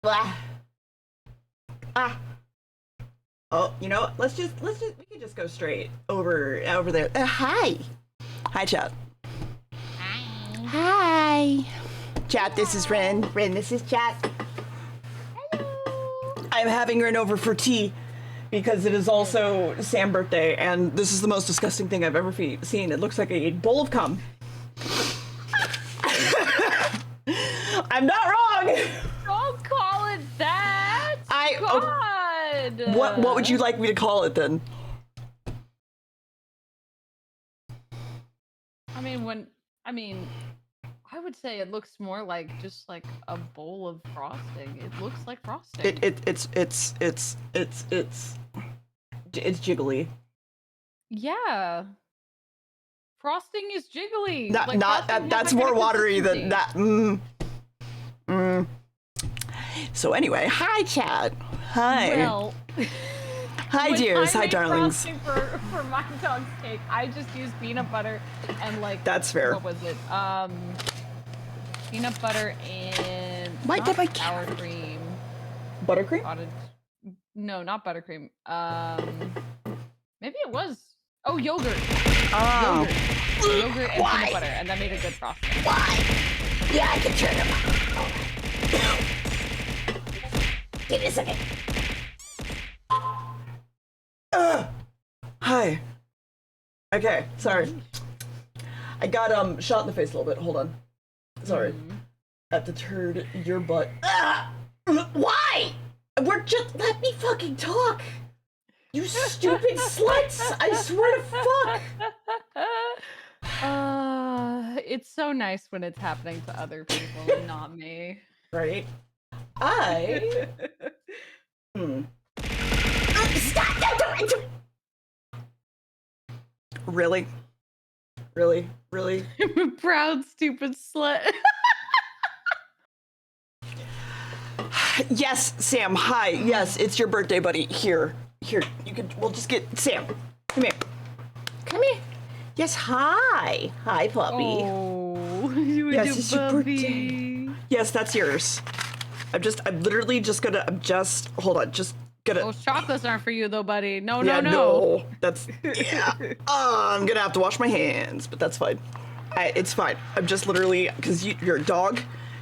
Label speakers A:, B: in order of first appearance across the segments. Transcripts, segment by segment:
A: Ah. Ah. Oh, you know what? We can just go straight over there. Hi. Hi, chat. Hi. Chat, this is Renn. Renn, this is chat.
B: Hello.
A: I'm having Renn over for tea because it is also Sam's birthday, and this is the most disgusting thing I've ever seen. It looks like a bowl of cum. I'm not wrong.
B: Don't call it that. God.
A: What would you like me to call it then?
B: I would say it looks more like just like a bowl of frosting. It looks like frosting.
A: It's jiggly.
B: Yeah. Frosting is jiggly.
A: That's more watery than that. So anyway, hi chat. Hi.
B: Well,
A: hi dears. Hi darlings.
B: For my dog's cake, I just use peanut butter and like.
A: That's fair.
B: What was it? Peanut butter and sour cream.
A: Buttercream?
B: No, not buttercream. Maybe it was. Oh, yogurt.
A: Oh.
B: Yogurt and peanut butter, and that made a good frosting.
A: Why? Yeah, I can turn them on. Give me a second. Hi. Okay, sorry. I got shot in the face a little bit. Hold on. Sorry. That deterred your butt. Why? Let me fucking talk. You stupid sluts! I swear to fuck.
B: It's so nice when it's happening to other people and not me.
A: Right? Stop! Really? Really?
B: I'm a proud, stupid slut.
A: Yes, Sam, hi. Yes, it's your birthday, buddy. Here, we'll just get Sam. Come here. Yes, hi. Hi, puppy.
B: Oh,
A: yes, it's your birthday. Yes, that's yours. Hold on,
B: Those chocolates aren't for you though, buddy. No.
A: That's, yeah. I'm gonna have to wash my hands, but that's fine. It's fine. I'm just literally, because you're a dog,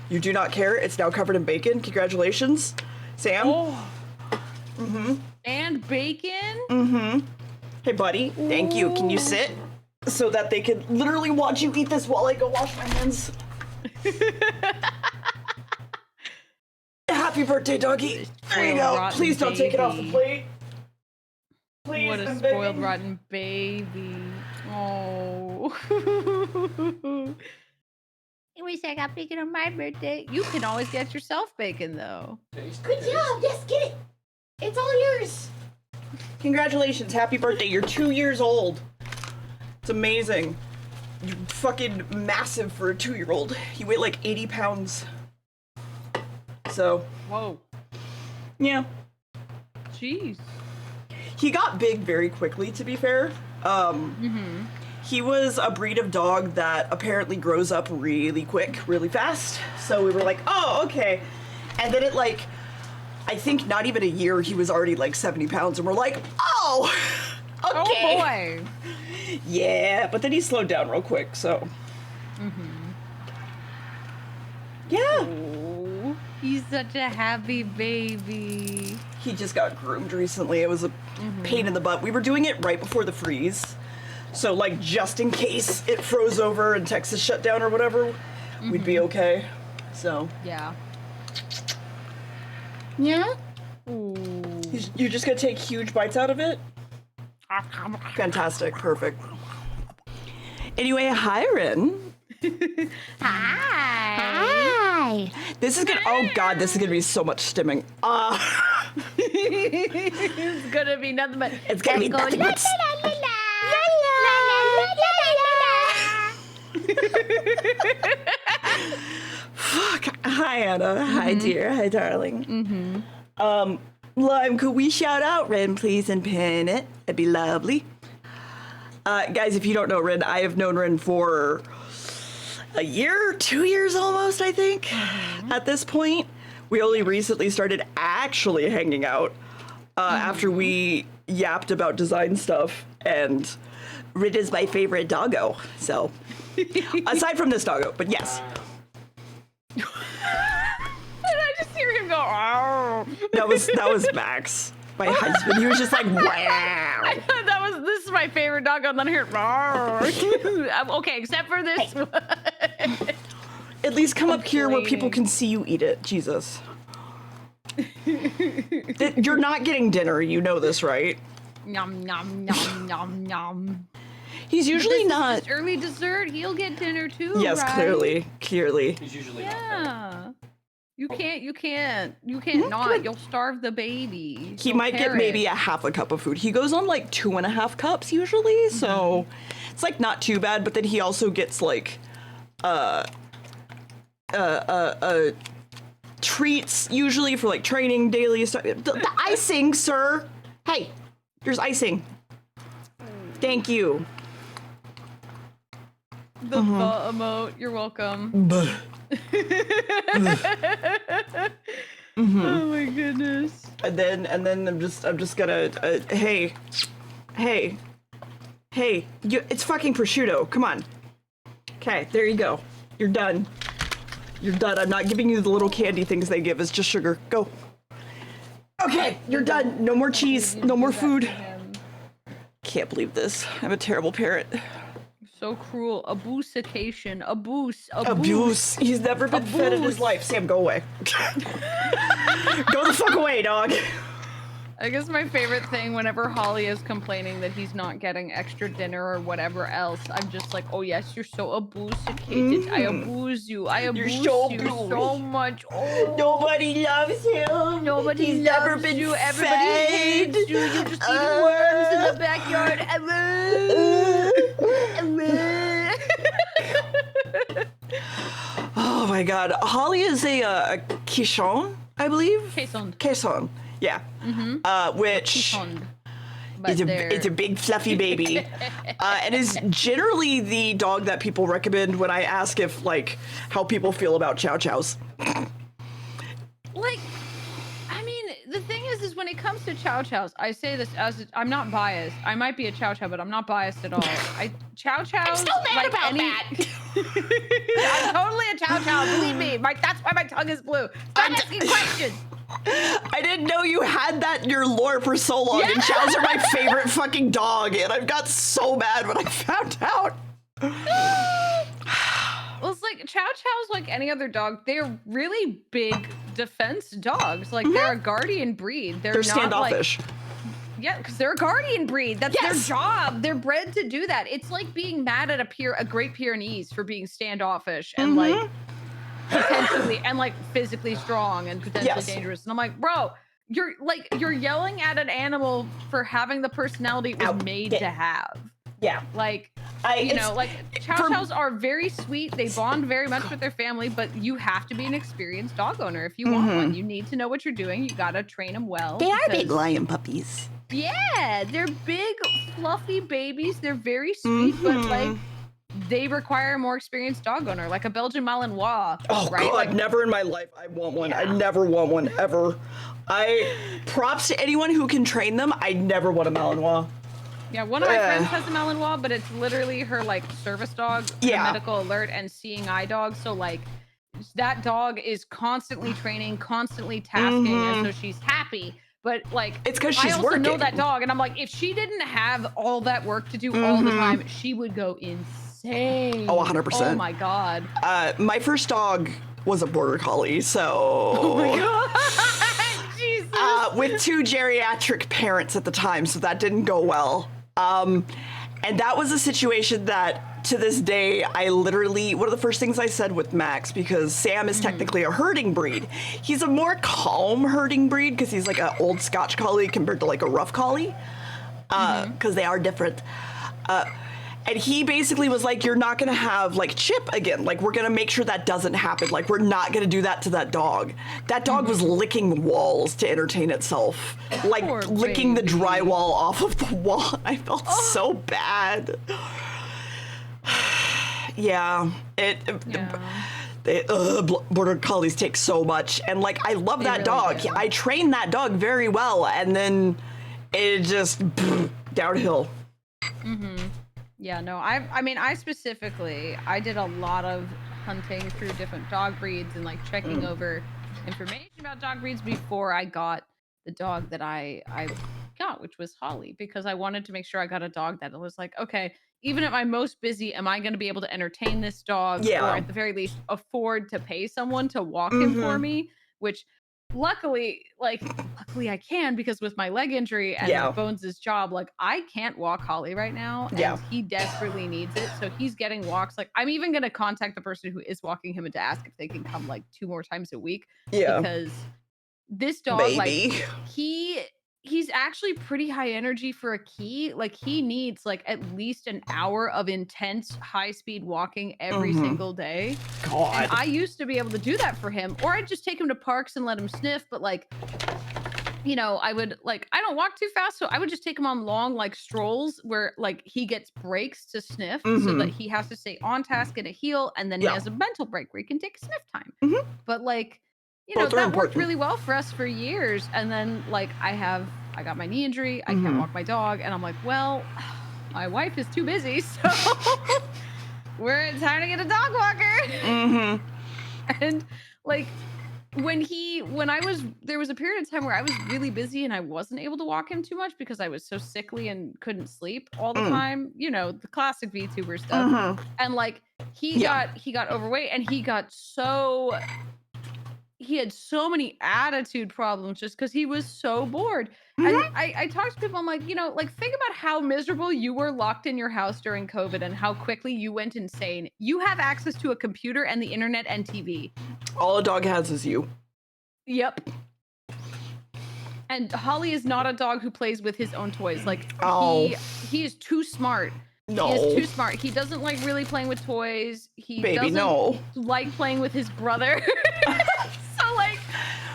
A: you do not care. It's now covered in bacon. Congratulations, Sam.
B: Oh. And bacon?
A: Hey, buddy. Thank you. Can you sit? So that they can literally watch you eat this while I go wash my hands. Happy birthday, doggy. There you go. Please don't take it off the plate. Please.
B: What a spoiled, rotten baby. Oh. I wish I got bacon on my birthday. You can always get yourself bacon, though.
A: Good job. Yes, get it. It's all yours. Congratulations. Happy birthday. You're 2 years old. It's amazing. You're fucking massive for a 2-year-old. You weigh like 80 pounds. So.
B: Whoa.
A: Yeah.
B: Jeez.
A: He got big very quickly, to be fair. He was a breed of dog that apparently grows up really quick, really fast. So we were like, oh, okay. And then I think not even a year, he was already like 70 pounds. And we're like, oh, okay.
B: Oh, boy.
A: Yeah, but then he slowed down real quick, so. Yeah.
B: Oh, he's such a happy baby.
A: He just got groomed recently. It was a pain in the butt. We were doing it right before the freeze. So, like, just in case it froze over and Texas shut down or whatever, we'd be okay. So.
B: Yeah.
A: Yeah?
B: Ooh.
A: You're just gonna take huge bites out of it? Fantastic. Perfect. Anyway, hi, Renn.
B: Hi.
A: This is gonna, oh God, this is gonna be so much stimming.
B: It's gonna be nothing but.
A: It's gonna be nothing but. Fuck. Hi, Anna. Hi, dear. Hi, darling. Lime, could we shout out Renn, please, and pin it? That'd be lovely. Guys, if you don't know Renn, I have known Renn for a year, 2 years almost, I think, at this point. We only recently started actually hanging out after we yapped about design stuff, and Rid is my favorite doggo. So, aside from this doggo, but yes.
B: And I just hear him go, "Arr."
A: That was Max, my husband. He was just like, wow.
B: This is my favorite doggo, and then I hear, "Arr." Okay, except for this one.
A: At least come up here where people can see you eat it. Jesus. You're not getting dinner. You know this, right?
B: Nom nom nom nom nom.
A: He's usually
B: This
A: not.
B: is just early dessert. He'll get dinner too.
A: Yes,
B: right?
A: clearly.
C: He's usually
B: Yeah. You can't not. You'll starve the baby.
A: He
B: You'll
A: might get
B: carrot.
A: maybe a half a cup of food. He goes on like 2.5 cups usually, so it's like not too bad. But then he also gets like treats usually for like training daily stuff. The icing, sir. Hey, there's icing. Thank you.
B: The emote. You're welcome. Oh my goodness.
A: And then I'm just gonna hey, it's fucking prosciutto. Come on. Okay, there you go. You're done. You're done. I'm not giving you the little candy things they give. It's just sugar. Go. Okay, you're done. No more cheese. No more food. Can't believe this. I'm a terrible parent.
B: So cruel. Abusification. Abuse.
A: Abuse. He's never been fed in his life. Sam, go away. Go the fuck away, dog.
B: I guess my favorite thing whenever Holly is complaining that he's not getting extra dinner or whatever else, I'm just like, oh yes, you're so abusificated. I abuse you. I abuse you so much. Oh.
A: Nobody loves him.
B: Nobody
A: He's
B: loves
A: never been
B: you.
A: fed.
B: Everybody hates you. You're just eating worms in the backyard.
A: Oh my god. Holly is a quichon, I believe? Caisson. Yeah. Which it's a big fluffy baby. And is generally the dog that people recommend when I ask if like how people feel about Chow Chows.
B: Like, I mean, the thing is when it comes to Chow Chows, I say this as I'm not biased. I might be a Chow Chow, but I'm not biased at all. Chow Chows. I'm so mad about that. I'm totally a Chow Chow. Believe me. That's why my tongue is blue. Stop asking questions.
A: I didn't know you had that in your lore for so long, and Chows are my favorite fucking dog, and I've got so mad when I found out.
B: Well, it's like Chow Chows, like any other dog, they're really big defense dogs. Like they're a guardian breed. They're not
A: standoffish.
B: Like, yeah, because they're a guardian breed. That's their job. They're bred to do that. It's like being mad at a Great Pyrenees for being standoffish and like potentially and like physically strong and potentially dangerous. And I'm like, bro, you're yelling at an animal for having the personality it was made to have. Yeah. Like, Chow Chows are very sweet. They bond very much with their family, but you have to be an experienced dog owner if you want one. You need to know what you're doing. You got to train them well.
A: They are big lion puppies.
B: Yeah, they're big, fluffy babies. They're very sweet, but like, they require a more experienced dog owner, like a Belgian Malinois.
A: Oh, right? God, like, never in my life I want one. I never want one, ever. Props to anyone who can train them. I never want a Malinois.
B: Yeah, one of my friends has a Malinois, but it's literally her like service dog, medical alert, and seeing eye dog. So like, that dog is constantly training, constantly tasking, and so she's happy. But like, it's because she's working. I also know that dog, and I'm like, if she didn't have all that work to do all the time, she would go insane.
A: Oh, 100%.
B: Oh my god.
A: My first dog was a border collie, so.
B: Oh my god. Jesus.
A: With 2 geriatric parents at the time, so that didn't go well. And that was a situation that, to this day, one of the first things I said with Max, because Sam is technically a herding breed. He's a more calm herding breed because he's like an old Scotch collie compared to like a rough collie, because they are different. And he basically was like, you're not going to have like Chip again. Like, we're going to make sure that doesn't happen. Like, we're not going to do that to that dog. That dog was licking walls to entertain itself. Like, licking the drywall off of the wall. I felt so bad. Border Collies take so much, and like I love that
B: really
A: dog.
B: do.
A: I train that dog very well, and then it just downhill.
B: Yeah, no, I mean, I specifically, I did a lot of hunting through different dog breeds and like checking over information about dog breeds before I got the dog that I got, which was Holly, because I wanted to make sure I got a dog that was like, okay, even at my most busy, am I going to be able to entertain this dog,
A: Yeah.
B: or at the very least afford to pay someone to walk him for me, which luckily I can, because with my leg injury and
A: Yeah.
B: Bones' job, like I can't walk Holly right now, and
A: Yeah.
B: he desperately needs it. So he's getting walks. Like I'm even gonna contact the person who is walking him and to ask if they can come like 2 more times a week.
A: Yeah.
B: Because this dog,
A: Baby.
B: like he's actually pretty high energy for a key. Like he needs like at least an hour of intense high speed walking every single day.
A: God.
B: And I used to be able to do that for him, or I'd just take him to parks and let him sniff. But like, you know, I would like, I don't walk too fast, so I would just take him on long like strolls where like he gets breaks to sniff, so that he has to stay on task at a heel, and then he has a mental break where he can take a sniff time. But like, you know, that worked really well for us for years. And then like I got my knee injury, I can't walk my dog, and I'm like, well, my wife is too busy, so we're time to get a dog walker. And like there was a period of time where I was really busy and I wasn't able to walk him too much because I was so sickly and couldn't sleep all the time, you know, the classic VTuber stuff. And like he got overweight, and he had so many attitude problems just because he was so bored. And I talked to people, I'm like, you know, like think about how miserable you were locked in your house during COVID and how quickly you went insane. You have access to a computer and the internet and TV.
A: All a dog has is you.
B: Yep. And Holly is not a dog who plays with his own toys. Like he is too smart.
A: No.
B: He is too smart. He doesn't like really playing with toys. He doesn't like playing with his brother. So like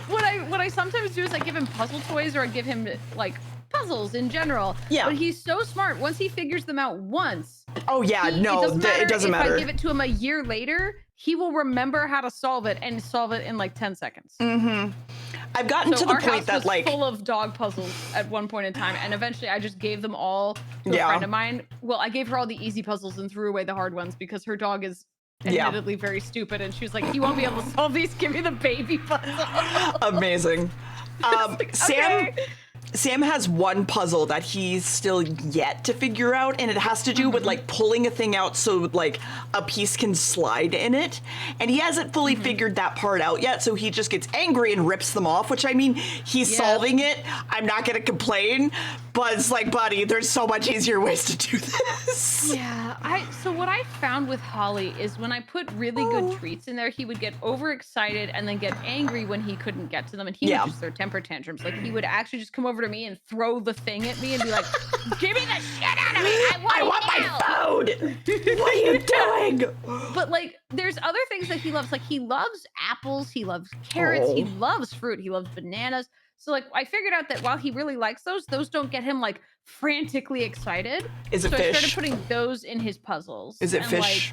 B: what I sometimes do is I give him puzzle toys, or I give him like puzzles in general. Yeah. But he's so smart. Once he figures them out once.
A: Oh yeah, it doesn't matter.
B: If I give it to him a year later, he will remember how to solve it and solve it in like 10 seconds.
A: I've gotten to the point that like
B: full of dog puzzles at one point in time, and eventually I just gave them all to a friend of mine. Well, I gave her all the easy puzzles and threw away the hard ones because her dog is admittedly very stupid, and she was like, "You won't be able to solve these. Give me the baby puzzle."
A: Amazing.
B: Like, okay.
A: Sam has one puzzle that he's still yet to figure out, and it has to do with like pulling a thing out so like a piece can slide in it, and he hasn't fully figured that part out yet, so he just gets angry and rips them off, which I mean, he's solving it. I'm not gonna complain, but it's like, buddy, there's so much easier ways to do this.
B: Yeah, so what I found with Holly is when I put really good treats in there, he would get overexcited and then get angry when he couldn't get to them, and he would just throw temper tantrums. Like he would actually just come over to me and throw the thing at me and be like, "Give me the shit out of me! I want my
A: food! What are you doing?"
B: But like, there's other things that he loves. Like he loves apples, he loves carrots, he loves fruit, he loves bananas. So like, I figured out that while he really likes those don't get him like frantically excited.
A: Is it
B: so
A: fish?
B: I started putting those in his puzzles.
A: Is it fish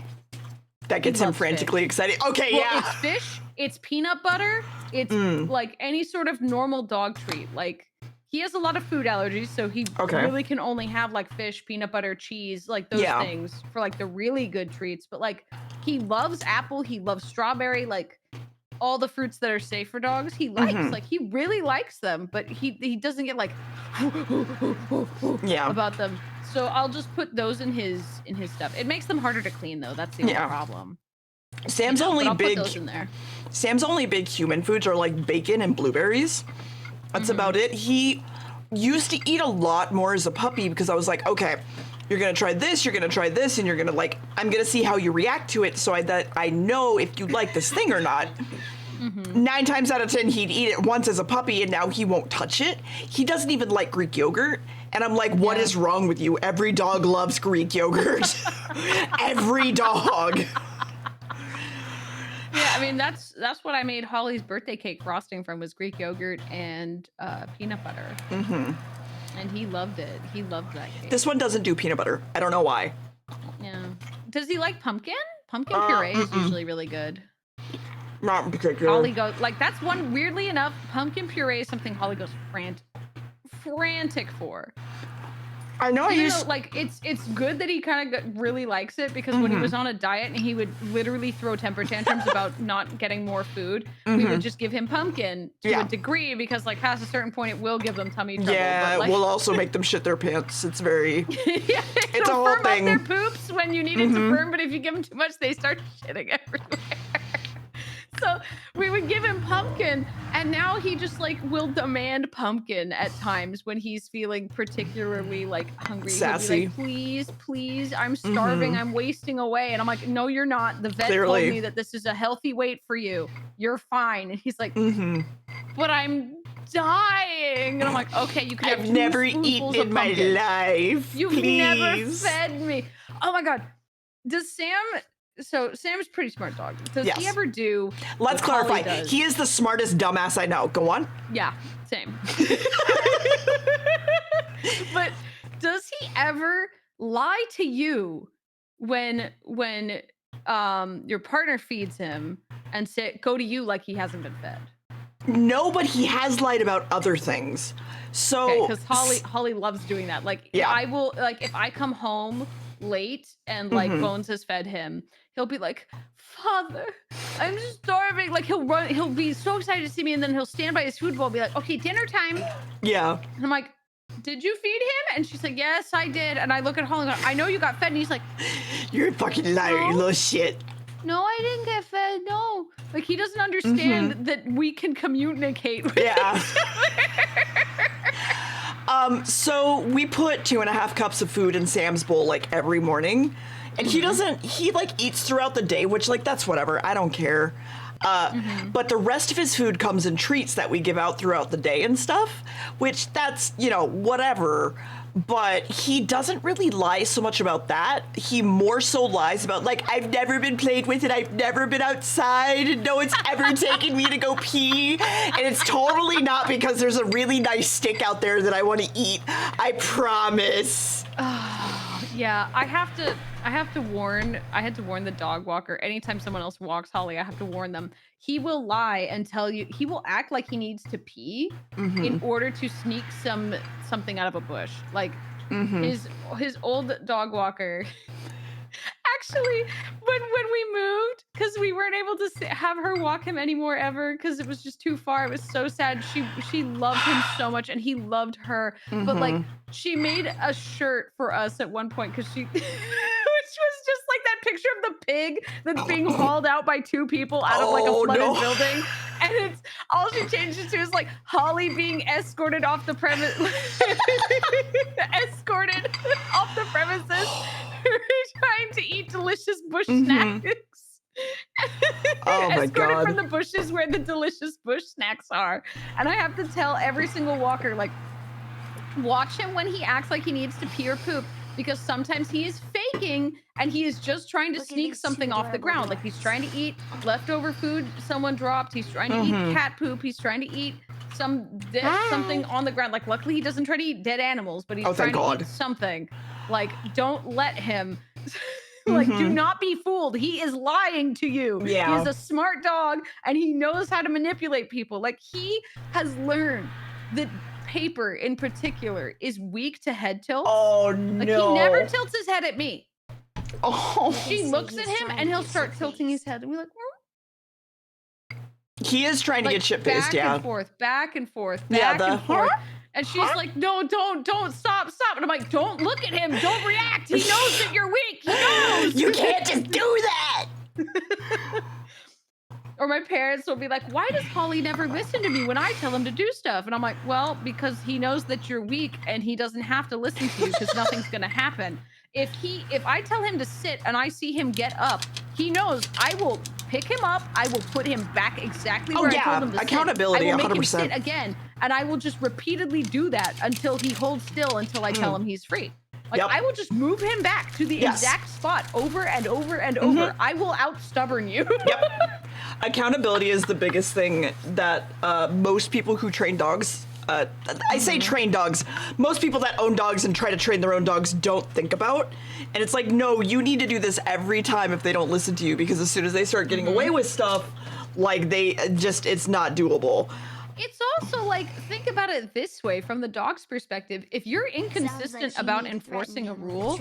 A: that gets him frantically excited? Okay,
B: well, it's fish, it's peanut butter, it's like any sort of normal dog treat. Like he has a lot of food allergies, so he really can only have like fish, peanut butter, cheese, like those things for like the really good treats. But like he loves apple, he loves strawberry, like all the fruits that are safe for dogs, he likes. Like he really likes them, but he doesn't get like about them. So I'll just put those in his stuff. It makes them harder to clean though. That's the only problem.
A: Sam's only big.
B: Put those in there.
A: Sam's only big human foods are like bacon and blueberries. That's about it. He used to eat a lot more as a puppy because I was like, okay, you're gonna try this, you're gonna try this, and you're gonna like, I'm gonna see how you react to it, so that I know if you like this thing or not. 9 times out of 10, he'd eat it once as a puppy, and now he won't touch it. He doesn't even like Greek yogurt, and I'm like, what is wrong with you? Every dog loves Greek yogurt. Every dog.
B: Yeah, I mean that's what I made Holly's birthday cake frosting from, was Greek yogurt and peanut butter. And he loved it. He loved that cake.
A: This one doesn't do peanut butter. I don't know why.
B: Yeah. Does he like pumpkin? Pumpkin puree is usually really good.
A: Not in particular.
B: Holly goes, like, that's one, weirdly enough, pumpkin puree is something Holly goes frantic for.
A: I know.
B: Like, it's good that he kind of really likes it, because when he was on a diet and he would literally throw temper tantrums about not getting more food, we would just give him pumpkin to a degree, because like past a certain point it will give them tummy trouble.
A: Yeah,
B: but, like,
A: it will also make them shit their pants. It's very.
B: Yeah,
A: it's a whole
B: firm
A: thing.
B: up their poops when you need it to firm, but if you give them too much, they start shitting everywhere. So we would give him pumpkin, and now he just like will demand pumpkin at times when he's feeling particularly like hungry.
A: Sassy.
B: He'll be like, please, I'm starving, I'm wasting away. And I'm like, no, you're not. The vet
A: Clearly.
B: told me that this is a healthy weight for you. You're fine. And he's like, but I'm dying. And I'm like, okay, you can have
A: I've
B: two
A: never
B: spoonfuls
A: eaten
B: of
A: in my
B: pumpkin.
A: life.
B: You've
A: please.
B: never fed me. Oh my God. Does Sam... So Sam's a pretty smart dog. Does he ever do...
A: Let's clarify. He is the smartest dumbass I know. Go on.
B: Yeah, same. But does he ever lie to you when your partner feeds him and go to you like he hasn't been fed?
A: No, but he has lied about other things. So
B: because Holly loves doing that. Like I will, like, if I come home late and like Bones has fed him, he'll be like, Father, I'm starving. Like he'll be so excited to see me, and then he'll stand by his food bowl and be like, okay, dinner time.
A: Yeah.
B: And I'm like, did you feed him? And she's like, yes, I did. And I look at Holly and go, I know you got fed. And he's like,
A: you're a fucking liar, you little shit.
B: No, I didn't get fed. No. Like, he doesn't understand that we can communicate with each other.
A: So we put 2.5 cups of food in Sam's bowl like every morning, and he like eats throughout the day, which like that's whatever, I don't care. But the rest of his food comes in treats that we give out throughout the day and stuff, which that's, whatever. But he doesn't really lie so much about that. He more so lies about, like, I've never been played with and I've never been outside and no one's ever taken me to go pee. And it's totally not because there's a really nice stick out there that I want to eat. I promise.
B: Yeah, I had to warn the dog walker. Anytime someone else walks Holly, I have to warn them. He will lie and tell you, he will act like he needs to pee in order to sneak something out of a bush. Like his old dog walker. Actually, when we moved, because we weren't able to have her walk him anymore ever, because it was just too far. It was so sad. She loved him so much, and he loved her. But like, she made a shirt for us at one point, because which was just like that picture of the pig that's being hauled out by two people out of like a flooded building. And it's all she changed it to is like Holly being escorted off the premises, trying to eat delicious bush snacks.
A: Oh my
B: Escorted
A: God.
B: from the bushes where the delicious bush snacks are. And I have to tell every single walker, like, watch him when he acts like he needs to pee or poop, because sometimes he is faking and he is just trying to sneak something off the ground. Like, he's trying to eat leftover food someone dropped. He's trying to eat cat poop. He's trying to eat something on the ground. Like, luckily he doesn't try to eat dead animals, but he's trying to eat something. Like, don't let him. Like, do not be fooled. He is lying to you.
A: Yeah.
B: He is a smart dog and he knows how to manipulate people. Like, he has learned that Paper in particular is weak to head tilts.
A: Oh no.
B: Like, he never tilts his head at me.
A: Oh.
B: She looks at him and he'll start tilting his head and we're like,
A: he is trying to get shit-faced,
B: back and forth, back and forth. And she's like, no, don't, stop. And I'm like, don't look at him. Don't react. He knows that you're weak. He knows.
A: You can't just do that.
B: Or my parents will be like, why does Holly never listen to me when I tell him to do stuff? And I'm like, well, because he knows that you're weak and he doesn't have to listen to you because nothing's going to happen. If I tell him to sit and I see him get up, he knows I will pick him up. I will put him back exactly where I told him to
A: accountability,
B: sit. I will
A: 100%.
B: make him sit again. And I will just repeatedly do that until he holds still until I tell him he's free. Like, I will just move him back to the exact spot over and over and over. I will out-stubborn you.
A: Accountability is the biggest thing that most people who train dogs, I say train dogs, most people that own dogs and try to train their own dogs don't think about. And it's like, no, you need to do this every time if they don't listen to you, because as soon as they start getting away with stuff, Like it's not doable.
B: It's also like, think about it this way from the dog's perspective. If you're inconsistent about enforcing a rule,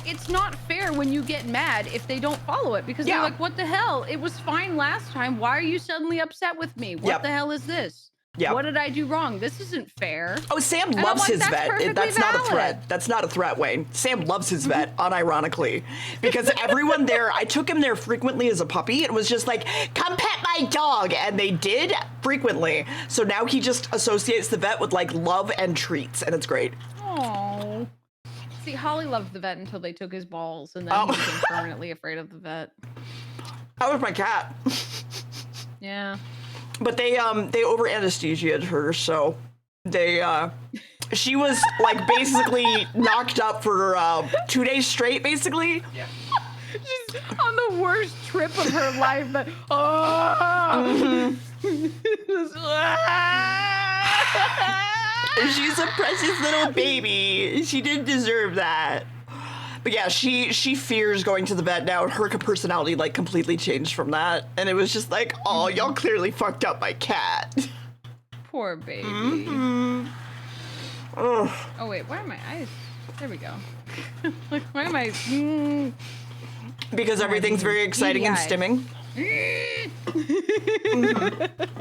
B: it's not fair when you get mad if they don't follow it, because they're like, what the hell? It was fine last time. Why are you suddenly upset with me? What the hell is this? What did I do wrong? This isn't fair.
A: Oh, Sam loves his vet. That's not a threat. That's not a threat, Wayne. Sam loves his vet, unironically. Because everyone there, I took him there frequently as a puppy. It was just like, come pet my dog. And they did frequently. So now he just associates the vet with like love and treats. And it's great.
B: Oh. See, Holly loved the vet until they took his balls. And then he became permanently afraid of the vet.
A: That was my cat.
B: Yeah.
A: But they over anesthesiated her, so she was like basically knocked up for 2 days straight, basically. Yeah.
B: She's on the worst trip of her life. But
A: she's a precious little baby. She didn't deserve that. But yeah, she fears going to the vet now. Her personality like completely changed from that, and it was just like, oh, y'all clearly fucked up my cat.
B: Poor baby.
A: Oh
B: wait, why are my eyes? There we go. Like, why am I?
A: Because everything's very exciting and stimming.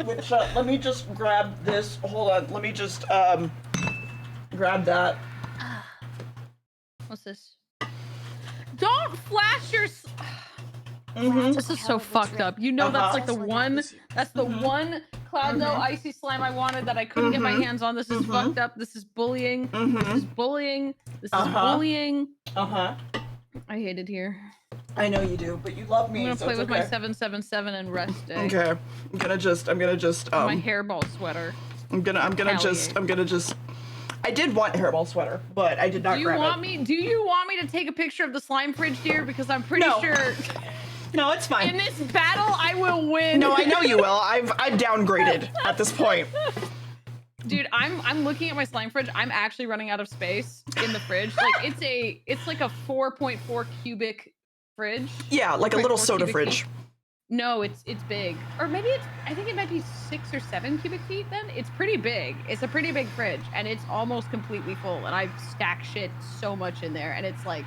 A: Which let me just grab this. Hold on. Let me just grab that.
B: What's this? Don't flash your. This is so fucked up. You know, that's like the one. That's the one Cloud No Icy Slime I wanted that I couldn't get my hands on. This is fucked up. This is bullying. This is bullying. This is bullying. I hate it here.
A: I know you do, but you love me.
B: I'm gonna
A: so
B: play with
A: okay.
B: my 777 and rest day.
A: Okay. I'm gonna just
B: my hairball sweater.
A: I'm gonna just I did want a hairball sweater, but I did not grab it.
B: Do you want me to take a picture of the slime fridge, dear? Because I'm pretty sure.
A: No, it's fine.
B: In this battle, I will win.
A: No, I know you will. I've downgraded at this point.
B: Dude, I'm looking at my slime fridge. I'm actually running out of space in the fridge. Like it's like a 4.4 cubic fridge.
A: Yeah, like a little soda fridge.
B: Feet. No, it's big. Or maybe I think it might be 6 or 7 cubic feet then. It's pretty big. It's a pretty big fridge and it's almost completely full, and I've stacked shit so much in there, and it's like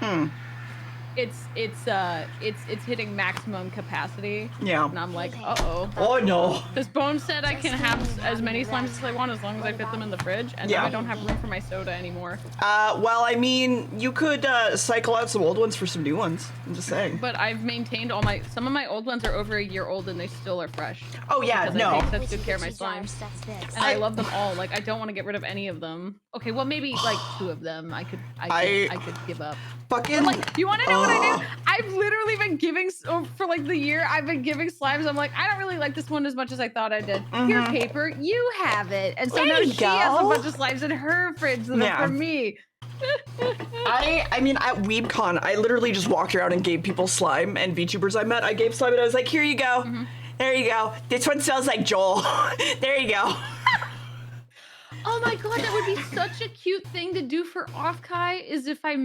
B: it's hitting maximum capacity. Yeah. And I'm like, uh-oh.
A: Oh no.
B: This Bone said I can have as many slimes as I want as long as I fit them in the fridge, and now I don't have room for my soda anymore.
A: Well, I mean, you could cycle out some old ones for some new ones. I'm just saying.
B: But I've maintained some of my old ones are over a year old and they still are fresh.
A: Oh yeah, no.
B: I take such good care of my slimes. And I love them all. Like, I don't want to get rid of any of them. Okay, well maybe like 2 of them I could give up.
A: Fucking
B: like, do you want to know what I do? I've literally been giving for like the year. I've been giving slimes. I'm like, I don't really like this one as much as I thought I did. Here, Paper, you have it. And so now she has a bunch of slimes in her fridge that are for me.
A: I mean, at WeebCon, I literally just walked around and gave people slime, and VTubers I met, I gave slime, and I was like, here you go. There you go. This one smells like Joel. There you go.
B: Oh my god, that would be such a cute thing to do for Offkai, is if I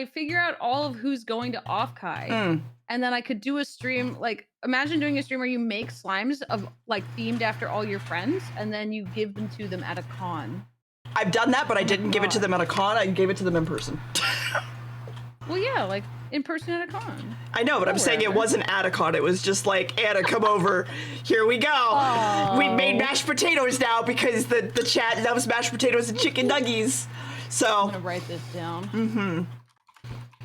B: figure out all of who's going to Offkai, and then I could do a stream, like, imagine doing a stream where you make slimes of, like, themed after all your friends, and then you give them to them at a con.
A: I've done that, but I didn't give it to them at a con, I gave it to them in person.
B: Well, yeah, like, in person at a con.
A: I know, but I'm saying it wasn't at a con. It was just like, Anna, come over. Here we go. Oh. We made mashed potatoes now because the chat loves mashed potatoes and chicken nuggies. So
B: I'm gonna write this down.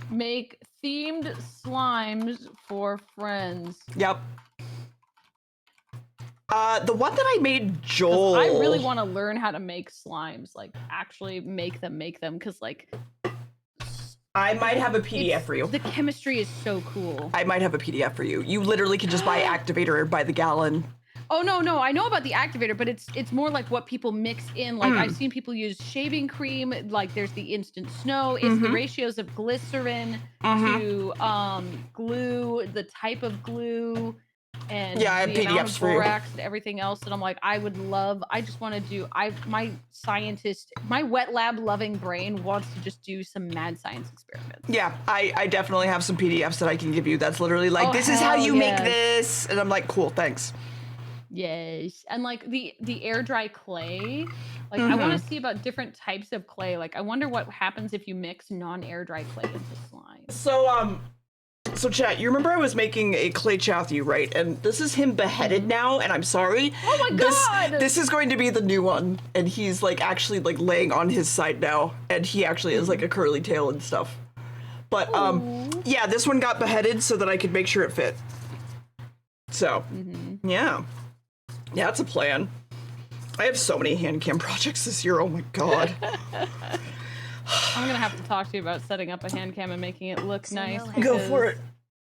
B: Make themed slimes for friends.
A: Yep. The one that I made Joel.
B: I really want to learn how to make slimes, like actually make them, because like.
A: I might have a PDF for you.
B: The chemistry is so cool.
A: I might have a PDF for you. You literally can just buy activator by the gallon.
B: Oh no, I know about the activator, but it's more like what people mix in. Like I've seen people use shaving cream, like there's the instant snow, it's the ratios of glycerin to glue, the type of glue. and
A: Yeah, I have
B: the amount of
A: PDFs for you.
B: borax and everything else. And I'm like, I just want to do, my wet lab loving brain wants to just do some mad science experiments.
A: Yeah, I definitely have some PDFs that I can give you. That's literally like,
B: Oh,
A: this is how you make
B: yes.
A: this. And I'm like, cool, thanks.
B: Yes. And like the air dry clay, like I want to see about different types of clay. Like I wonder what happens if you mix non-air dry clay into slime.
A: So chat, you remember I was making a clay chathy, right? And this is him beheaded now, and I'm sorry.
B: Oh my god!
A: This is going to be the new one, and he's like actually like laying on his side now, and he actually has like a curly tail and stuff. But yeah, this one got beheaded so that I could make sure it fit. So yeah, that's a plan. I have so many hand cam projects this year. Oh my god.
B: I'm gonna have to talk to you about setting up a hand cam and making it look nice.
A: Go for it.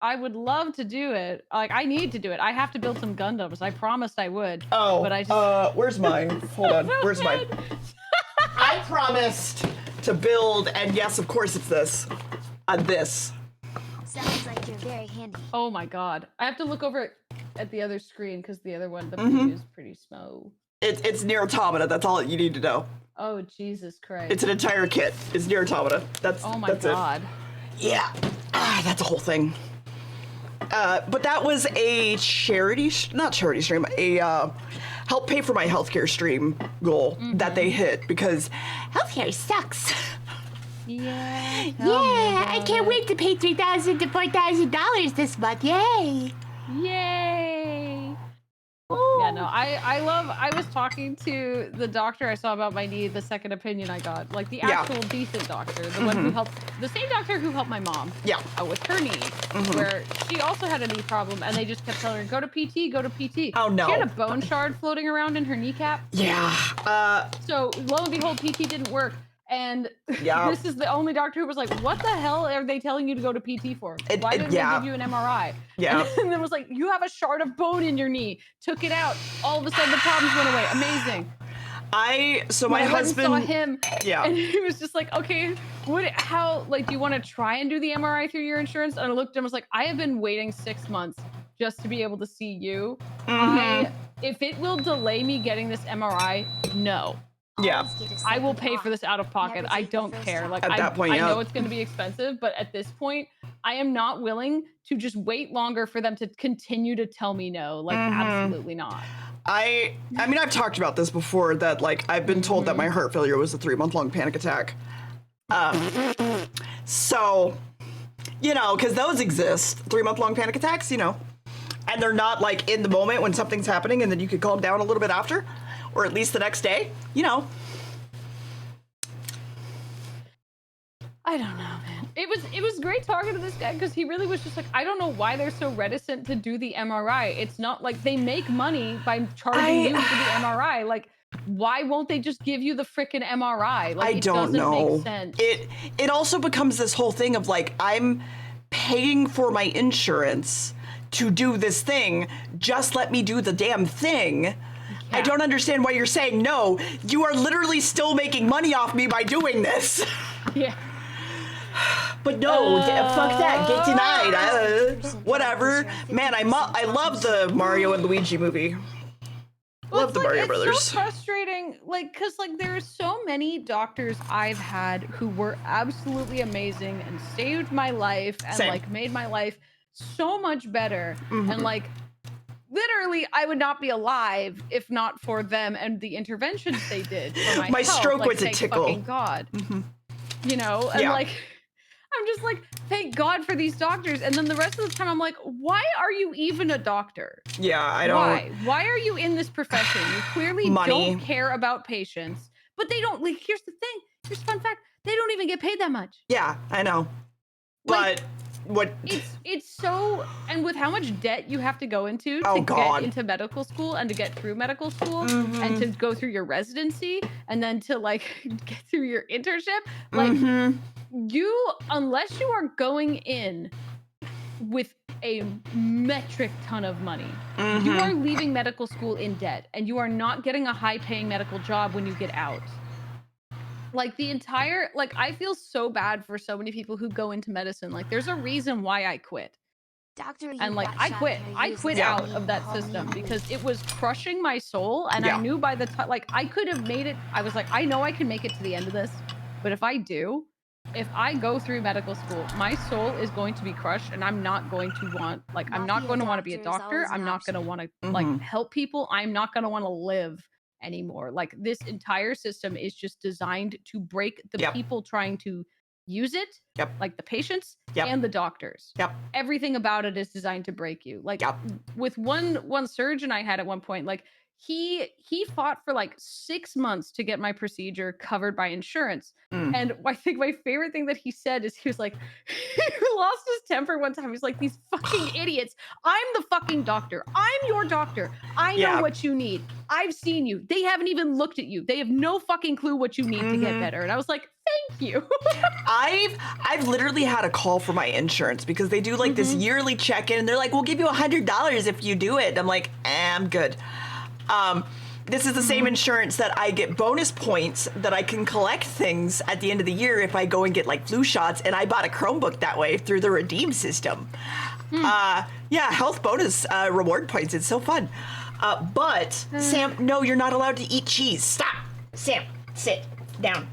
B: I would love to do it. Like I need to do it. I have to build some Gundams. I promised I would.
A: Oh,
B: but I just...
A: where's mine? Hold on. Where's mine? I promised to build, and yes, of course it's this. This.
C: Sounds like you're very handy.
B: Oh my god. I have to look over at the other screen because the other one, the preview is pretty small.
A: It's Nier Automata. That's all you need to know.
B: Oh Jesus Christ!
A: It's an entire kit. It's Nier Automata. That's
B: god.
A: It. Yeah, that's a whole thing. But that was a not charity stream, a help pay for my healthcare stream goal that they hit because healthcare sucks.
B: Yeah.
D: Yeah, I can't wait to pay $3,000 to $4,000 this month. Yay!
B: Yay! Yeah, no, I was talking to the doctor I saw about my knee, the second opinion I got, like the actual decent doctor, the one who helped, the same doctor who helped my mom with her knee, where she also had a knee problem, and they just kept telling her, go to PT, go to PT.
A: Oh no.
B: She had a bone shard floating around in her kneecap.
A: Yeah.
B: So lo and behold, PT didn't work. And this is the only doctor who was like, what the hell are they telling you to go to PT for? Why didn't they give you an MRI?
A: Yeah.
B: And then was like, you have a shard of bone in your knee. Took it out. All of a sudden the problems went away. Amazing.
A: My husband
B: saw him.
A: Yeah.
B: And he was just like, okay, how, like, do you want to try and do the MRI through your insurance? And I looked at him and was like, I have been waiting 6 months just to be able to see you. If it will delay me getting this MRI, no.
A: Yeah.
B: I will pay for this out of pocket. I don't care. Like
A: at that point,
B: I know it's going to be expensive, but at this point, I am not willing to just wait longer for them to continue to tell me no. Like absolutely not.
A: I mean, I've talked about this before that like I've been told that my heart failure was a 3-month-long panic attack. So, you know, because those exist, 3-month-long panic attacks, you know, and they're not like in the moment when something's happening and then you could calm down a little bit after. Or at least the next day, you know.
B: I don't know, man. It was great talking to this guy because he really was just like, I don't know why they're so reticent to do the MRI. It's not like they make money by charging you for the MRI. Like, why won't they just give you the frickin' MRI? Like,
A: I don't know.
B: Make sense.
A: It also becomes this whole thing of like, I'm paying for my insurance to do this thing. Just let me do the damn thing. I don't understand why you're saying no. You are literally still making money off me by doing this.
B: Yeah.
A: But no, fuck that. Get denied. Whatever. Man, I love the Mario and Luigi movie. Love the Mario Brothers.
B: It's so frustrating, like, because like there are so many doctors I've had who were absolutely amazing and saved my life and like made my life so much better. And like, literally, I would not be alive if not for them and the interventions they did for my health.
A: stroke
B: like,
A: was a tickle.
B: Fucking God. You know, and like, I'm just like, thank God for these doctors. And then the rest of the time, I'm like, why are you even a doctor?
A: Yeah, I don't.
B: Why are you in this profession? You clearly don't care about patients. But they don't. Like, here's the thing. Here's a fun fact. They don't even get paid that much.
A: Yeah, I know.
B: Like,
A: but what?
B: It's so, and with how much debt you have to go into to get into medical school and to get through medical school and to go through your residency and then to like get through your internship, like you, unless you are going in with a metric ton of money, you are leaving medical school in debt and you are not getting a high paying medical job when you get out. Like the entire, like I feel so bad for so many people who go into medicine. Like there's a reason why I quit.
C: Doctor, you
B: And like
C: got
B: I
C: shot
B: quit.
C: in your
B: I
C: use
B: quit
C: as
B: out
C: a
B: of that
C: call
B: system
C: me.
B: because it was crushing my soul. And
A: Yeah.
B: I knew by the time, like I could have made it. I was like, I know I can make it to the end of this, but if I do, if I go through medical school, my soul is going to be crushed, and I'm not going to want, like, I'm not going to want to be a doctor. I'm not going to want to like help people. I'm not going to want to live anymore. Like this entire system is just designed to break the people trying to use it, like the patients and the doctors. Everything about it is designed to break you. Like with one surgeon I had at one point, like he fought for like 6 months to get my procedure covered by insurance. And I think my favorite thing that he said is he was like, he lost his temper one time. He's like, these fucking idiots. I'm the fucking doctor. I'm your doctor. I know what you need. I've seen you. They haven't even looked at you. They have no fucking clue what you need to get better. And I was like, thank you.
A: I've literally had a call for my insurance because they do like this yearly check-in and they're like, we'll give you $100 if you do it. I'm like, I'm good. This is the same insurance that I get bonus points that I can collect things at the end of the year if I go and get like flu shots. And I bought a Chromebook that way through the Redeem system. Yeah, health bonus reward points. It's so fun. But Sam, no, you're not allowed to eat cheese. Stop. Sam, sit down.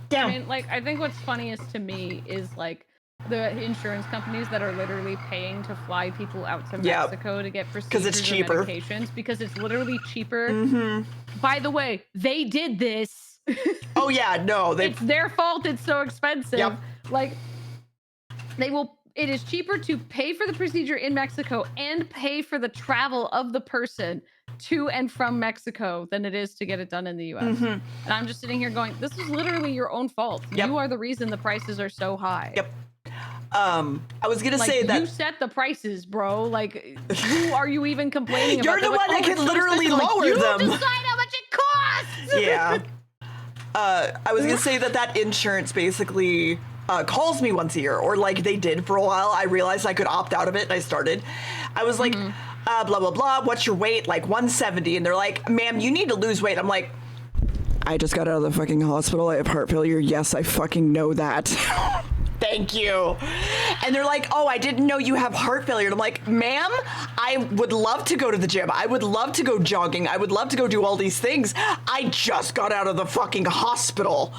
A: Down.
B: I mean, like, I think what's funniest to me is like the insurance companies that are literally paying to fly people out to Mexico to get procedures
A: it's cheaper.
B: and medications because it's literally cheaper. By the way, they did this.
A: Oh yeah, no,
B: it's their fault. It's so expensive. Like they will. It is cheaper to pay for the procedure in Mexico and pay for the travel of the person to and from Mexico than it is to get it done in the US. And I'm just sitting here going, this is literally your own fault. You are the reason the prices are so high.
A: I was gonna say that
B: you set the prices, bro. Like, who are you even complaining
A: you're
B: about?
A: the one that can literally lower them.
B: You decide how much it costs.
A: Yeah. I was gonna say that insurance basically calls me once a year, or like they did for a while. I realized I could opt out of it, and I started. I was like, blah blah blah. What's your weight? Like 170, and they're like, ma'am, you need to lose weight. I'm like, I just got out of the fucking hospital. I have heart failure. Yes, I fucking know that. Thank you. And they're like, oh, I didn't know you have heart failure. And I'm like, ma'am, I would love to go to the gym. I would love to go jogging. I would love to go do all these things. I just got out of the fucking hospital.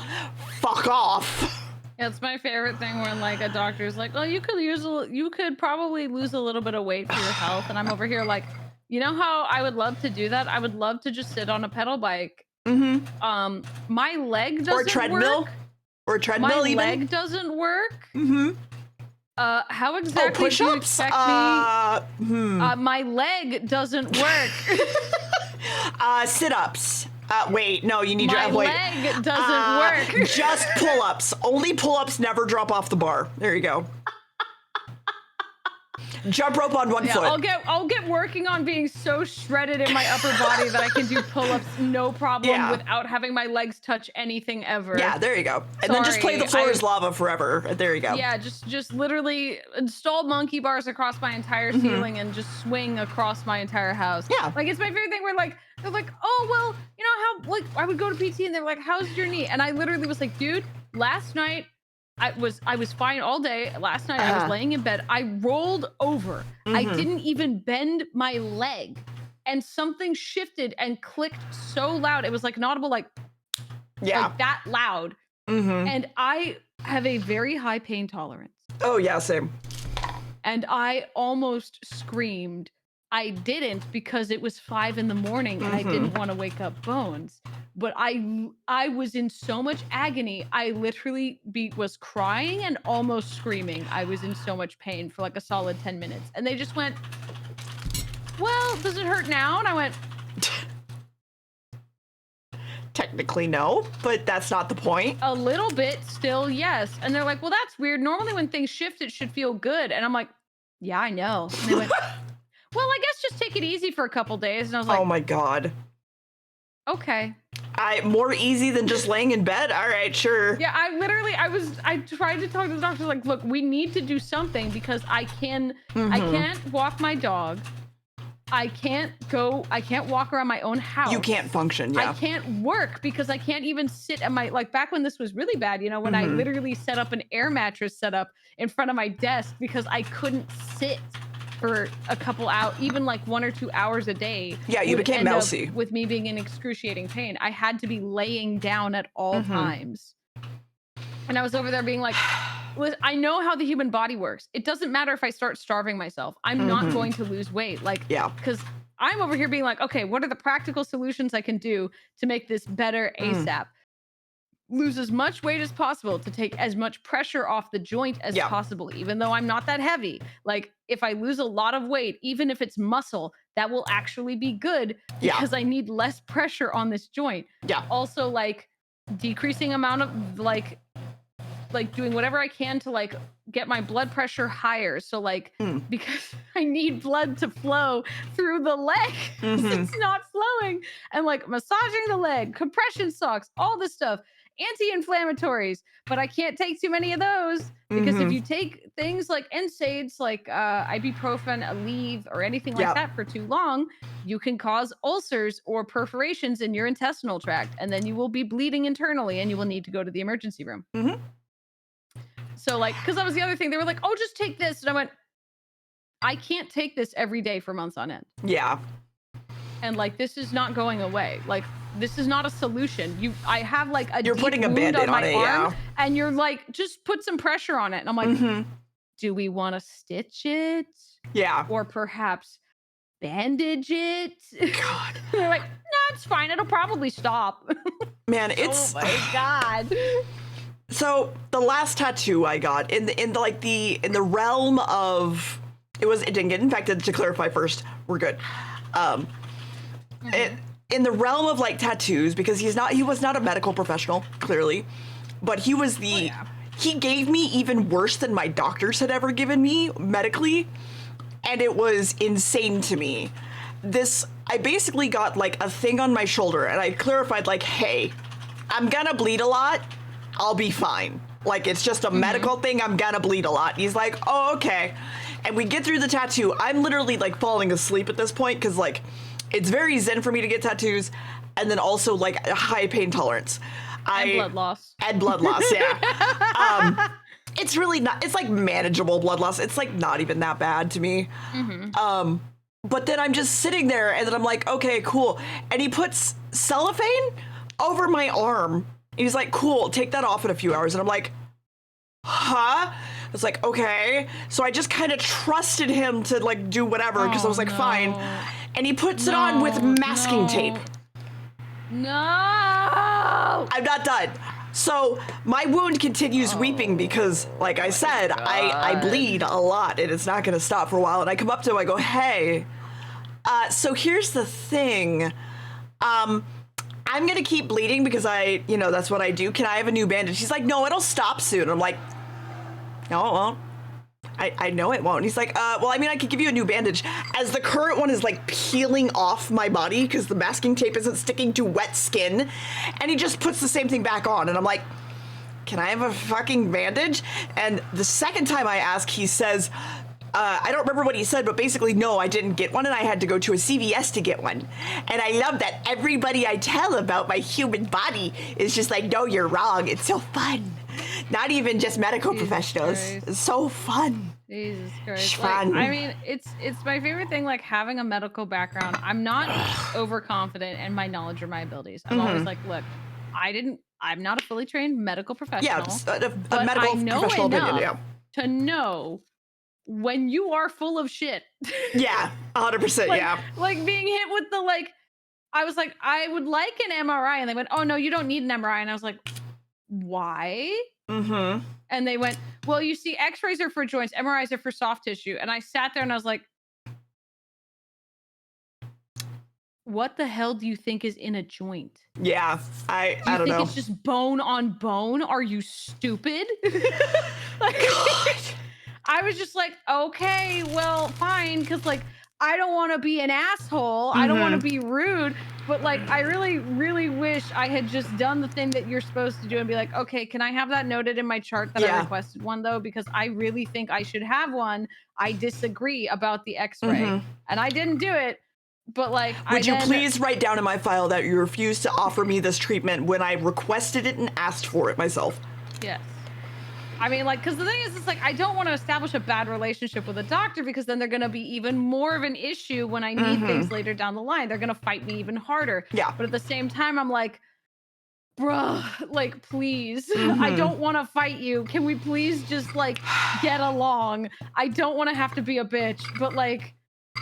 A: Fuck off.
B: Yeah, it's my favorite thing when like a doctor's like, oh, you could probably lose a little bit of weight for your health. And I'm over here like, you know how I would love to do that? I would love to just sit on a pedal bike. My leg doesn't
A: or treadmill.
B: work.
A: Or treadmill
B: my
A: even.
B: leg doesn't work. How exactly do you expect me? My leg doesn't work.
A: Sit-ups. Wait, no, you need your
B: leg doesn't work.
A: Just pull-ups. Only pull-ups, never drop off the bar. There you go. Jump rope on one foot.
B: I'll get working on being so shredded in my upper body that I can do pull-ups no problem without having my legs touch anything ever.
A: Yeah, there you go. And then just play the floor is lava forever. There you go.
B: Yeah, just literally install monkey bars across my entire ceiling and just swing across my entire house.
A: Yeah.
B: Like it's my favorite thing where like they're like, oh well, you know how like I would go to PT and they're like, how's your knee? And I literally was like, dude, last night I was fine all day. Last night I was laying in bed. I rolled over. I didn't even bend my leg. And something shifted and clicked so loud. It was like an audible like that loud. And I have a very high pain tolerance.
A: Oh yeah, same.
B: And I almost screamed. I didn't because it was 5 a.m. and I didn't want to wake up Bones. But I was in so much agony. I literally was crying and almost screaming. I was in so much pain for like a solid 10 minutes. And they just went, well, does it hurt now? And I went,
A: technically no, but that's not the point.
B: A little bit still, yes. And they're like, well, that's weird. Normally when things shift, it should feel good. And I'm like, yeah, I know. And they went, well, I guess just take it easy for a couple days. And I was like,
A: oh my God.
B: Okay.
A: More easy than just laying in bed? All right, sure.
B: Yeah, I tried to talk to the doctor, like, look, we need to do something because I can't walk my dog. I can't walk around my own house.
A: You can't function, yeah.
B: I can't work because I can't even sit at my, like back when this was really bad, you know, when I literally set up an air mattress setup in front of my desk because I couldn't sit. for a couple hours, even like 1 or 2 hours a day.
A: Yeah, you became mousy.
B: With me being in excruciating pain. I had to be laying down at all times. And I was over there being like, I know how the human body works. It doesn't matter if I start starving myself. I'm not going to lose weight. Like, because I'm over here being like, okay, what are the practical solutions I can do to make this better ASAP? Lose as much weight as possible to take as much pressure off the joint as possible, even though I'm not that heavy. Like, if I lose a lot of weight, even if it's muscle, that will actually be good because I need less pressure on this joint. Also, like, decreasing amount of like doing whatever I can to like get my blood pressure higher. So like, because I need blood to flow through the leg, it's not flowing. And like massaging the leg, compression socks, all this stuff, anti-inflammatories, but I can't take too many of those because if you take things like NSAIDs, like ibuprofen, Aleve, or anything like that for too long, you can cause ulcers or perforations in your intestinal tract, and then you will be bleeding internally and you will need to go to the emergency room. So like, because that was the other thing. They were like, oh, just take this. And I went, I can't take this every day for months on end.
A: Yeah.
B: And like, this is not going away. Like, this is not a solution. I have like a
A: You're
B: deep
A: putting a
B: wound
A: Band-Aid
B: on my arm,
A: it,
B: and you're like, just put some pressure on it. And I'm like, do we want to stitch it?
A: Yeah.
B: Or perhaps bandage it?
A: God.
B: They're like, no, it's fine. It'll probably stop.
A: Man, it's...
B: Oh my God.
A: So the last tattoo I got in the realm of it didn't get infected, to clarify first. We're good. In the realm of like tattoos, because he was not a medical professional, clearly, but he was he gave me even worse than my doctors had ever given me medically, and it was insane to me. I basically got like a thing on my shoulder, and I clarified like, hey, I'm gonna bleed a lot. I'll be fine. Like, it's just a medical thing. I'm gonna bleed a lot. He's like, oh, okay. And we get through the tattoo. I'm literally like falling asleep at this point because like it's very zen for me to get tattoos, and then also like a high pain tolerance.
B: And blood loss.
A: And blood loss, yeah. It's really not. It's like manageable blood loss. It's like not even that bad to me. But then I'm just sitting there, and then I'm like, okay, cool. And he puts cellophane over my arm. He's like, cool, take that off in a few hours. And I'm like, huh? I was like, okay. So I just kind of trusted him to like do whatever because I was like, fine. And he puts it on with masking tape.
B: No.
A: I'm not done. So my wound continues weeping because, like I said, I bleed a lot and it's not going to stop for a while. And I come up to him, I go, hey, so here's the thing. I'm going to keep bleeding because that's what I do. Can I have a new bandage? He's like, no, it'll stop soon. I'm like, no, it won't. I know it won't. And he's like, well, I mean, I could give you a new bandage as the current one is like peeling off my body because the masking tape isn't sticking to wet skin. And he just puts the same thing back on. And I'm like, can I have a fucking bandage? And the second time I ask, he says, I don't remember what he said, but basically, no, I didn't get one, and I had to go to a CVS to get one. And I love that everybody I tell about my human body is just like, no, you're wrong. It's so fun. Not even just medical professionals.
B: Christ.
A: It's so fun.
B: Jesus Christ.
A: Fun.
B: Like, I mean, it's my favorite thing, like having a medical background. I'm not overconfident in my knowledge or my abilities. I'm always like, look, I'm not a fully trained medical professional.
A: Yeah, just a
B: but
A: medical
B: I know
A: professional
B: enough
A: opinion,
B: to know when you are full of shit.
A: Yeah, 100%,
B: like, like being hit with the I was like, I would like an MRI, and they went, oh no, you don't need an MRI, and I was like, why? And they went, well, you see, X-rays are for joints, MRIs are for soft tissue, and I sat there and I was like, what the hell do you think is in a joint?
A: Yeah, I don't know.
B: Do you think it's just bone on bone? Are you stupid? Like, I was just like, okay, well, fine, because like I don't want to be an asshole. I don't want to be rude, but like I really, really wish I had just done the thing that you're supposed to do and be like, okay, can I have that noted in my chart that I requested one though? Because I really think I should have one. I disagree about the X-ray, and I didn't do it. But like,
A: would you please write down in my file that you refused to offer me this treatment when I requested it and asked for it myself?
B: Yes. I mean, like, because the thing is, it's like, I don't want to establish a bad relationship with a doctor because then they're going to be even more of an issue when I need things later down the line. They're going to fight me even harder.
A: Yeah.
B: But at the same time, I'm like, bruh, like, please, I don't want to fight you. Can we please just, like, get along? I don't want to have to be a bitch, but, like,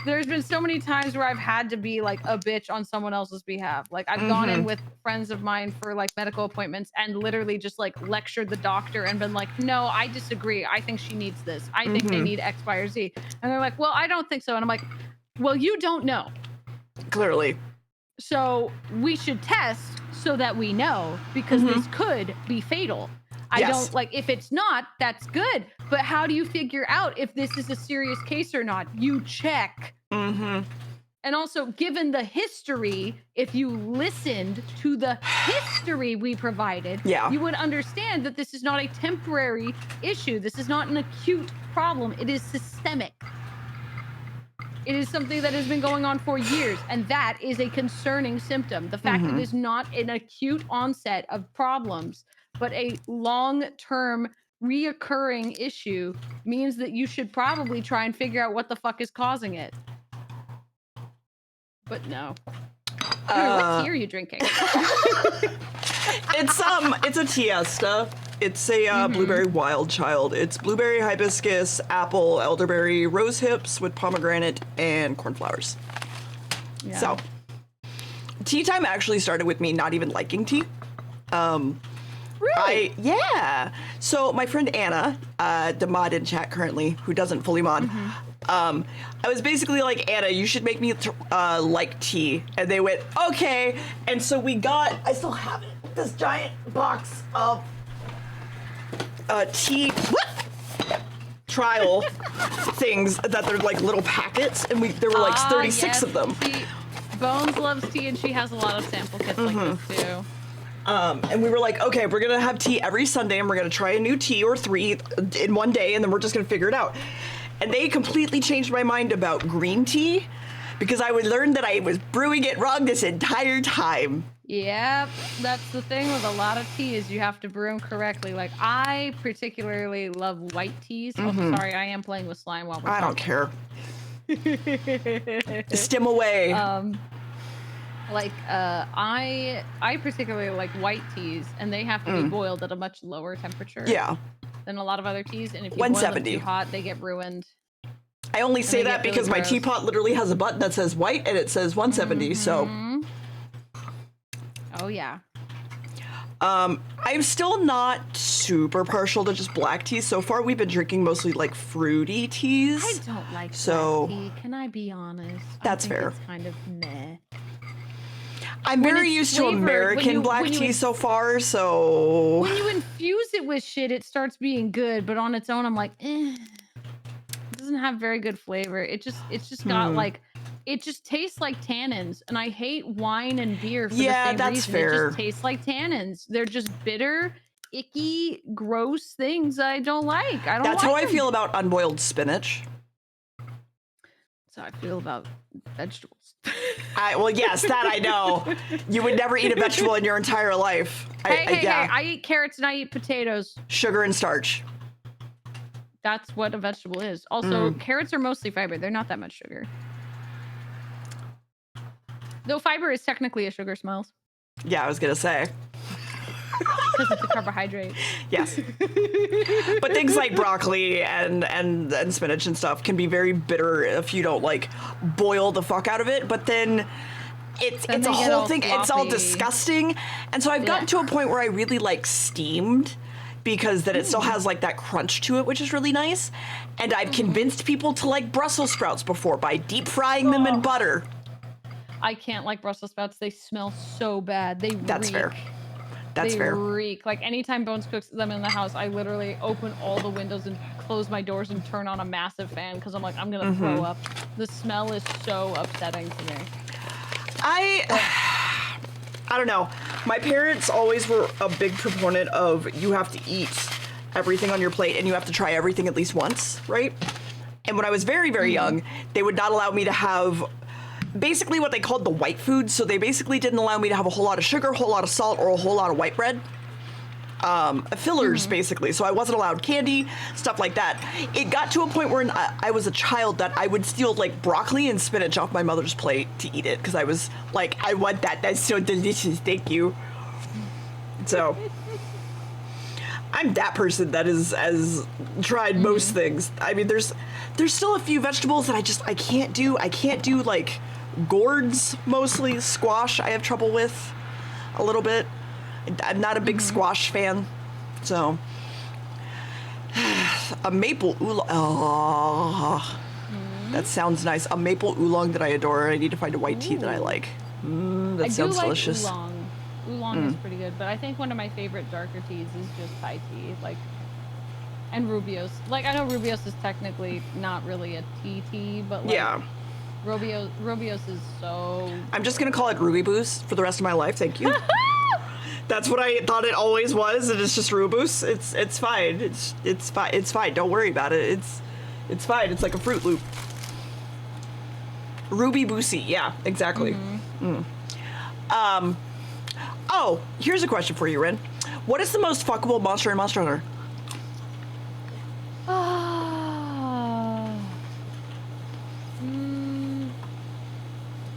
B: there's been so many times where I've had to be, like, a bitch on someone else's behalf. Like, I've gone in with friends of mine for, like, medical appointments and literally just, like, lectured the doctor and been like, no, I disagree. I think she needs this. I think they need X, Y, or Z. And they're like, well, I don't think so. And I'm like, well, you don't know.
A: Clearly.
B: So we should test so that we know, because this could be fatal. I don't, like, if it's not, that's good. But how do you figure out if this is a serious case or not? You check. And also, given the history, if you listened to the history we provided, you would understand that this is not a temporary issue. This is not an acute problem. It is systemic. It is something that has been going on for years, and that is a concerning symptom. The fact that it is not an acute onset of problems, but a long-term reoccurring issue means that you should probably try and figure out what the fuck is causing it. But no. What tea are you drinking?
A: It's a Tiesta. It's a blueberry wild child. It's blueberry, hibiscus, apple, elderberry, rose hips with pomegranate and cornflowers. Yeah. So, tea time actually started with me not even liking tea.
B: Really?
A: Yeah. So my friend Anna, the mod in chat currently, who doesn't fully mod, I was basically like, Anna, you should make me like tea. And they went, okay. And so we got, I still have it, this giant box of tea trial things that they're like little packets. And there were like 36 of them.
B: Bones loves tea, and she has a lot of sample kits like this too.
A: And we were like, okay, we're gonna have tea every Sunday, and we're gonna try a new tea or 3 in one day, and then we're just gonna figure it out. And they completely changed my mind about green tea, because I would learn that I was brewing it wrong this entire time.
B: Yep, that's the thing with a lot of tea is you have to brew them correctly. Like, I particularly love white teas. Oh, sorry, I am playing with slime while we're
A: I don't care. Stim away.
B: I particularly like white teas, and they have to be boiled at a much lower temperature than a lot of other teas. And if you boil them too hot, they get ruined.
A: I only say that because my teapot literally has a button that says white and it says 170. So.
B: Oh yeah.
A: I'm still not super partial to just black tea. So far, we've been drinking mostly like fruity teas.
B: I don't like black tea. Can I be honest?
A: That's fair.
B: It's kind of meh.
A: I'm very used to American black tea so far, so...
B: When you infuse it with shit, it starts being good, but on its own, I'm like, eh. It doesn't have very good flavor. It's just got like... It just tastes like tannins, and I hate wine and beer for the same reason.
A: Fair.
B: It just tastes like tannins. They're just bitter, icky, gross things I don't like. I don't
A: That's
B: like
A: how
B: them.
A: I feel about unboiled spinach.
B: That's how I feel about vegetables.
A: Well, yes, that I know. You would never eat a vegetable in your entire life.
B: Hey, I eat carrots and I eat potatoes.
A: Sugar and starch.
B: That's what a vegetable is. Also, carrots are mostly fiber. They're not that much sugar. Though fiber is technically a sugar, Smiles.
A: Yeah, I was going to say.
B: Because it's a carbohydrate.
A: Yes. But things like broccoli and spinach and stuff can be very bitter if you don't, like, boil the fuck out of it. But then it's a whole thing. Floppy. It's all disgusting. And so I've gotten to a point where I really like steamed, because then it still has, like, that crunch to it, which is really nice. And I've convinced people to like Brussels sprouts before by deep frying them in butter.
B: I can't like Brussels sprouts. They smell so bad.
A: That's fair. That's fair.
B: They reek. Like, anytime Bones cooks them in the house, I literally open all the windows and close my doors and turn on a massive fan because I'm like, I'm going to throw up. The smell is so upsetting to me.
A: I don't know. My parents always were a big proponent of you have to eat everything on your plate and you have to try everything at least once, right? And when I was very, very young, they would not allow me to have basically what they called the white food. So they basically didn't allow me to have a whole lot of sugar, a whole lot of salt, or a whole lot of white bread. fillers basically. So I wasn't allowed candy, stuff like that. It got to a point where I was a child that I would steal like broccoli and spinach off my mother's plate to eat it because I was like, I want that. That's so delicious. Thank you. So I'm that person that has tried most things. I mean, there's still a few vegetables that I can't do. I can't do like gourds mostly. Squash I have trouble with a little bit. I'm not a big squash fan, so a maple oolong. Oh, that sounds nice. A maple oolong that I adore. I need to find a white tea that I like. That sounds delicious.
B: Oolong. Oolong is pretty good, but I think one of my favorite darker teas is just Thai tea, and Rubios. Like I know Rubios is technically not really a tea, but like,
A: yeah.
B: Rubios is so.
A: I'm just gonna call it Ruby Boost for the rest of my life. Thank you. That's what I thought it always was, and it's just Rubus. It's fine. It's fine. It's fine. Don't worry about it. It's fine. It's like a Fruit Loop. Ruby Boosie. Yeah, exactly. Oh, here's a question for you, Renn. What is the most fuckable monster in Monster Hunter?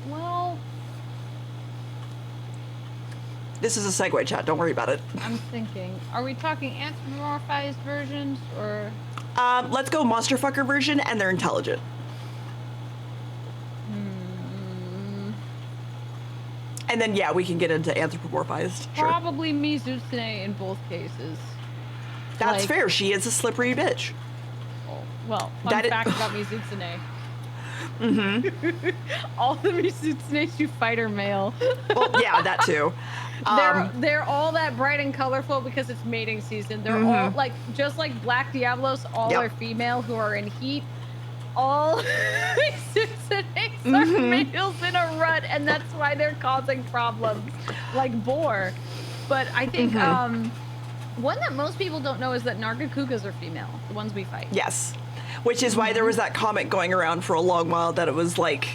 B: Well.
A: This is a segue, chat. Don't worry about it.
B: I'm thinking. Are we talking anthropomorphized versions or?
A: Let's go monster fucker version, and they're intelligent. And then yeah, we can get into anthropomorphized. Sure.
B: Probably Mizutsune in both cases.
A: That's
B: like,
A: fair. She is a slippery bitch.
B: Oh, well, fun fact about Mizutsune. All the Mizutsunes you fight are male.
A: Well, yeah, that too.
B: They're all that bright and colorful because it's mating season. They're all like just like Black Diablos. All are female who are in heat. All Mizutsunes are males in a rut, and that's why they're causing problems, like Boar. But I think one that most people don't know is that Nargacugas are female. The ones we fight.
A: Yes. Which is why there was that comic going around for a long while that it was like,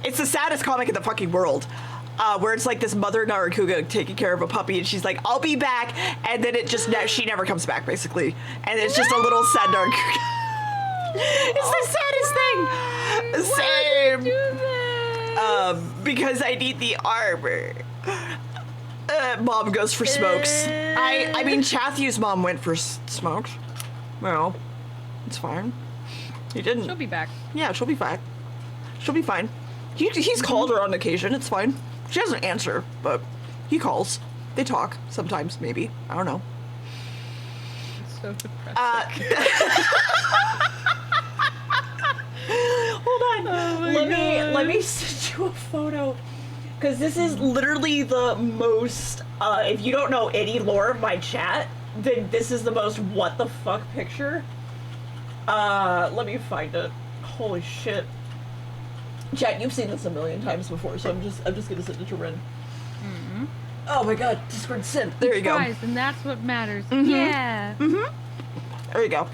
A: it's the saddest comic in the fucking world, where it's like this mother Narakuga taking care of a puppy, and she's like, I'll be back, and then it just, she never comes back, basically. And it's just a little sad Narakuga. It's the saddest thing. Same.
B: Why did you do this?
A: Because I need the armor. Mom goes for smokes. I mean, Chathew's mom went for smokes. Well, it's fine. He didn't.
B: She'll be back.
A: Yeah, she'll be fine. She'll be fine. He's called her on occasion. It's fine. She doesn't answer, but he calls. They talk sometimes, maybe. I don't know.
B: It's so depressing.
A: Hold on.
B: Oh
A: let me send you a photo, because this is literally the most. If you don't know any lore of my chat, then this is the most what the fuck picture. Let me find it. Holy shit. Chat, you've seen this a million times before, so I'm just gonna send it to Renn. Oh my god, Discord sent. There you go.
B: And that's what matters. Yeah.
A: There you go.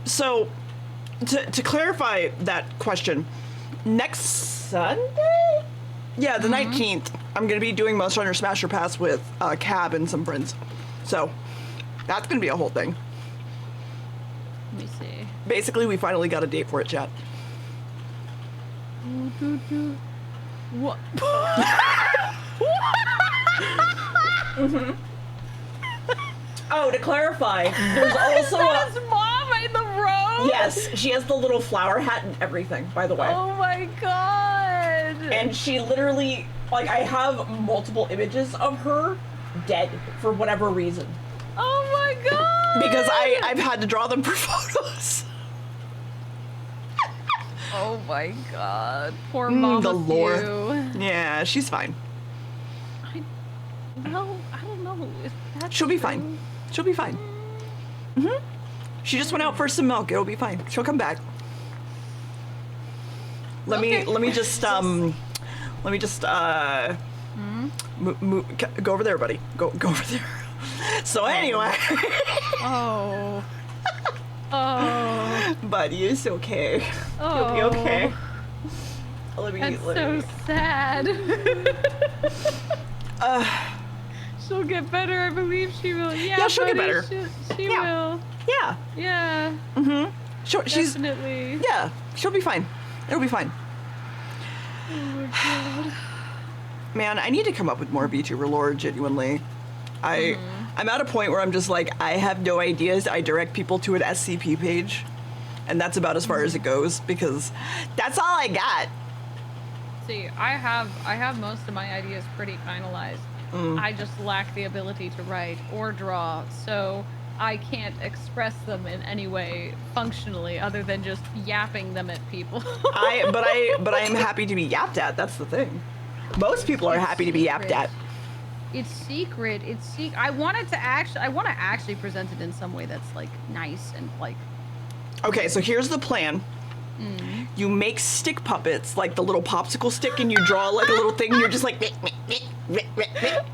A: So to clarify that question, next Sunday? Yeah, the 19th, I'm going to be doing Monster Hunter Smasher Pass with Cab and some friends. So, that's going to be a whole thing.
B: Let me see.
A: Basically, we finally got a date for it, chat.
B: What?
A: Oh, to clarify, there's also
B: Is that his mom in the road?
A: Yes, she has the little flower hat and everything, by the way.
B: Oh my god.
A: And she literally, like, I have multiple images of her dead for whatever reason.
B: Oh my god.
A: Because I've had to draw them for photos.
B: Oh my god. Poor mama.
A: The lore.
B: Few.
A: Yeah, she's fine.
B: I don't know. If that's
A: She'll be
B: true.
A: fine. She'll be fine. She just went out for some milk. It'll be fine. She'll come back. Let me just go over there, buddy. Go over there. So anyway.
B: Oh.
A: buddy. It's okay.
B: Oh,
A: You'll be okay.
B: That's so sad. She'll get better. I believe she will. Yeah,
A: she'll get
B: buddy,
A: better.
B: She
A: Yeah.
B: will.
A: Yeah.
B: Yeah.
A: Mm-hmm. She's
B: Definitely.
A: yeah. She'll be fine. It'll be fine.
B: Oh my god.
A: Man, I need to come up with more VTuber lore. Genuinely, I'm at a point where I'm just like, I have no ideas. I direct people to an SCP page, and that's about as far as it goes because that's all I got.
B: See, I have most of my ideas pretty finalized. I just lack the ability to write or draw, so I can't express them in any way functionally other than just yapping them at people.
A: But I am happy to be yapped at. That's the thing. Most people are happy to be yapped at.
B: It's secret. It's secret. I want to actually present it in some way that's like nice and like.
A: Okay, so here's the plan. You make stick puppets, like the little popsicle stick, and you draw like a little thing, and you're just like, perfect.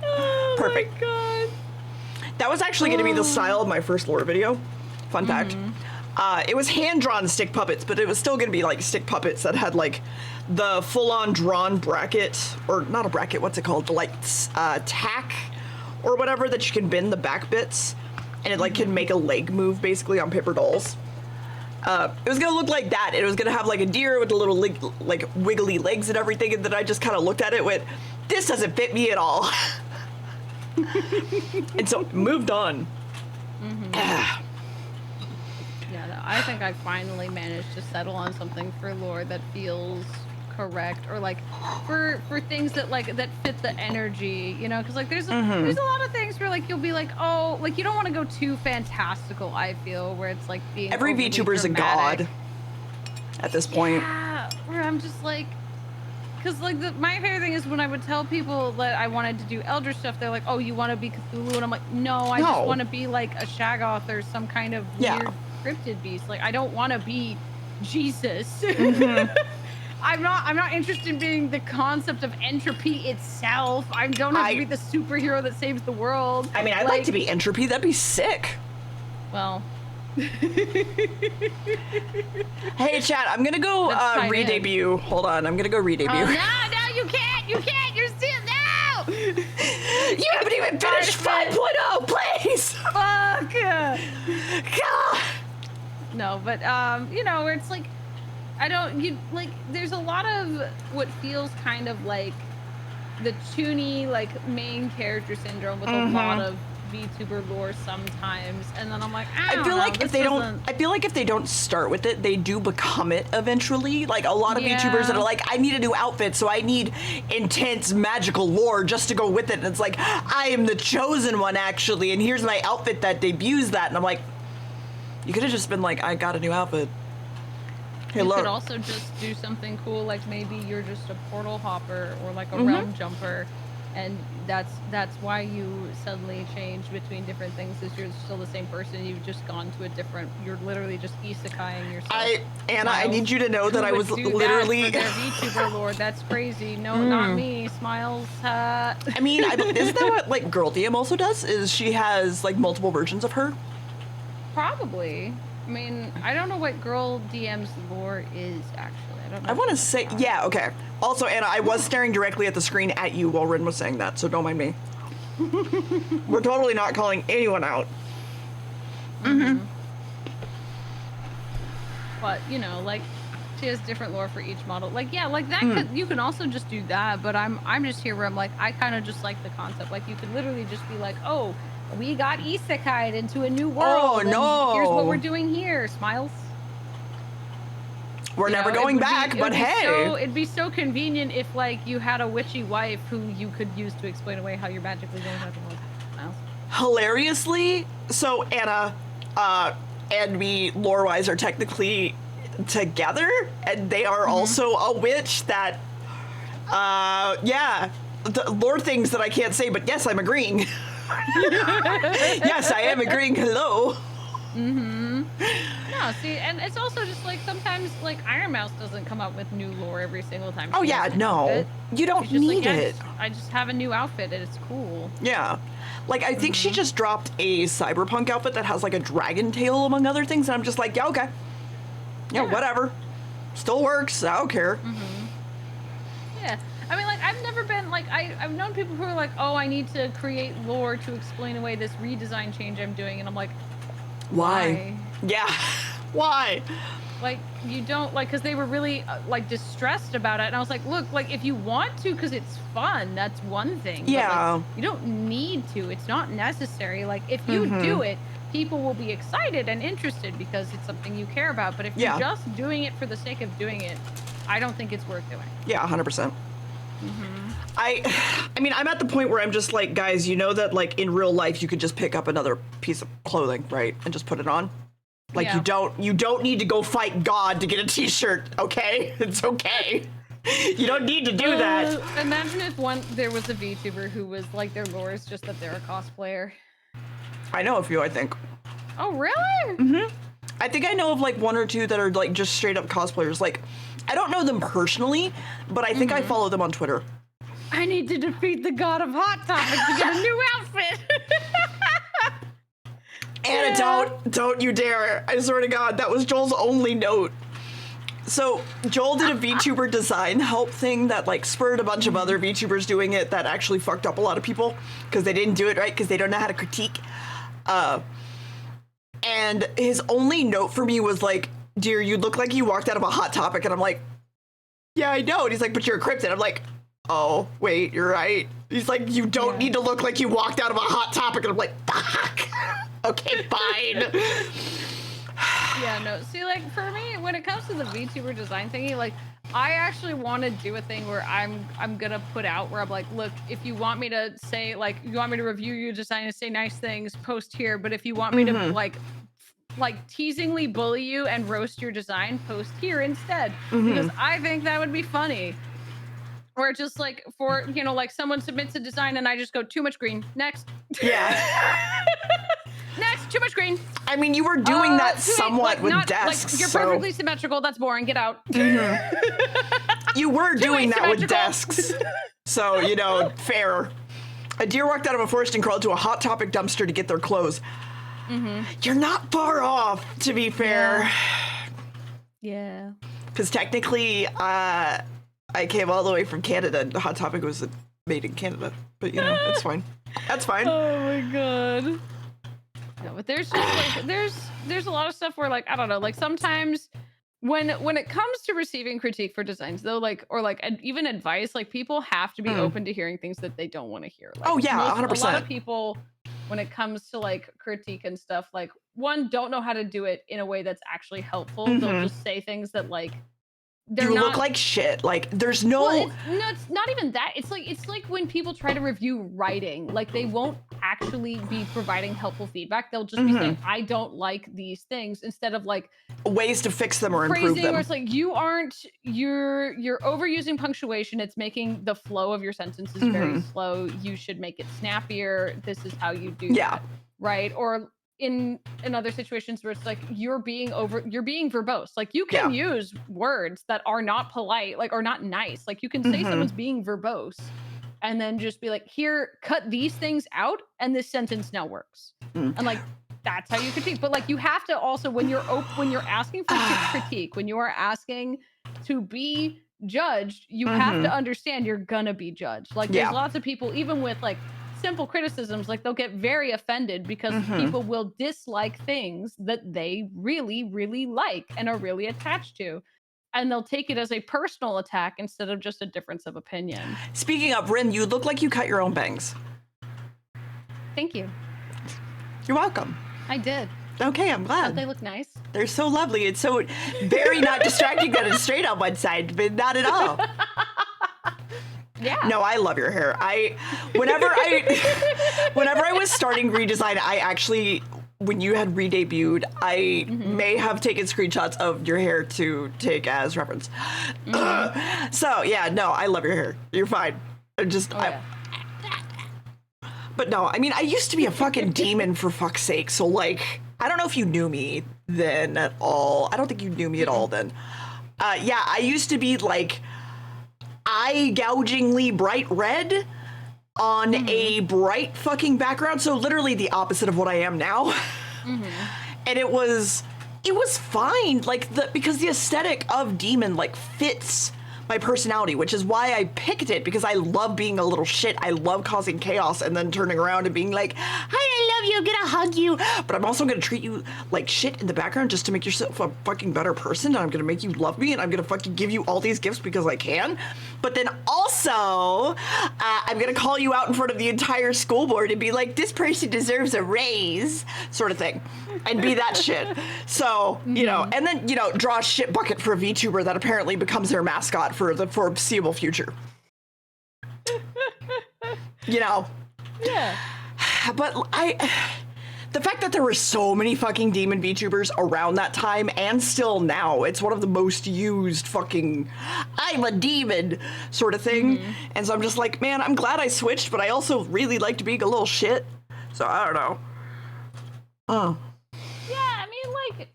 B: Oh my god.
A: That was actually going to be the style of my first lore video. Fun fact. It was hand-drawn stick puppets, but it was still going to be like stick puppets that had like the full-on drawn bracket, or not a bracket, what's it called? The like tack or whatever that you can bend the back bits, and it like can make a leg move basically on paper dolls. It was gonna look like that. It was gonna have like a deer with the little like wiggly legs and everything, and then I just kind of looked at it with, this doesn't fit me at all. And so moved on.
B: Yeah, no, I think I finally managed to settle on something for lore that feels correct, or like for things that like that fit the energy, you know, because like there's a lot of things where like you'll be like, oh, like you don't want to go too fantastical. I feel where it's like being
A: Every
B: overly
A: VTuber's a
B: dramatic.
A: god at this point.
B: Yeah, where I'm just like, because like my favorite thing is when I would tell people that I wanted to do Elder stuff, they're like, oh, you want to be Cthulhu, and I'm like, no, I just want to be like a Shaggoth or some kind of weird cryptid beast. Like I don't want to be Jesus. I'm not interested in being the concept of entropy itself. I don't have to be the superhero that saves the world.
A: I mean, I'd like to be entropy. That'd be sick.
B: Well.
A: Hey, chat, I'm gonna go re-debut. Hold on, I'm gonna go re-debut.
B: No, you can't. You're still, no!
A: You haven't even finished 5.0, please!
B: Fuck!
A: God.
B: No, but, you know, where it's like, there's a lot of what feels kind of like the toony, like, main character syndrome with a lot of VTuber lore sometimes, and then I'm like, I feel like if they don't start with it, they do become it eventually. Like a lot of VTubers that are like, I need a new outfit, so I need intense magical lore just to go with it. And it's like, I am the chosen one actually, and here's my outfit that debuts that. And I'm like, you could have just been like, I got a new outfit. Hey, you could also just do something cool, like maybe you're just a portal hopper or like a realm jumper, and that's why you suddenly change between different things. Is you're still the same person, you've just gone to a different. You're literally just isekaiing yourself.
A: Anna, I need you to know that I was literally.
B: That for their VTuber lord, that's crazy. No, not me. Smiles.
A: I mean, isn't that what like Girl DM also does? Is she has like multiple versions of her?
B: Probably. I mean, I don't know what Girl DM's lore is, actually. I don't know.
A: I want to say, yeah, okay. Also, Anna, I was staring directly at the screen at you while Renn was saying that, so don't mind me. We're totally not calling anyone out.
B: But, you know, like, she has different lore for each model. Like, yeah, like that you can also just do that, but I'm just here where I'm like, I kind of just like the concept. Like, you could literally just be like, oh, we got isekai'd into a new world.
A: Oh, no.
B: Here's what we're doing here. Smiles.
A: We're never going back, but hey.
B: It'd be so convenient if, like, you had a witchy wife who you could use to explain away how you're magically going to the world. Smiles.
A: Hilariously, so Anna and me, lore-wise, are technically together, and they are also a witch that, yeah, the lore things that I can't say, but yes, I'm agreeing. Yes, I am agreeing. Hello.
B: No, see, and it's also just like sometimes like Iron Mouse doesn't come up with new lore every single time.
A: Oh yeah, no, you don't need it.
B: I just have a new outfit and it's cool.
A: Yeah, like I think she just dropped a cyberpunk outfit that has like a dragon tail among other things, and I'm just like, yeah, okay. Yeah, whatever. Still works. I don't care.
B: Yeah. I mean, like, I've never been, like, I've known people who are like, oh, I need to create lore to explain away this redesign change I'm doing. And I'm like, why?
A: Yeah. Why?
B: Like, you don't, like, because they were really, like, distressed about it. And I was like, look, like, if you want to, because it's fun, that's one thing.
A: Yeah.
B: But, like, you don't need to. It's not necessary. Like, if you do it, people will be excited and interested because it's something you care about. But if you're just doing it for the sake of doing it, I don't think it's worth doing.
A: Yeah, 100%. I mean, I'm at the point where I'm just like, guys, you know that, like, in real life, you could just pick up another piece of clothing, right? And just put it on. Like, you don't need to go fight God to get a t-shirt, okay? It's okay. You don't need to do that.
B: Imagine if there was a VTuber who was like, their lore is just that they're a cosplayer.
A: I know a few, I think.
B: Oh, really?
A: I think I know of, like, one or two that are, like, just straight up cosplayers. Like, I don't know them personally, but I think I follow them on Twitter.
B: I need to defeat the god of Hot Topic to get a new outfit.
A: Anna, don't you dare. I swear to God, that was Joel's only note. So Joel did a VTuber design help thing that, like, spurred a bunch of other VTubers doing it that actually fucked up a lot of people because they didn't do it right because they don't know how to critique. And his only note for me was like, dear, you look like you walked out of a Hot Topic. And I'm like, yeah, I know. And he's like, but you're a cryptid. I'm like, oh, wait, you're right. He's like, you don't need to look like you walked out of a Hot Topic. And I'm like, fuck. Okay, fine.
B: Yeah, no. See, like, for me, when it comes to the VTuber design thingy, like, I actually want to do a thing where I'm gonna put out where I'm like, look, if you want me to say, like, you want me to review your design and say nice things, post here. But if you want me to, like teasingly bully you and roast your design, post here instead. Because I think that would be funny. Or just, like, for, you know, like, someone submits a design and I just go, too much green. Next.
A: Yeah.
B: Next, too much green.
A: I mean, you were doing that somewhat with desks.
B: Like, you're
A: so...
B: perfectly symmetrical. That's boring. Get out.
A: You were doing that with desks. So, you know, fair. A deer walked out of a forest and crawled to a Hot Topic dumpster to get their clothes. You're not far off, to be fair.
B: Yeah.
A: Because technically, I came all the way from Canada, and Hot Topic was made in Canada. But, you know, that's fine. That's fine.
B: Oh my god. Yeah, but there's just, like, there's a lot of stuff where, like, I don't know, like, sometimes when it comes to receiving critique for designs, though, like, or like even advice, like, people have to be open to hearing things that they don't want to hear. Like,
A: oh yeah, 100%.
B: A lot of people, when it comes to, like, critique and stuff, like, one, don't know how to do it in a way that's actually helpful. They'll just say things that, like,
A: you look like shit. Like, there's no...
B: Well, it's not even that. It's like when people try to review writing, like, they won't actually be providing helpful feedback. They'll just be saying, I don't like these things, instead of, like,
A: ways to fix them or improve them.
B: Where it's like, you're overusing punctuation. It's making the flow of your sentences very slow. You should make it snappier. This is how you do that. Right? Or in other situations where it's like, you're being verbose. Like, you can use words that are not polite, like, or not nice. Like, you can say someone's being verbose and then just be like, here, cut these things out and this sentence now works. And, like, that's how you critique. But, like, you have to also, when you're asking for critique, when you are asking to be judged, you have to understand you're gonna be judged. Like, there's lots of people, even with, like, simple criticisms, like, they'll get very offended because people will dislike things that they really, really like and are really attached to. And they'll take it as a personal attack instead of just a difference of opinion. Speaking
A: of, Renn, you look like you cut your own bangs.
B: Thank you.
A: You're welcome.
B: I did.
A: Okay, I'm glad.
B: Don't they look nice?
A: They're so lovely. It's so very not distracting that it's straight on one side, but not at all.
B: Yeah.
A: No, I love your hair. Whenever I was starting redesign, I actually, when you had re-debuted, I may have taken screenshots of your hair to take as reference. So yeah, no, I love your hair. You're fine. But no, I mean, I used to be a fucking demon, for fuck's sake. So, like, I don't know if you knew me then at all. I don't think you knew me at all then. Yeah, I used to be, like, eye-gougingly bright red on a bright fucking background. So literally the opposite of what I am now. And it was it was fine, like because the aesthetic of demon like fits my personality, which is why I picked it, because I love being a little shit. I love causing chaos and then turning around and being like, hi, I love you, I'm gonna hug you. But I'm also gonna treat you like shit in the background just to make yourself a fucking better person, and I'm gonna make you love me, and I'm gonna fucking give you all these gifts because I can. But then also, I'm gonna call you out in front of the entire school board and be like, this person deserves a raise, sort of thing. And be that shit. So, you know, and then, you know, draw a shit bucket for a VTuber that apparently becomes their mascot for the foreseeable future. You know?
B: Yeah.
A: But the fact that there were so many fucking demon VTubers around that time and still now, it's one of the most used fucking I'm a demon sort of thing. And so I'm just like, man, I'm glad I switched, but I also really liked being a little shit. So I don't know. Oh.
B: Yeah, I mean, like,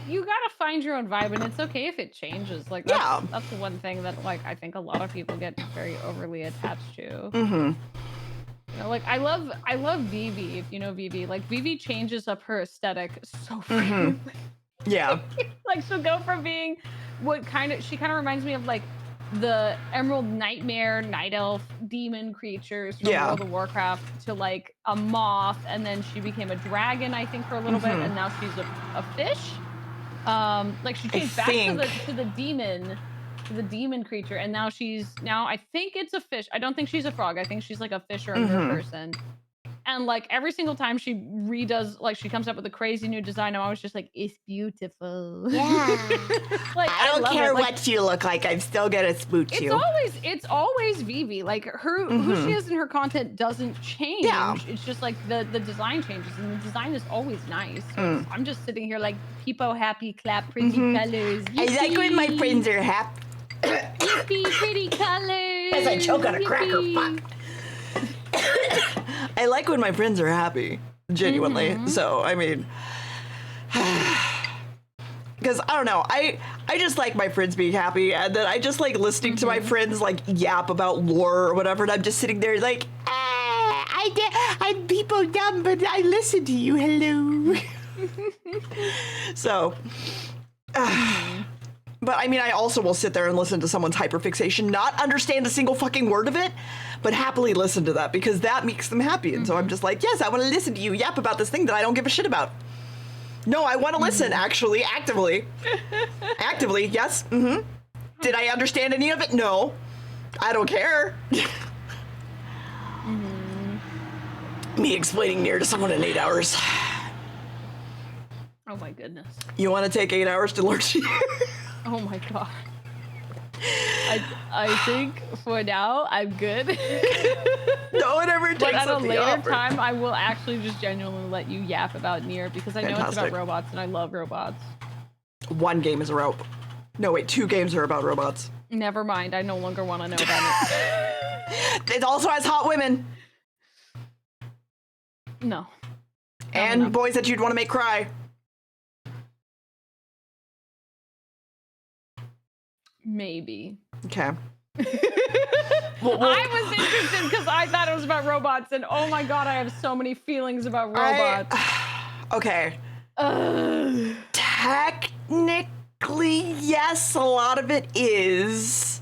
B: you gotta find your own vibe, and it's okay if it changes. Like, that's the one thing that, like, I think a lot of people get very overly attached to. You know, like, I love Vivi, if you know Vivi. Like, Vivi changes up her aesthetic so frequently.
A: Yeah.
B: Like, she'll go from being she kind of reminds me of, like, the Emerald Nightmare Night Elf demon creatures from World of Warcraft to like a moth, and then she became a dragon, I think, for a little bit, and now she's a fish. Like she changed back to the demon creature, and now I think it's a fish. I don't think she's a frog. I think she's like a fish or a mer person. And like every single time she redoes, like she comes up with a crazy new design, I'm always just like, it's beautiful.
D: Yeah.
A: Like I don't care what you look like, I'm still gonna spoot you.
B: It's always Vivi. Like who she is in her content doesn't change.
A: Yeah.
B: It's just like the design changes, and the design is always nice. So I'm just sitting here like people happy, clap pretty colors.
A: Yippee. I like when my friends are happy.
B: Yippee, pretty colors.
A: As I choke on a cracker, fuck. I like when my friends are happy, genuinely. So, I mean, because I don't know, I just like my friends being happy, and then I just like listening to my friends like yap about lore or whatever, and I'm just sitting there like, I'm people dumb, but I listen to you, hello. So, but I mean, I also will sit there and listen to someone's hyperfixation, not understand a single fucking word of it, but happily listen to that because that makes them happy. And so I'm just like, yes, I want to listen to you yap about this thing that I don't give a shit about. No, I want to listen, actually, actively. Actively, yes. Did I understand any of it? No. I don't care. Me explaining Nier to someone in 8 hours.
B: Oh my goodness.
A: You want to take 8 hours to learn Nier?
B: Oh my god. I think for now I'm good.
A: No one ever takes
B: but at a later
A: offer.
B: time, I will actually just genuinely let you yap about Nier because I know it's about robots and I love robots.
A: One game is a rope. No, wait, 2 games are about robots.
B: Never mind. I no longer want to know about it.
A: It also has hot women.
B: No.
A: And boys that you'd want to make cry.
B: Maybe.
A: Okay.
B: I was interested because I thought it was about robots, and oh my god, I have so many feelings about robots.
A: Okay. Technically, yes, a lot of it is.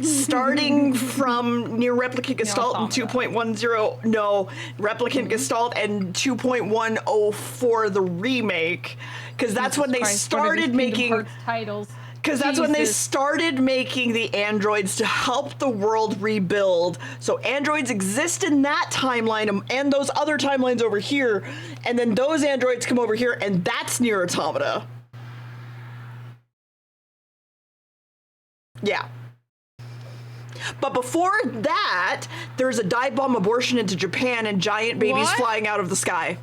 A: Starting from Near Replicant Gestalt and 2.10, no, Replicant Gestalt and 2.104, the remake, because that's when they started making
B: titles.
A: Because that's when they started making the androids to help the world rebuild. So androids exist in that timeline and those other timelines over here, and then those androids come over here, and that's Nier Automata. Yeah. But before that, there's a dive bomb abortion into Japan and giant babies flying out of the sky.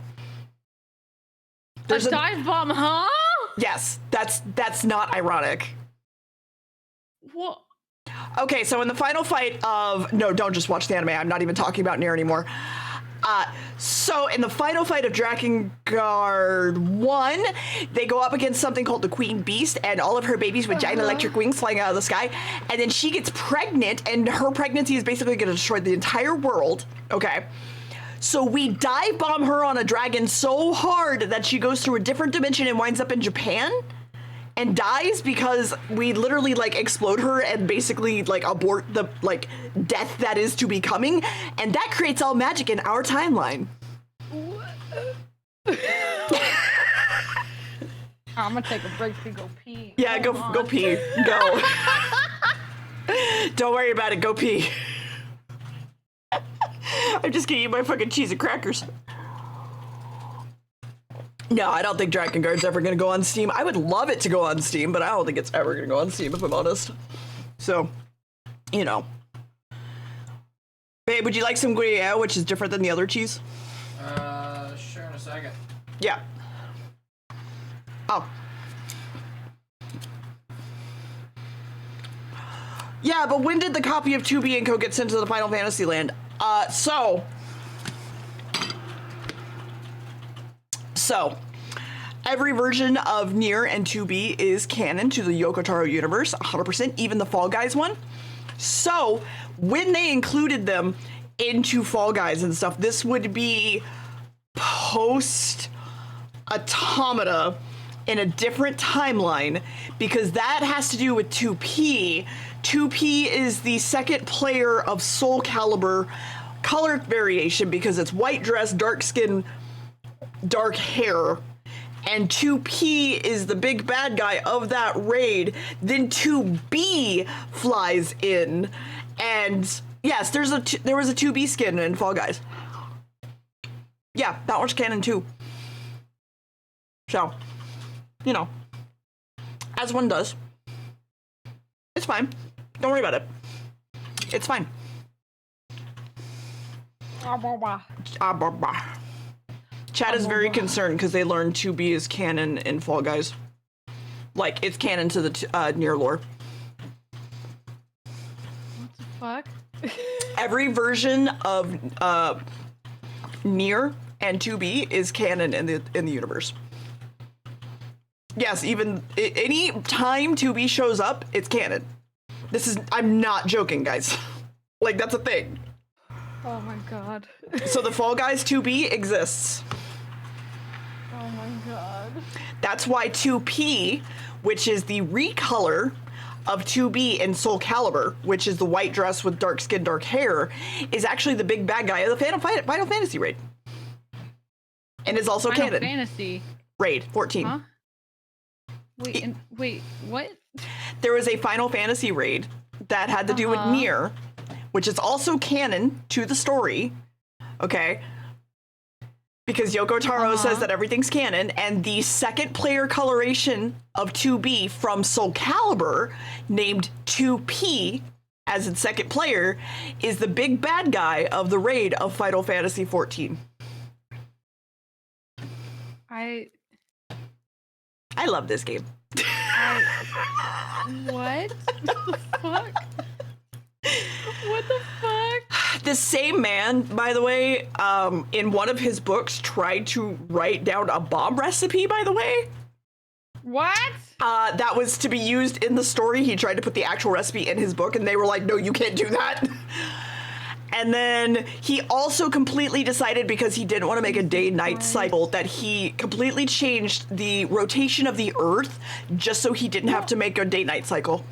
B: There's a dive bomb, huh?
A: Yes, that's not ironic.
B: What?
A: Okay, so in the final fight of... No, don't just watch the anime. I'm not even talking about Nier anymore. So in the final fight of Drakengard 1, they go up against something called the Queen Beast and all of her babies with giant electric wings flying out of the sky. And then she gets pregnant, and her pregnancy is basically going to destroy the entire world. Okay. So we dive bomb her on a dragon so hard that she goes through a different dimension and winds up in Japan and dies because we literally like explode her and basically like abort the like death that is to be coming, and that creates all magic in our timeline.
B: I'm gonna take a break to go pee.
A: Yeah, go pee. Go. Don't worry about it. Go pee. I'm just gonna eat my fucking cheese and crackers. No, I don't think Dragon Guard's ever gonna go on Steam. I would love it to go on Steam, but I don't think it's ever gonna go on Steam if I'm honest. So, you know. Babe, would you like some Gruyere, which is different than the other cheese?
E: Sure, in a second.
A: Yeah. Oh. Yeah, but when did the copy of 2B and Co get sent to the Final Fantasy land? So, every version of Nier and 2B is canon to the Yoko Taro universe, 100%, even the Fall Guys one. So, when they included them into Fall Guys and stuff, this would be post Automata in a different timeline, because that has to do with 2P. 2P is the second player of Soul Calibur color variation because it's white dress, dark skin, dark hair. And 2P is the big bad guy of that raid. Then 2B flies in. And yes, there was a 2B skin in Fall Guys. Yeah, that one's canon too. So, you know, as one does. It's fine. Don't worry about it. It's fine. Chat is very concerned because they learned 2B is canon in Fall Guys. Like, it's canon to the Nier lore.
B: What the fuck?
A: Every version of Nier and 2B is canon in the universe. Yes, even any time 2B shows up, it's canon. I'm not joking, guys. Like, that's a thing.
B: Oh my god.
A: So the Fall Guys 2B exists.
B: Oh my god.
A: That's why 2P, which is the recolor of 2B in Soul Calibur, which is the white dress with dark skin, dark hair, is actually the big bad guy of the Final Fantasy raid. And is also
B: Final
A: canon.
B: Fantasy.
A: Raid 14.
B: Huh? Wait, what?
A: There was a Final Fantasy raid that had to do with Nier, which is also canon to the story. Okay? Because Yoko Taro says that everything's canon, and the second player coloration of 2B from Soul Calibur, named 2P, as in second player, is the big bad guy of the raid of Final Fantasy 14. I love this game.
B: What the fuck? What the fuck?
A: This same man, by the way, in one of his books, tried to write down a bomb recipe, by the way.
B: What?
A: That was to be used in the story. He tried to put the actual recipe in his book, and they were like, no, you can't do that. And then he also completely decided, because he didn't want to make a day-night cycle, that he completely changed the rotation of the Earth just so he didn't have to make a day-night cycle.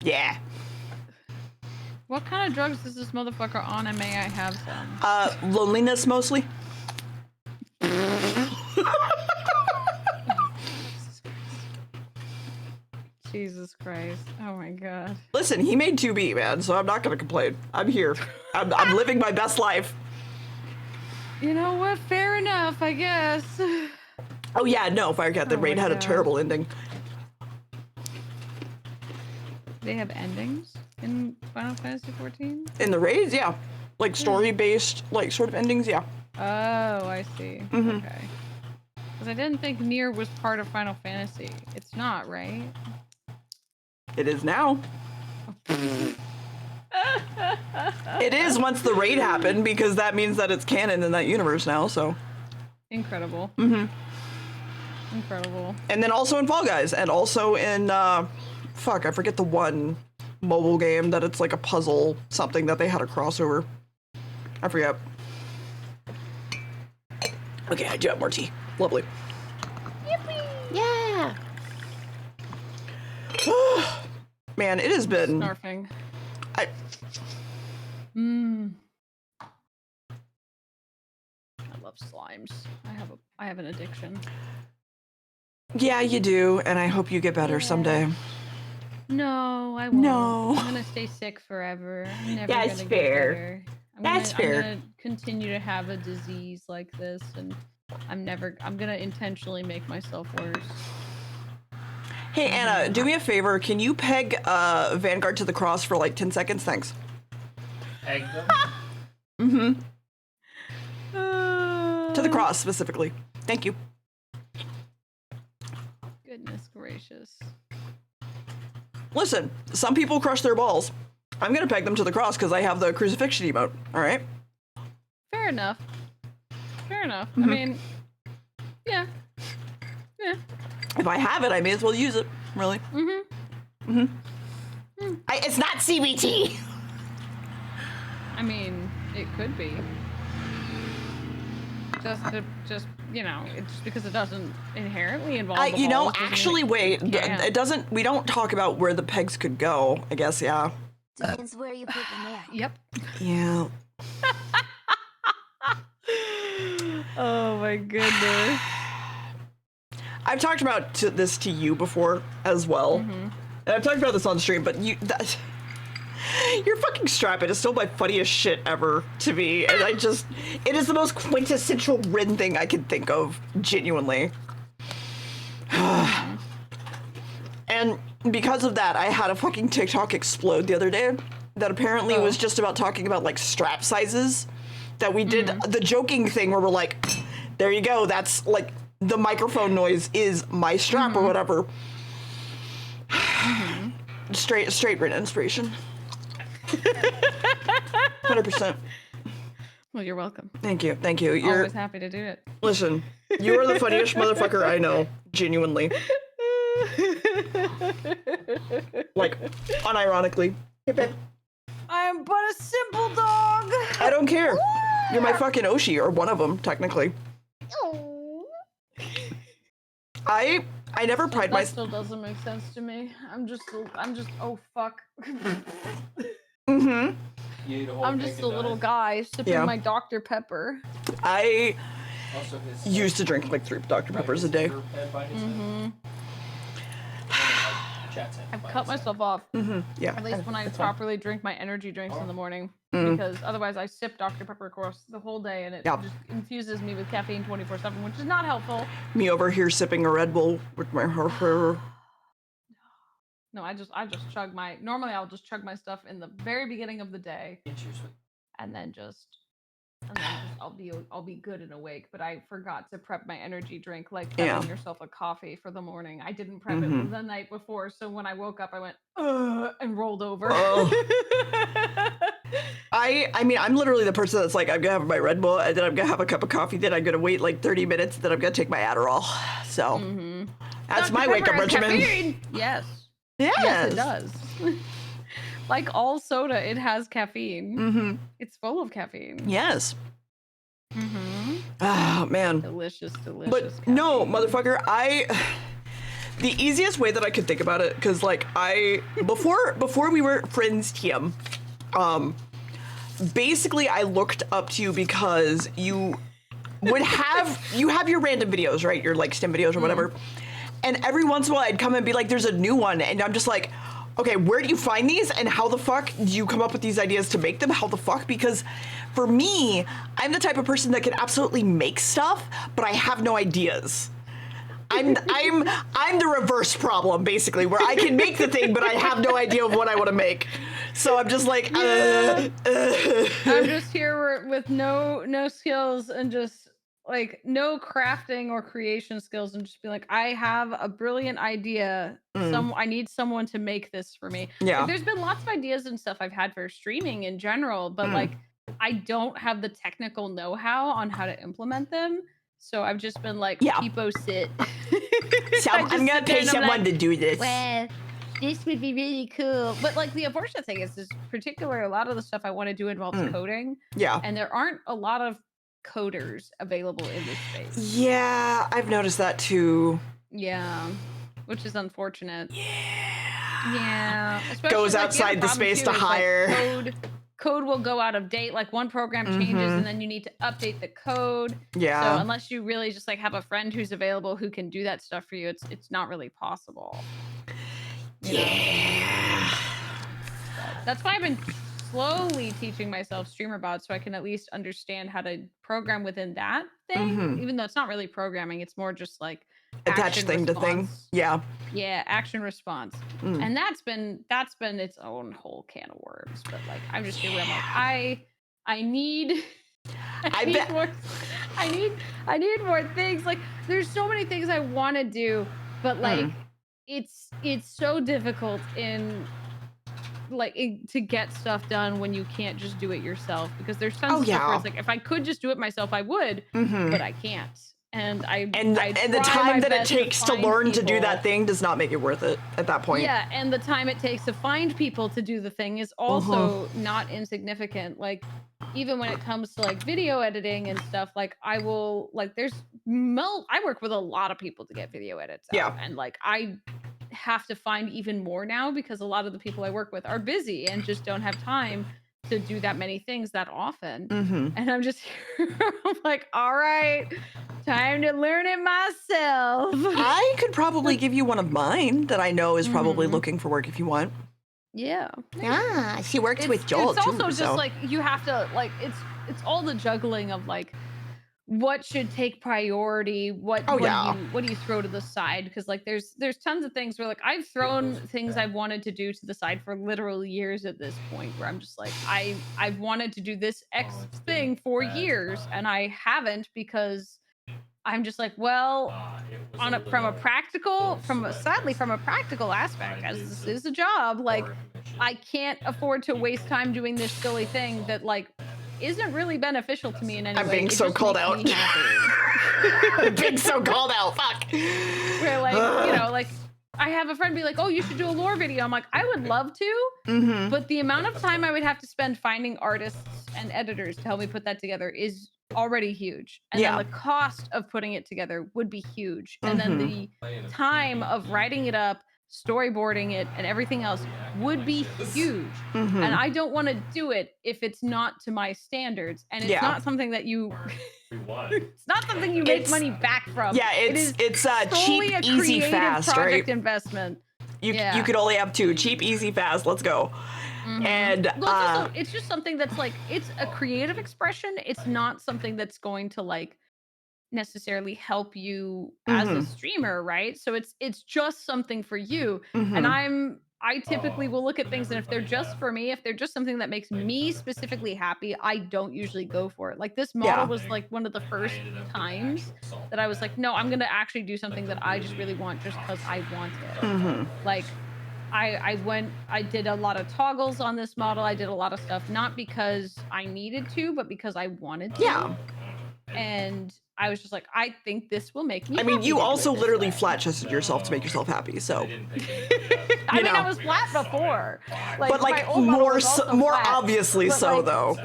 A: Yeah.
B: What kind of drugs is this motherfucker on, and may I have some?
A: Loneliness, mostly.
B: Jesus Christ. Oh my god.
A: Listen, he made 2B, man, so I'm not gonna complain. I'm here. I'm living my best life.
B: You know what? Fair enough, I guess.
A: Oh yeah, no, Firecat, the raid had a terrible ending.
B: They have endings in Final Fantasy 14?
A: In the raids, yeah. Like story-based, like, sort of endings, yeah.
B: Oh, I see. Okay. Because I didn't think Nier was part of Final Fantasy. It's not, right?
A: It is now. It is once the raid happened, because that means that it's canon in that universe now, so.
B: Incredible. Incredible.
A: And then also in Fall Guys, and also in, fuck, I forget the one mobile game that it's like a puzzle something that they had a crossover. I forget. Okay, I do have more tea. Lovely.
D: Yeah.
A: Man, it has been.
B: Snarfing.
A: I
B: love slimes. I have an addiction.
A: Yeah, you do, and I hope you get better someday.
B: No, I won't.
A: No.
B: I'm gonna stay sick forever. I'm never
D: That's
B: gonna
D: fair.
B: get better.
D: That's fair.
B: I'm gonna continue to have a disease like this, and I'm gonna intentionally make myself worse.
A: Hey, Anna, do me a favor. Can you peg Vanguard to the cross for like 10 seconds? Thanks.
E: Egg them.
A: Mm-hmm. To the cross, specifically. Thank you.
B: Goodness gracious.
A: Listen, some people crush their balls. I'm gonna peg them to the cross because I have the crucifixion emote, alright?
B: Fair enough. Fair enough. I mean, yeah. Yeah.
A: If I have it, I may as well use it, really.
D: It's not CBT.
B: I mean, it could be. Just you know, it's just because it doesn't inherently involve. The
A: You know,
B: balls doesn't
A: actually,
B: mean
A: wait.
B: Yeah.
A: It doesn't. We don't talk about where the pegs could go. I guess, yeah.
C: Depends where you put the nail.
B: Yep.
A: Yeah.
B: Oh my goodness.
A: I've talked about this to you before as well, and I've talked about this on stream. But your fucking strap it is still my funniest shit ever to me, and it is the most quintessential Renn thing I can think of, genuinely. And because of that, I had a fucking TikTok explode the other day that apparently was just about talking about like strap sizes. That we did the joking thing where we're like, there you go, that's like the microphone noise is my strap or whatever. Straight Renn inspiration. 100%.
B: Well, you're welcome.
A: Thank you. You're
B: Always happy to do it.
A: listen. You are the funniest motherfucker I know. Genuinely, like, unironically.
B: I am but a simple dog.
A: I don't care. You're my fucking Oshi, or one of them, technically. I never pride
B: That
A: myself.
B: still doesn't make sense to me. I'm just oh fuck.
A: Mm-hmm.
E: You eat a whole
B: I'm
E: pig
B: just
E: and
B: a little
E: die.
B: guy sipping
A: Yeah.
B: my Dr. Pepper.
A: I
E: Also, his
A: used to drink like 3 Dr. Peppers a day.
B: I've cut myself off.
A: Yeah.
B: At least when I properly drink my energy drinks in the morning, because otherwise I sip Dr. Pepper across the whole day, and it
A: Yep.
B: just infuses me with caffeine 24/7, which is not helpful.
A: Me over here sipping a Red Bull with my hair.
B: No, I just chug my. Normally, I'll just chug my stuff in the very beginning of the day, and then I'll be good and awake. But I forgot to prep my energy drink, like prepping yourself a coffee for the morning. I didn't prep it the night before, so when I woke up, I went and rolled over.
A: I mean, I'm literally the person that's like, I'm gonna have my Red Bull, and then I'm gonna have a cup of coffee, then I'm gonna wait like 30 minutes, then I'm gonna take my Adderall. So that's
B: Dr.
A: my wake up
B: Pepper has
A: regimen.
B: caffeine. Yes.
A: Yes.
B: Yes, it does. Like all soda, it has caffeine. It's full of caffeine.
A: Yes. Oh man.
B: Delicious.
A: But
B: Caffeine.
A: no, motherfucker, the easiest way that I could think about it, because like before we were friends, Tim, basically I looked up to you because you have your random videos, right? Your like STEM videos or whatever. And every once in a while I'd come and be like, there's a new one, and I'm just like, okay, where do you find these, and how the fuck do you come up with these ideas to make them? How the fuck? Because for me, I'm the type of person that can absolutely make stuff, but I have no ideas. I'm the reverse problem, basically, where I can make the thing, but I have no idea of what I want to make. So I'm just like,
B: I'm just here with no skills and just like no crafting or creation skills, and just be like, I have a brilliant idea. I need someone to make this for me.
A: Yeah.
B: Like, there's been lots of ideas and stuff I've had for streaming in general, but like I don't have the technical know-how on how to implement them. So I've just been like, people sit.
A: So I'm gonna pay someone to do this.
D: Well,
B: this would be really cool. But like the unfortunate thing is particular, a lot of the stuff I want to do involves coding.
A: Yeah.
B: And there aren't a lot of coders available in this space.
A: Yeah, I've noticed that too.
B: Yeah. Which is unfortunate. Yeah. Especially,
A: Goes
B: like,
A: outside the space to hire.
B: Code will go out of date. Like one program changes and then you need to update the code.
A: Yeah.
B: So unless you really just like have a friend who's available who can do that stuff for you, it's not really possible. You know? That's why I've been slowly teaching myself StreamerBot so I can at least understand how to program within that thing. Even though it's not really programming, it's more just like
A: attach thing to thing. Yeah.
B: Yeah, action response. And that's been its own whole can of worms. But like I'm just here where I'm like, I need more things. Like there's so many things I want to do, but like it's so difficult to get stuff done when you can't just do it yourself, because there's tons of stuff where it's like if I could just do it myself I would, but I can't. And the
A: time that it takes to learn to do that thing does not make it worth it at that point.
B: Yeah, and the time it takes to find people to do the thing is also not insignificant. Like even when it comes to like video editing and stuff, like I will like I work with a lot of people to get video edits out, and like I have to find even more now because a lot of the people I work with are busy and just don't have time to do that many things that often. And I'm just here, I'm like, all right, time to learn it myself.
A: I could probably give you one of mine that I know is probably looking for work if you want.
B: Yeah.
D: Ah, she works with Joel
B: it's
D: too.
B: also just like you have to like it's all the juggling of like what should take priority, what do you throw to the side, because like there's tons of things where like I've thrown things I've wanted to do to the side for literal years at this point, where I'm just like I've wanted to do this X thing for years and I haven't, because I'm just like, well, from a practical aspect, as this is a job, like I can't afford to waste time doing this silly thing that like isn't really beneficial to me in any way.
A: I'm being so called out. I'm being so called out. Fuck.
B: Where like, you know, like I have a friend be like, oh, you should do a lore video. I'm like, I would love to, but the amount of time I would have to spend finding artists and editors to help me put that together is already huge. And then the cost of putting it together would be huge. And then the time of writing it up, storyboarding it, and everything else would be huge. And I don't want to do it if it's not to my standards. And it's not something that it's not something you make money back from.
A: Yeah, it's cheap, easy, fast,
B: project
A: right?
B: investment.
A: You could only have two: cheap, easy, fast. Let's go. And
B: it's just something that's like, it's a creative expression. It's not something that's going to like necessarily help you as a streamer, right? So it's just something for you. And I typically will look at things, and if they're just for me, if they're just something that makes me specifically happy, I don't usually go for it. Like this model was like one of the first times that I was like, no, I'm gonna actually do something that I just really want just because I want it. Like I did a lot of toggles on this model. I did a lot of stuff, not because I needed to, but because I wanted to. Yeah. And I was just like, I think this will make me.
A: I mean, you also literally flat-chested yourself to make yourself happy. So,
B: I mean, I was flat before,
A: but like more obviously so, though,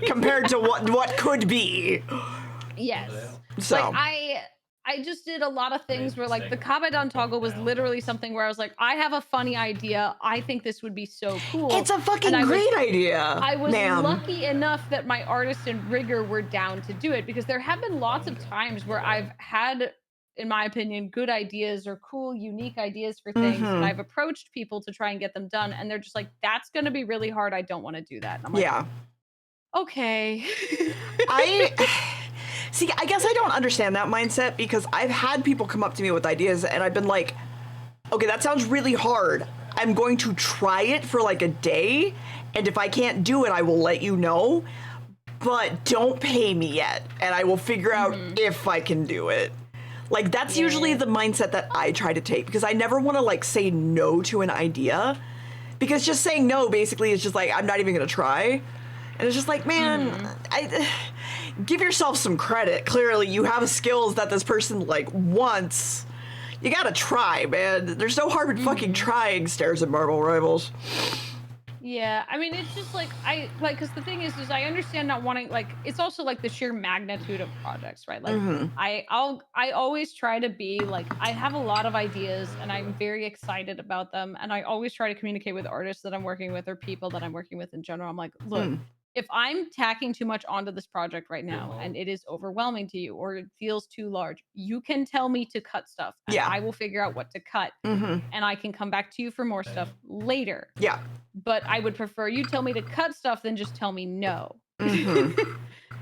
A: compared to what could be.
B: Yes.
A: So
B: like I just did a lot of things where like the Kabadon toggle was literally something where I was like, I have a funny idea. I think this would be so cool.
A: It's a fucking great idea.
B: I was lucky enough that my artist and rigger were down to do it, because there have been lots of times where I've had, in my opinion, good ideas or cool, unique ideas for things. And I've approached people to try and get them done. And they're just like, that's going to be really hard. I don't want to do that. And I'm like, okay.
A: See, I guess I don't understand that mindset, because I've had people come up to me with ideas and I've been like, okay, that sounds really hard. I'm going to try it for like a day, and if I can't do it, I will let you know, but don't pay me yet, and I will figure out if I can do it. Like, that's usually the mindset that I try to take, because I never want to like say no to an idea, because just saying no basically is just like, I'm not even going to try. And it's just like, man, give yourself some credit. Clearly, you have skills that this person like wants. you gotta try, man. There's no harm in fucking trying Stairs and Marble Rivals.
B: Yeah, I mean, it's just like because the thing is I understand not wanting, like, it's also like the sheer magnitude of projects, right? Like, I always try to be like, I have a lot of ideas and I'm very excited about them, and I always try to communicate with artists that I'm working with or people that I'm working with in general. I'm like, look, if I'm tacking too much onto this project right now and it is overwhelming to you or it feels too large, you can tell me to cut stuff and I will figure out what to cut, and I can come back to you for more stuff later.
A: Yeah.
B: But I would prefer you tell me to cut stuff than just tell me no.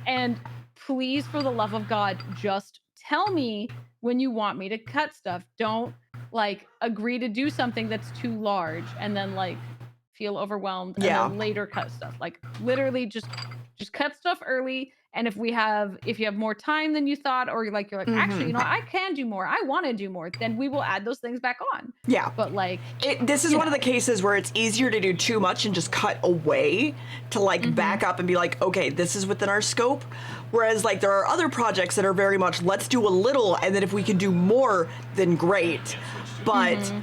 B: And please, for the love of God, just tell me when you want me to cut stuff. Don't like agree to do something that's too large and then like feel overwhelmed and then later cut stuff. Like literally just cut stuff early. And if you have more time than you thought, or you're like, actually, you know, I can do more. I want to do more. Then we will add those things back on.
A: Yeah.
B: But like,
A: this is one of the cases where it's easier to do too much and just cut away to like back up and be like, okay, this is within our scope. Whereas like there are other projects that are very much, let's do a little, and then if we can do more, then great. But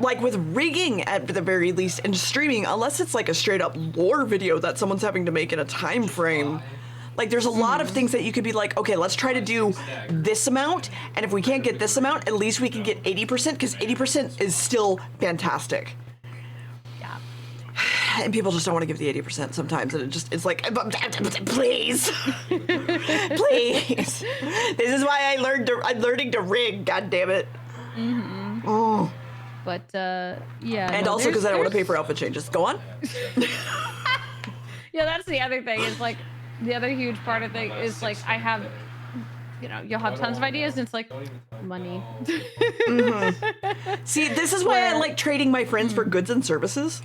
A: like with rigging at the very least and streaming, unless it's like a straight up lore video that someone's having to make in a time frame, like there's a lot of things that you could be like, okay, let's try to do this amount, and if we can't get this amount, at least we can get 80%, because 80% is still fantastic.
B: Yeah.
A: And people just don't want to give the 80% sometimes, and it's like, please, please. This is why I'm learning to rig. God damn it. Oh.
B: But yeah.
A: And also because I don't want to pay for outfit changes. Go on.
B: Yeah, that's the other thing. Is like the other huge part of it is like I have, you know, you'll have tons of ideas, and it's like money.
A: See, this is why I like trading my friends for goods and services.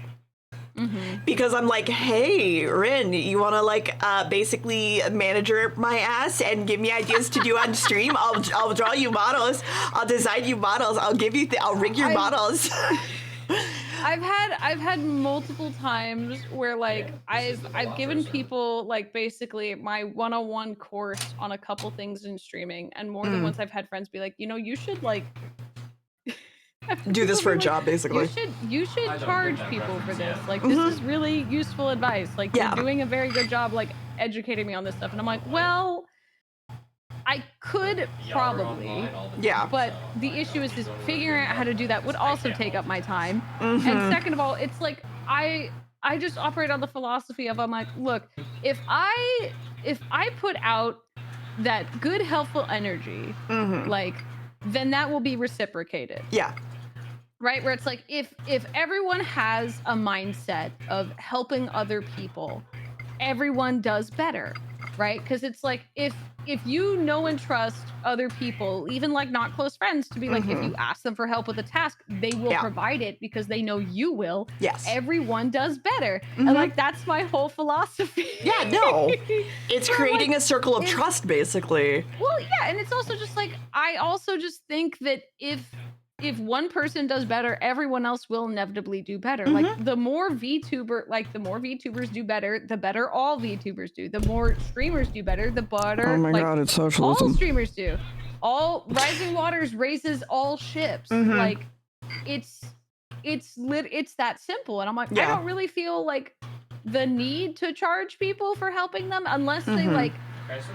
A: Because I'm like, hey, Renn, you want to like basically manager my ass and give me ideas to do on stream? I'll draw you models. I'll design you models. I'll give you. I'll rig your models.
B: I've had multiple times where like I've given people like basically my one-on-one course on a couple things in streaming, and more than once I've had friends be like, you know, you should like
A: do this for a job, basically.
B: You should charge people for this. Like this is really useful advice. Like you're doing a very good job like educating me on this stuff. And I'm like, well, I could probably, but the issue is figuring out how to do that would also take up my time. And second of all, it's like I just operate on the philosophy of, I'm like, look, if I put out that good, helpful energy, like, then that will be reciprocated.
A: Yeah.
B: Right? Where it's like, if everyone has a mindset of helping other people, everyone does better, right? Because it's like, if you know and trust other people, even like not close friends, to be like, if you ask them for help with a task, they will provide it because they know you will.
A: Yes.
B: Everyone does better. And like, that's my whole philosophy.
A: Yeah, no. It's creating a circle of trust, basically.
B: Well, yeah. And it's also just like, I also just think that if one person does better, everyone else will inevitably do better. Like the more VTubers do better, the better all VTubers do. The more streamers do better, the better.
A: Oh my God, it's socialism.
B: All streamers do. All rising waters raises all ships. Like it's that simple. And I'm like, I don't really feel like the need to charge people for helping them unless they like.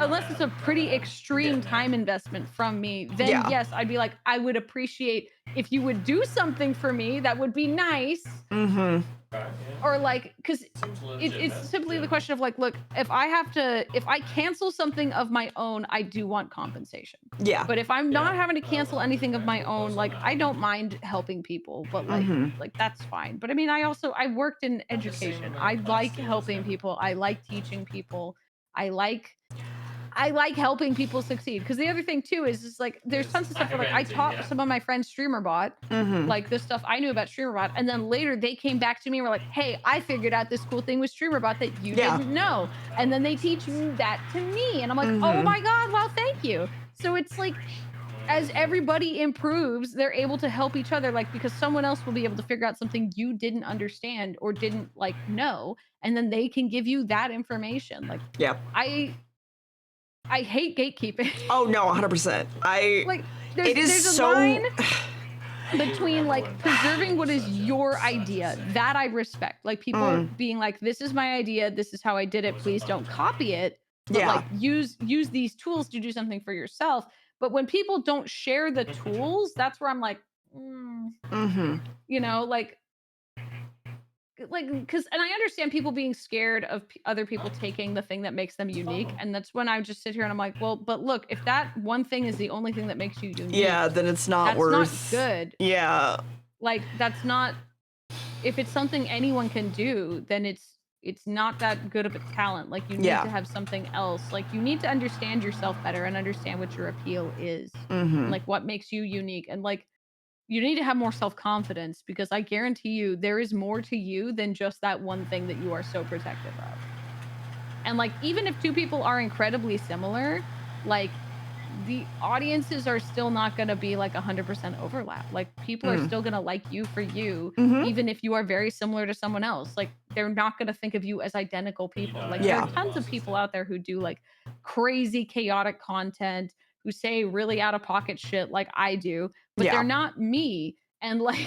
B: Unless it's a pretty extreme time investment from me, then yes, I'd be like, I would appreciate if you would do something for me. That would be nice. Or like, because it's simply the question of like, look, if I cancel something of my own, I do want compensation. Yeah. But if I'm not having to cancel anything of my own, like I don't mind helping people, but like that's fine. But I mean, I worked in education. I like helping people. I like teaching people. I like helping people succeed, because the other thing too is just like there's tons of stuff where like I taught some of my friends StreamerBot, like the stuff I knew about StreamerBot, and then later they came back to me and were like, hey, I figured out this cool thing with StreamerBot that you didn't know, and then they teach that to me, and I'm like, oh my God, wow, thank you. So it's like, as everybody improves, they're able to help each other, like because someone else will be able to figure out something you didn't understand or didn't like know, and then they can give you that information. Like I hate gatekeeping.
A: Oh no, 100%.
B: Like
A: it is
B: there's a
A: so
B: line. between like preserving what is your idea, that I respect. Like people being like, this is my idea, this is how I did it, please don't copy it. But like use these tools to do something for yourself. But when people don't share the tools, that's where I'm like, you know, like because, and I understand people being scared of other people taking the thing that makes them unique, and that's when I just sit here and I'm like, well, but look, if that one thing is the only thing that makes you unique,
A: then it's not
B: that's
A: worth.
B: not good.
A: Yeah,
B: like that's not. If it's something anyone can do, then it's not that good of a talent. Like you need to have something else. Like you need to understand yourself better and understand what your appeal is, and like what makes you unique, and like. You need to have more self-confidence, because I guarantee you there is more to you than just that one thing that you are so protective of. And like, even if two people are incredibly similar, like the audiences are still not going to be like 100% overlap. Like people are still going to like you for you, even if you are very similar to someone else. Like they're not going to think of you as identical people. Like there are tons of people out there who do like crazy chaotic content, who say really out of pocket shit like I do, but they're not me. And like,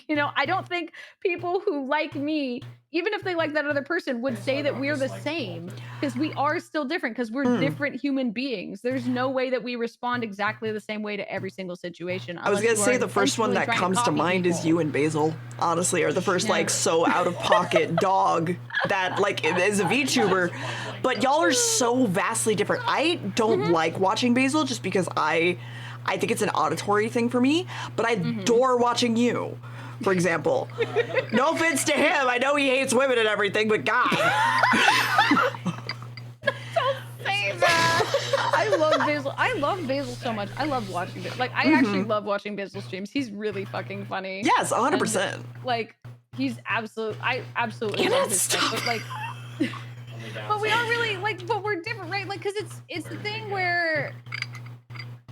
B: you know, I don't think people who like me, even if they like that other person, would say that we're the same, because we are still different, because we're different human beings. There's no way that we respond exactly the same way to every single situation.
A: I was gonna say the first one that comes to mind is you and Basil, honestly, are the first like so out of pocket dog that like is a VTuber, but y'all are so vastly different. I don't like watching Basil just because I think it's an auditory thing for me, but I adore watching you. For example, no offense to him, I know he hates women and everything, but God.
B: Don't say that. I love Basil. I love Basil so much. I love watching it. Like, I actually love watching Basil streams. He's really fucking funny.
A: Yes, 100%.
B: And, like, he's I absolutely love his stuff. But like, but we aren't really like, but we're different, right? Like, because it's the thing where.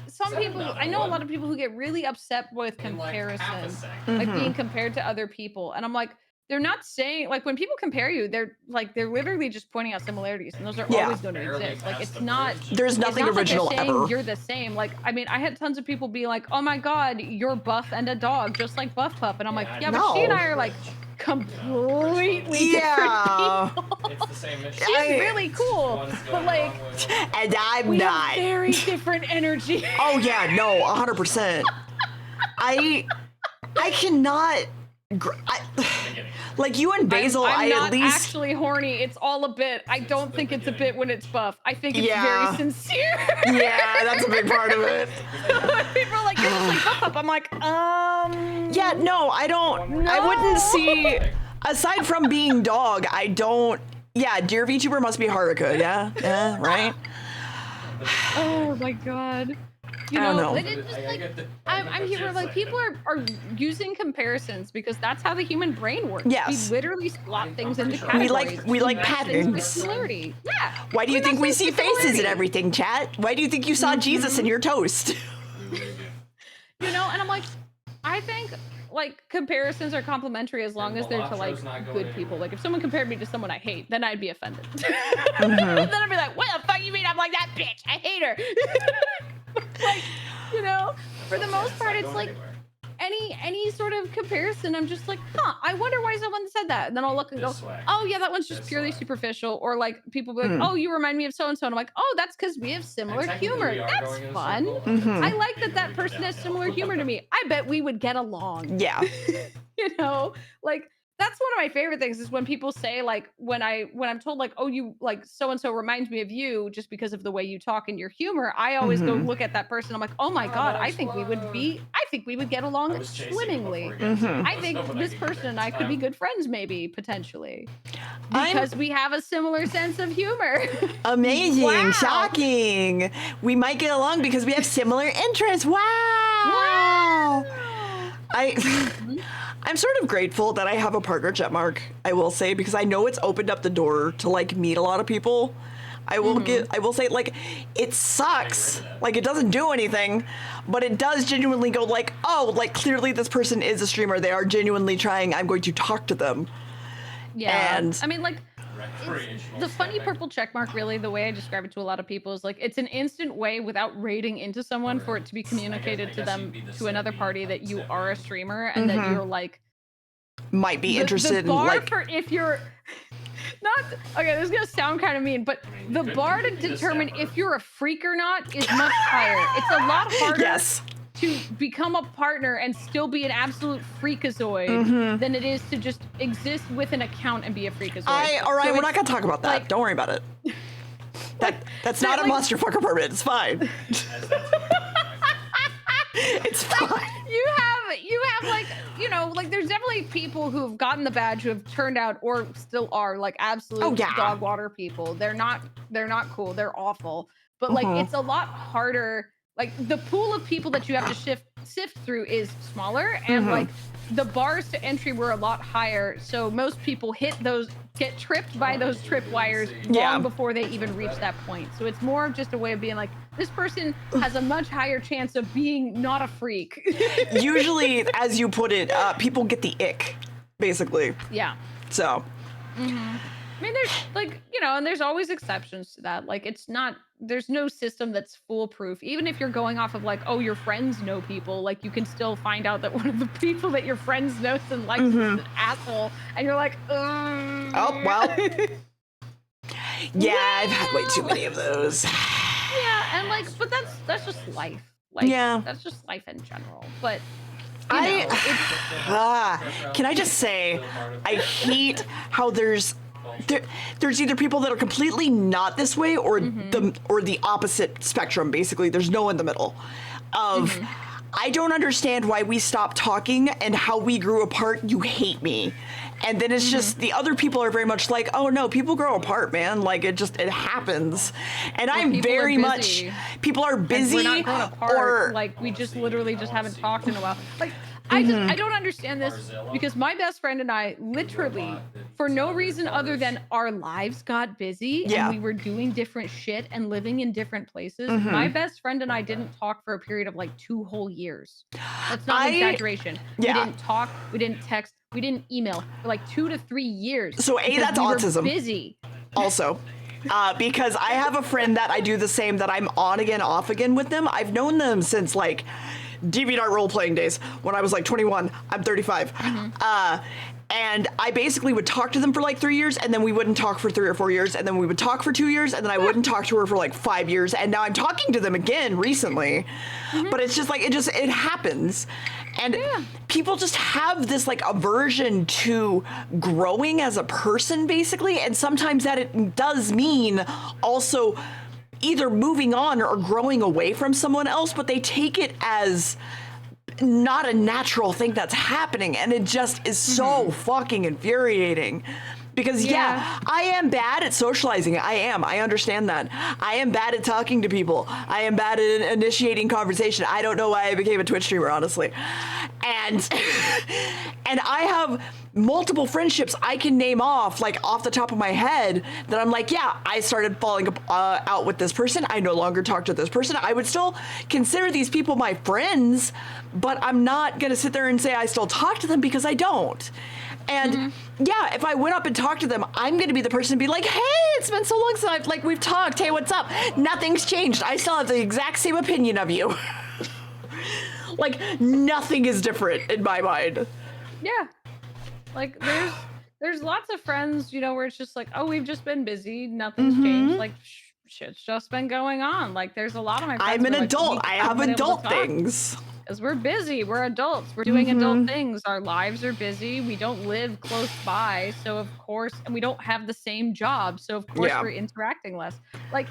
B: Some people, I know a lot of people who get really upset with comparison, like being compared to other people. And I'm like, they're not saying, like when people compare you, they're literally just pointing out similarities, and those are always going to exist. Like it's not,
A: there's nothing original ever.
B: You're the same. Like, I mean, I had tons of people be like, oh my God, you're buff and a dog, just like Buff Pup. And I'm like, yeah, but she and I are like completely different people.
E: It's the same mission.
B: She's really cool, but like,
A: and I'm
B: we
A: not.
B: have very different energy.
A: Oh yeah, no, 100%. I cannot. Like you and Basil,
B: I'm
A: I
B: not
A: at least
B: actually horny. It's all a bit. I don't think it's a bit when it's Buff. I think it's very sincere.
A: Yeah, that's a big part of it.
B: People are like, you're just like Buff Pup. I'm like,
A: Yeah, no, I don't.
B: No.
A: I wouldn't see. Aside from being dog, I don't. Yeah, Deer VTuber must be Haruka. Yeah, right.
B: Oh my God. You
A: I don't know.
B: It's just like, I'm here where like people are using comparisons because that's how the human brain works.
A: Yes.
B: We literally slot things into categories.
A: We like patterns.
B: Similarity. Yeah.
A: Why do you think we see faces and everything, chat? Why do you think you saw Jesus in your toast?
B: You know, and I'm like, I think like comparisons are complimentary as long as they're to like good people. Like if someone compared me to someone I hate, then I'd be offended. Then I'd be like, what the fuck you mean? I'm like that bitch. I hate her. Like, you know, for the most part, it's like any sort of comparison. I'm just like, I wonder why someone said that. And then I'll look and go, oh yeah, that one's just purely superficial. Or like people be like, oh, you remind me of so and so. And I'm like, oh, that's because we have similar humor. That's fun. I like that person has similar humor to me. I bet we would get along.
A: Yeah.
B: You know, like that's one of my favorite things is when people say like when I'm told like, oh, you like so and so reminds me of you just because of the way you talk and your humor. I always go look at that person. I'm like, oh my God, I think we would get along swimmingly. I think this person and I could be good friends, maybe potentially, because we have a similar sense of humor.
A: Amazing,
B: Wow.
A: shocking. We might get along because we have similar interests. Wow. I'm sort of grateful that I have a partner, Jetmark, I will say, because I know it's opened up the door to like meet a lot of people. I will say, like, it sucks. Like, it doesn't do anything, but it does genuinely go like, oh, like, clearly this person is a streamer. They are genuinely trying. I'm going to talk to them.
B: Yeah.
A: And
B: I mean, like, the funny purple check mark, really, the way I describe it to a lot of people is like it's an instant way without raiding into someone for it to be communicated to them, to another party, that you are a streamer and that you're like
A: might be interested
B: the bar
A: in like
B: for if you're not okay, this is gonna sound kind of mean, but the bar to determine if you're a freak or not is much higher. It's a lot harder to become a partner and still be an absolute freakazoid than it is to just exist with an account and be a freakazoid.
A: All right, we're not gonna talk about that.
B: like-
A: Don't worry about it. That's not a monster fucker permit. It's fine. It's fine.
B: You have like, you know, like there's definitely people who have gotten the badge who have turned out or still are like absolute dog water people. They're not cool. They're awful. But like it's a lot harder. Like the pool of people that you have to sift through is smaller, and like the bars to entry were a lot higher. So most people get tripped by those tripwires long before they even reach that point. So it's more of just a way of being like, this person has a much higher chance of being not a freak.
A: Usually, as you put it, people get the ick, basically.
B: Yeah.
A: So.
B: I mean, there's like, you know, and there's always exceptions to that. Like, there's no system that's foolproof. Even if you're going off of like, oh, your friends know people, like you can still find out that one of the people that your friends knows and likes is an asshole. And you're like,
A: oh, well. Yeah, I've had way too many of those.
B: Yeah, and like, but that's just life. Like, that's just life in general. But you know,
A: can I just say, I hate how there's either people that are completely not this way or the opposite spectrum. Basically, there's no in the middle. I don't understand why we stopped talking and how we grew apart. You hate me. And then it's just the other people are very much like, oh no, people grow apart, man. Like it happens. And I'm very much, people are busy.
B: We're not growing apart. Or like we just literally just haven't talked in a while. Like I don't understand this because my best friend and I literally, for no reason other than our lives got busy and we were doing different shit and living in different places. My best friend and I didn't talk for a period of like 2 whole years. That's not an exaggeration. We didn't talk, we didn't text, we didn't email for like 2 to 3 years.
A: So that's autism.
B: Busy.
A: Also. Because I have a friend that I do the same, that I'm on again, off again with them. I've known them since like DeviantArt role-playing days when I was like 21. I'm 35. And I basically would talk to them for like 3 years, and then we wouldn't talk for 3 or 4 years, and then we would talk for 2 years, and then I wouldn't talk to her for like 5 years, and now I'm talking to them again recently. But it's just like, it happens. And people just have this like aversion to growing as a person, basically, and sometimes that it does mean also either moving on or growing away from someone else, but they take it as not a natural thing that's happening, and it just is so fucking infuriating. Because I am bad at socializing. I understand that. I am bad at talking to people. I am bad at initiating conversation. I don't know why I became a Twitch streamer, honestly. And I have multiple friendships I can name off, like off the top of my head, that I'm like, yeah, I started falling out with this person. I no longer talk to this person. I would still consider these people my friends, but I'm not going to sit there and say I still talk to them, because I don't. And if I went up and talked to them, I'm going to be the person to be like, hey, it's been so long since we've talked. Hey, what's up? Nothing's changed. I still have the exact same opinion of you. Like, nothing is different in my mind.
B: Yeah. Like, there's lots of friends, you know, where it's just like, oh, we've just been busy. Nothing's changed. Like, shit's just been going on. Like, there's a lot of my friends.
A: I'm an adult. I have adult things.
B: Because we're busy, we're adults, we're doing adult things. Our lives are busy. We don't live close by, so of course, and we don't have the same job, so of course we're interacting less. Like,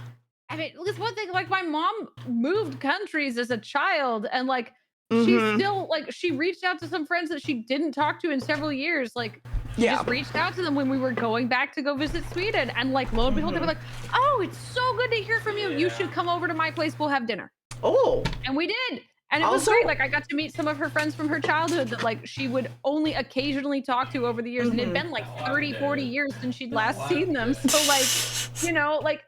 B: I mean, it's one thing. Like, my mom moved countries as a child, and like she still she reached out to some friends that she didn't talk to in several years. Like, she just reached out to them when we were going back to go visit Sweden, and like lo and behold, they were like, "Oh, it's so good to hear from you. You should come over to my place. We'll have dinner." Oh, and we did. And it was great. Like, I got to meet some of her friends from her childhood that like she would only occasionally talk to over the years. And it'd been like 30, 40 years since she'd last seen them. So like, you know, like,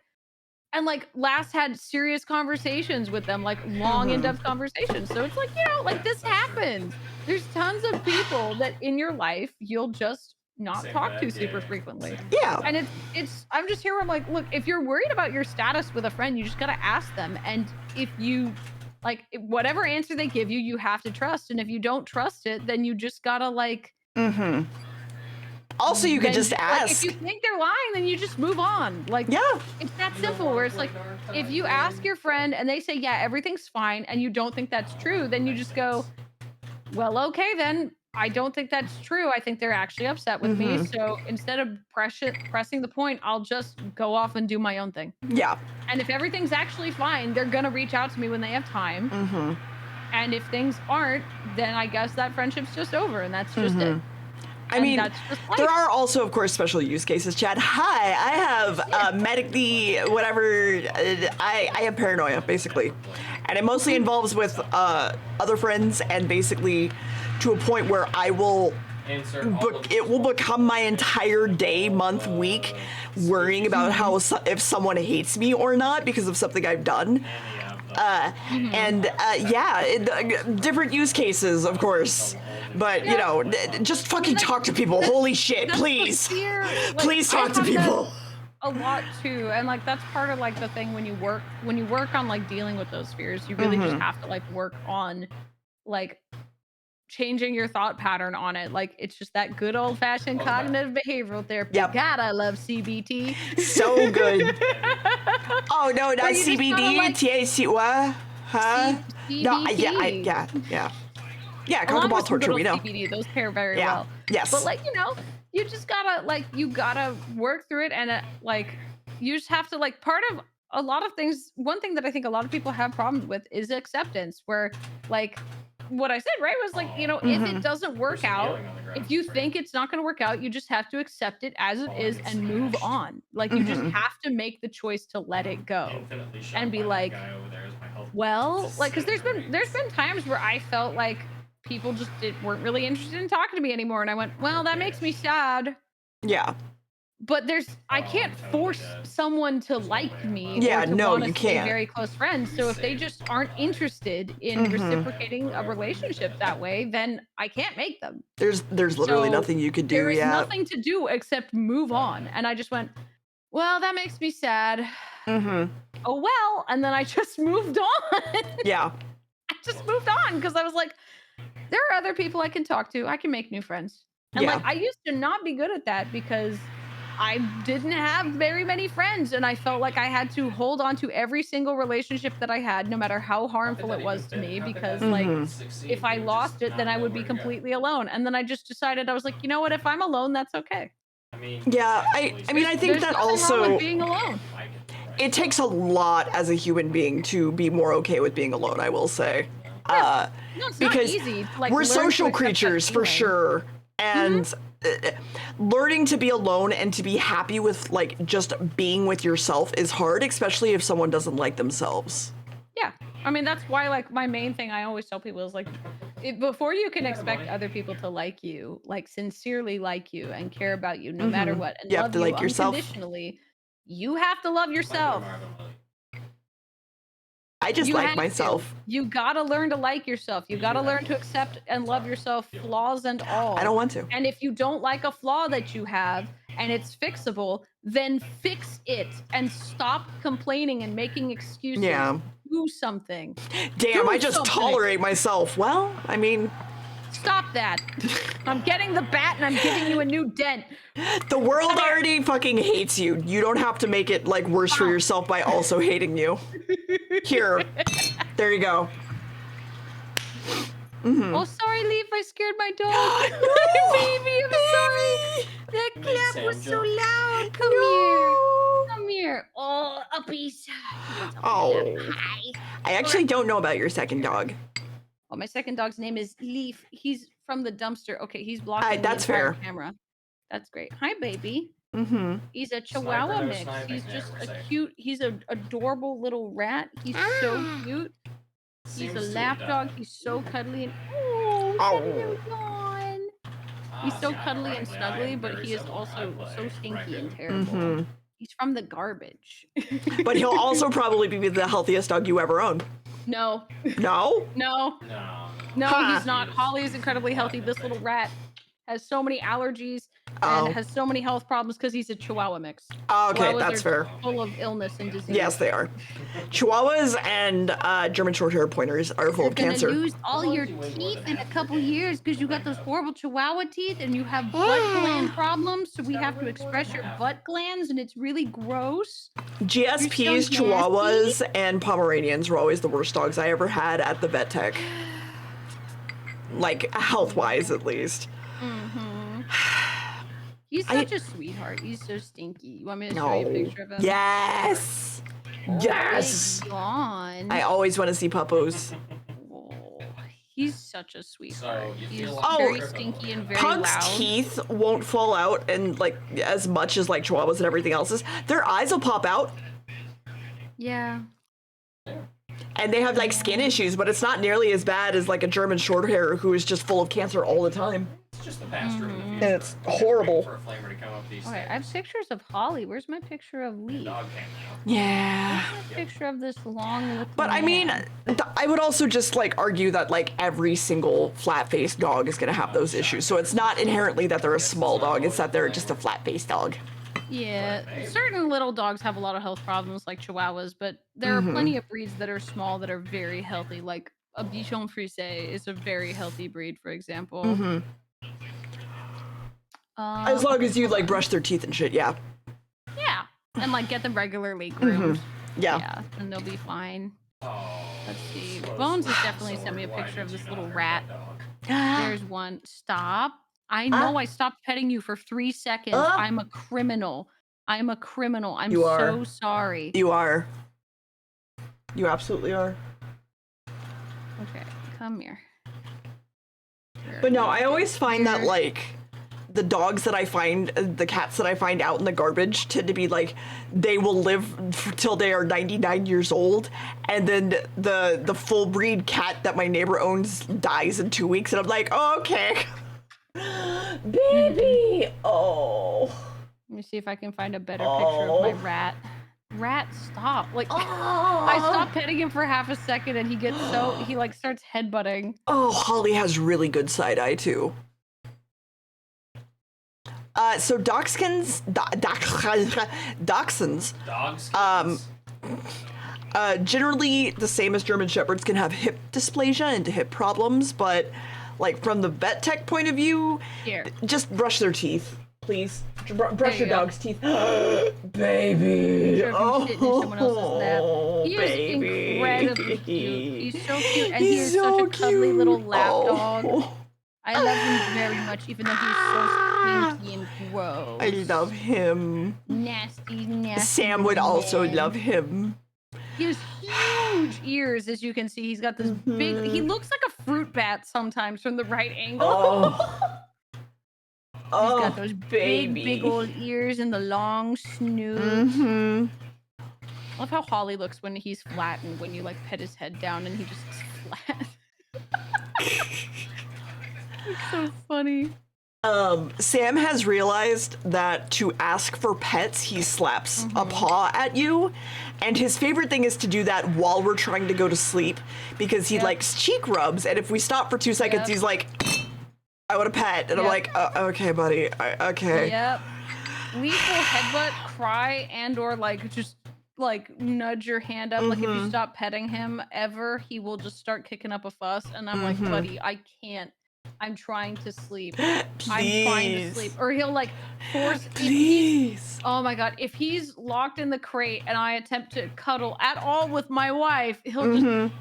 B: and like last had serious conversations with them, like long in-depth conversations. So it's like, you know, like this happens. There's tons of people that in your life, you'll just not
E: Same
B: talk
E: bad,
B: to super
E: yeah.
B: frequently.
A: Yeah.
B: And I'm just here where I'm like, look, if you're worried about your status with a friend, you just gotta ask them. And if you like whatever answer they give you, you have to trust. And if you don't trust it, then you just gotta like.
A: Mm-hmm. Also, you could just
B: Like,
A: ask.
B: if you think they're lying, then you just move on. Like,
A: Yeah.
B: it's that simple. Where it's like, if you ask your friend and they say, yeah, everything's fine, and you don't think that's true, then you just go, well, okay, then I don't think that's true. I think they're actually upset with me. So instead of pressing the point, I'll just go off and do my own thing.
A: Yeah.
B: And if everything's actually fine, they're gonna reach out to me when they have time.
A: Mm-hmm.
B: And if things aren't, then I guess that friendship's just over, and that's just it.
A: I mean,
B: that's just life.
A: there are also, of course, special use cases, Chad. Hi, I have medically, whatever, I have paranoia, basically. And it mostly involves with other friends, and basically to a point where I will, it will become my entire day, month, week, worrying about how if someone hates me or not because of something I've done. Different use cases, of course. But, you know, just fucking talk to people. Holy shit, please. Please talk to people.
B: A lot too, and like that's part of like the thing when you work on like dealing with those fears, you really just have to like work on like changing your thought pattern on it. Like it's just that good old-fashioned cognitive behavioral therapy.
A: Yep.
B: God, I love CBT.
A: So good. Oh no, not CBD.
B: Like,
A: THC. What? Huh?
B: CBT.
A: No, yeah.
B: Along
A: Cocoball
B: with
A: torture, we know.
B: CBD, those pair very
A: Yeah.
B: well.
A: Yes.
B: But like, you know, you just gotta like, you gotta work through it, and like, you just have to like, part of a lot of things. One thing that I think a lot of people have problems with is acceptance, where like, what I said, right, was like, you know, if it doesn't work out, if you think it's not going to work out, you just have to accept it as it is and move on. Like, you just have to make the choice to let it go and be like, well, like, because there's been times where I felt like people just weren't really interested in talking to me anymore, and I went, well, that makes me sad.
A: Yeah.
B: But I can't force someone to like me.
A: Yeah,
B: or to
A: no,
B: want to
A: you
B: stay
A: can't.
B: Very close friends. So if they just aren't interested in reciprocating a relationship that way, then I can't make them.
A: There's literally nothing you could do.
B: There is nothing to do except move on. And I just went, well, that makes me sad. Oh well, and then I just moved on.
A: Yeah.
B: I just moved on because I was like, there are other people I can talk to. I can make new friends. And like, I used to not be good at that because I didn't have very many friends, and I felt like I had to hold on to every single relationship that I had, no matter how harmful it was to me, because like, if I lost it, then I would be completely alone. And then I just decided, I was like, you know what, if I'm alone, that's okay.
A: Yeah, I mean, I think
B: There's
A: that
B: nothing
A: also,
B: wrong with being alone.
A: it takes a lot as a human being to be more okay with being alone, I will say.
B: No, it's
A: because
B: not easy to, like,
A: we're
B: learn to
A: social
B: accept that
A: creatures for
B: feeling.
A: sure, and learning to be alone and to be happy with like just being with yourself is hard, especially if someone doesn't like themselves.
B: Yeah, I mean, that's why like my main thing I always tell people is like, before you can expect other people to like you, like sincerely like you and care about you no matter what, and
A: You have
B: love
A: to
B: you
A: like yourself.
B: unconditionally, you have to love yourself.
A: I just like myself.
B: You gotta learn to like yourself. You gotta learn to accept and love yourself, flaws and all.
A: I don't want to.
B: And if you don't like a flaw that you have and it's fixable, then fix it and stop complaining and making excuses.
A: Yeah.
B: Do something.
A: Damn,
B: Do
A: I just
B: something.
A: tolerate myself. Well, I mean,
B: Stop that. I'm getting the bat and I'm giving you a new dent.
A: the world already fucking hates you. You don't have to make it like worse for yourself by also hating you. Here. There you go.
B: Oh, sorry, Leaf. I scared my dog. My baby, I'm sorry. That clap was so loud. Come here. Come here. Oh, uppies.
A: Oh.
B: Hi.
A: I actually don't know about your second dog.
B: Well, my second dog's name is Leaf. He's from the dumpster. Okay, he's blocking
A: That's
B: the entire
A: fair.
B: camera. That's great. Hi, baby.
A: Mm-hmm.
B: He's a Chihuahua mix. He's just a cute. He's an adorable little rat. He's so cute. He's a lap dog. He's so cuddly and he's so cuddly and snuggly, but he is also so stinky and terrible. He's from the garbage.
A: But he'll also probably be the healthiest dog you ever owned.
B: No.
A: No?
B: No.
E: No.
B: No,
A: Huh.
B: he's not. Holly is incredibly healthy. This little rat has so many allergies. and has so many health problems because he's a Chihuahua mix.
A: Oh, okay,
B: Chihuahuas
A: that's
B: are
A: fair.
B: full of illness and disease.
A: Yes, they are. Chihuahuas and German Shorthair Pointers are full of
D: You're
A: cancer.
D: gonna lose all your teeth in a couple years because you got those horrible Chihuahua teeth and you have butt gland problems. So we have to express your butt glands, and it's really gross.
A: GSPs,
D: You're so
A: Chihuahuas, and Pomeranians were always the worst dogs I ever had at the vet tech. Like, health-wise, at least.
B: He's such a sweetheart. He's so stinky. You want me to show you a picture of him?
A: Yes! Yes!
B: Gone.
A: I always want to see puppos.
B: Oh, he's such a sweetheart.
E: So you
B: He's
E: feel
B: very
E: like-
B: stinky and very
A: Punk's
B: loud.
A: teeth won't fall out and like as much as like Chihuahuas and everything else's. Their eyes will pop out
B: Yeah.
A: and they have like skin issues, but it's not nearly as bad as like a German Shorthair who is just full of cancer all the time.
E: It's just the pasture in the
A: And
E: future.
A: it's horrible.
E: For a flamer to come up these
B: Okay, I have pictures of Holly. Where's my picture of Lee?
E: dog came out.
A: Yeah.
B: Where's my picture of this long looking
A: But I mean,
B: man?
A: I would also just like argue that like every single flat-faced dog is going to have those issues. So it's not inherently that they're a small dog, it's that they're just a flat-faced dog.
B: Yeah, certain little dogs have a lot of health problems like Chihuahuas, but there are plenty of breeds that are small that are very healthy. Like a Bichon Frise is a very healthy breed, for example.
A: As long as you like brush their teeth and shit, yeah.
B: Yeah, and like get them regularly groomed.
A: Yeah.
B: Yeah, and they'll be fine.
E: Oh,
B: Let's see.
E: so-
B: Bones has
E: so
B: definitely sent me a
E: why
B: picture of
E: did
B: this
E: you
B: little
E: have
B: rat.
E: that dog?
B: There's one. Stop. I know I stopped petting you for 3 seconds. I'm a criminal. I'm a criminal. I'm
A: You are.
B: so sorry.
A: You are. You absolutely are.
B: Okay, come here.
A: But no, I always find that
B: Here.
A: like the dogs that I find, the cats that I find out in the garbage tend to be like they will live till they are 99 years old, and then the full breed cat that my neighbor owns dies in 2 weeks, and I'm like, oh, okay, baby, oh.
B: Let me see if I can find a better picture of my rat. Rat, stop. Like, I stopped petting him for half a second and he gets so, he like starts headbutting.
A: Oh, Holly has really good side eye too. So dachshunds, dachshunds,
E: Dogs.
A: generally the same as German Shepherds can have hip dysplasia and hip problems, but like from the vet tech point of view,
B: Here.
A: just brush their teeth, please. Brush
B: you
A: your
B: go.
A: dog's teeth. Baby.
B: Sure, if you shit in someone else's lap. He is
A: baby.
B: incredibly cute. He's so cute, and he
A: He's
B: is such
A: so
B: a cuddly little lap dog.
A: Oh.
B: I love him very much, even though he's so stinky and gross.
A: I love him.
B: Nasty, nasty.
A: Sam would also
B: man.
A: love him.
B: He has huge ears, as you can see. He's got this big. He looks like a fruit bat sometimes from the right angle.
A: Oh.
B: He's
A: Oh,
B: got those
A: baby.
B: big old ears and the long snoot.
A: Mm-hmm.
B: I love how Holly looks when he's flat and when you like pet his head down and he just is flat. It's so funny.
A: Sam has realized that to ask for pets, he slaps a paw at you. And his favorite thing is to do that while we're trying to go to sleep because he likes cheek rubs. And if we stop for 2 seconds,
B: Yep.
A: he's like, I want a pet. And I'm
B: Yep.
A: like, okay, buddy. Okay.
B: Yep. Leaf will headbutt, cry, and or like just like nudge your hand up. Like if you stop petting him ever, he will just start kicking up a fuss. And I'm like, buddy, I can't. I'm trying to sleep. I'm trying to sleep. Or he'll like force. if he's-
A: Please.
B: Oh my god! If he's locked in the crate and I attempt to cuddle at all with my wife, he'll just.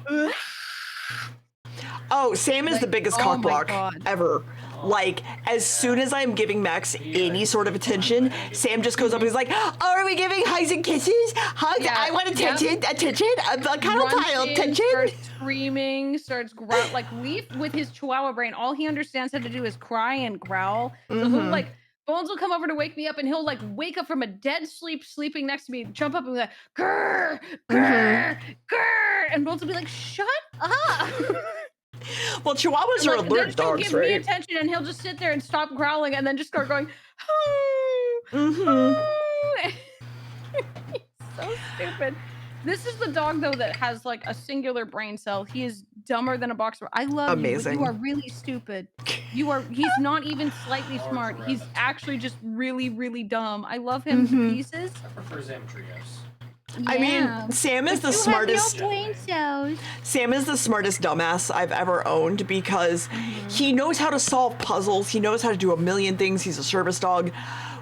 A: Oh, Sam is the
B: Like,
A: biggest
B: oh
A: cock
B: my
A: block
B: God.
A: ever. Like, as soon as I'm giving Max any sort of attention, Sam just goes up and he's like, oh, are we giving hugs and kisses? Hugs?
B: Yeah,
A: I want attention, attention, a cuddle
B: runs
A: pile,
B: in,
A: attention.
B: starts screaming, starts growl. Like Leaf with his Chihuahua brain, all he understands how to do is cry and growl. So he'll like Bones will come over to wake me up, and he'll like wake up from a dead sleep, sleeping next to me, jump up and be like, grr, grr, grr, and Bones will be like, shut up.
A: Well, Chihuahuas
B: And,
A: are
B: like, then
A: alert
B: she'll
A: dogs,
B: give me
A: right?
B: attention, and he'll just sit there and stop growling, and then just start going. He's so stupid. This is the dog though that has like a singular brain cell. He is dumber than a boxer. I love
A: Amazing.
B: you, but you are really stupid. He's not even slightly smart. He's actually just really, really dumb. I love him to pieces.
E: I prefer Zam Trios.
A: I
D: Yeah.
A: mean, Sam is
D: But
A: the
D: you
A: smartest.
D: have no brain cells.
A: Sam is the smartest dumbass I've ever owned because he knows how to solve puzzles. He knows how to do a million things. He's a service dog.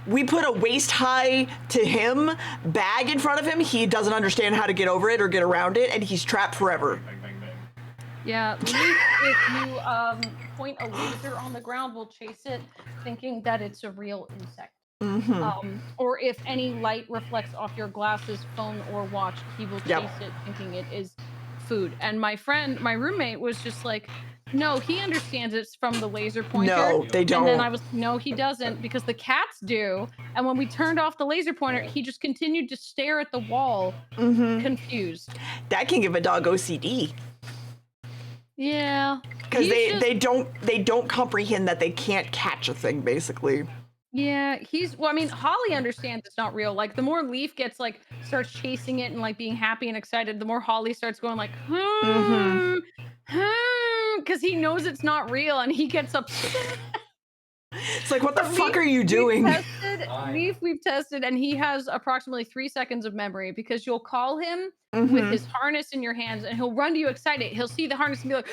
A: We put a waist high to him bag in front of him. He doesn't understand how to get over it or get around it, and he's trapped forever.
E: Bang, bang, bang.
B: Yeah, Leaf, if you point a laser on the ground, will chase it, thinking that it's a real insect. Or if any light reflects off your glasses, phone, or watch, he will chase it, thinking it is food. And my roommate, was just like, no, he understands it's from the laser pointer.
A: No, they don't.
B: And then I was, no, he doesn't, because the cats do. And when we turned off the laser pointer, he just continued to stare at the wall, confused.
A: That can give a dog OCD
B: Yeah.
A: because
B: He's
A: they don't comprehend that they can't catch a thing, basically.
B: Yeah, well, I mean, Holly understands it's not real. Like, the more Leaf gets, like, starts chasing it and, like, being happy and excited, the more Holly starts going, like, because he knows it's not real and he gets upset.
A: It's like, what the fuck are you doing?
B: We've tested, and he has approximately 3 seconds of memory, because you'll call him with his harness in your hands, and he'll run to you excited. He'll see the harness and be like,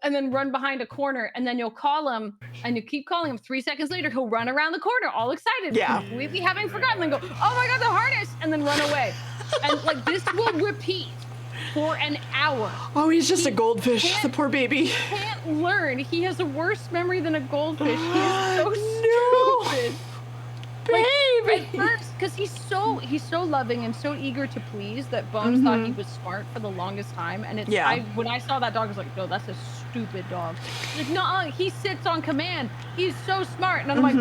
B: and then run behind a corner, and then you'll call him, and you keep calling him. 3 seconds later, he'll run around the corner, all excited, completely having forgotten, then go, oh my god, the harness, and then run away. And like, this will repeat for an hour.
A: Oh, he's just a goldfish, the poor baby.
B: He can't learn. He has a worse memory than a goldfish. He is so stupid. Baby. At first, because he's so loving and so eager to please, that Bones thought he was smart for the longest time. And it's when I saw that dog, I was like, no, that's a stupid dog. Like, no, he sits on command. He's so smart. And I'm like,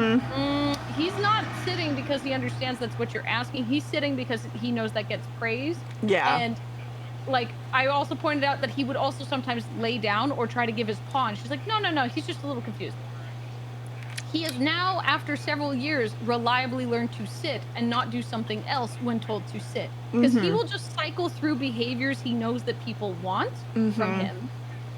B: he's not sitting because he understands that's what you're asking. He's sitting because he knows that gets praise.
A: Yeah.
B: And like, I also pointed out that he would also sometimes lay down or try to give his paw. And she's like, no, he's just a little confused. He has now, after several years, reliably learned to sit and not do something else when told to sit. Because he will just cycle through behaviors he knows that people want from him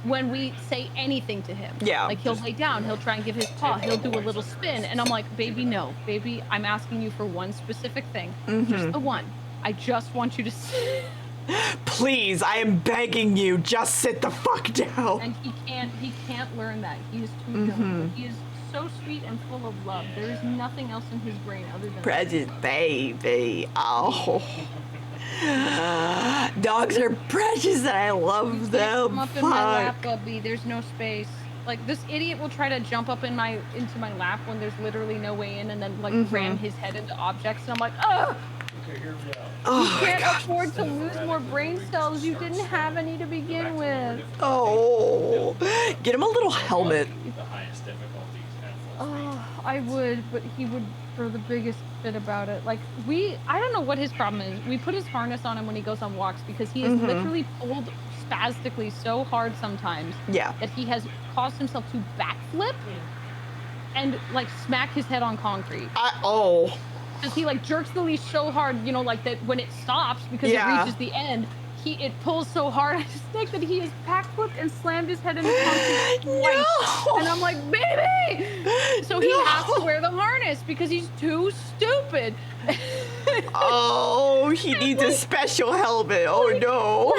B: when we say anything to him.
A: Yeah.
B: Like, he'll lay down, he'll try and give his paw, he'll do a little spin. And I'm like, baby, no. Baby, I'm asking you for one specific thing. Just the one. I just want you to sit.
A: Please, I am begging you, just sit the fuck down.
B: And he can't learn that. He is too dumb. He is so sweet and full of love. There is nothing else in his brain other than
A: Precious baby. Oh. Dogs are precious and I love them.
B: Come up in my lap, Bubby. There's no space. Like, this idiot will try to jump up into my lap when there's literally no way in, and then like ram his head into objects, and I'm like, ugh!
E: Okay, here we go.
A: Oh,
B: You can't afford to lose more brain cells. You didn't have any to begin with.
A: oh. Get him a little helmet.
E: The highest difficulties and full
B: Oh, I would, but he would throw the biggest fit about it. Like, I don't know what his problem is. We put his harness on him when he goes on walks, because he is literally pulled spastically so hard sometimes that he has caused himself to backflip and like smack his head on concrete. Because he like jerks the leash so hard, you know, like that when it stops, because it reaches the end, it pulls so hard on his neck that he has backflipped and slammed his head into concrete twice. And I'm like, baby! So he has to wear the harness because he's too stupid.
A: Oh, he needs a special helmet. Oh no.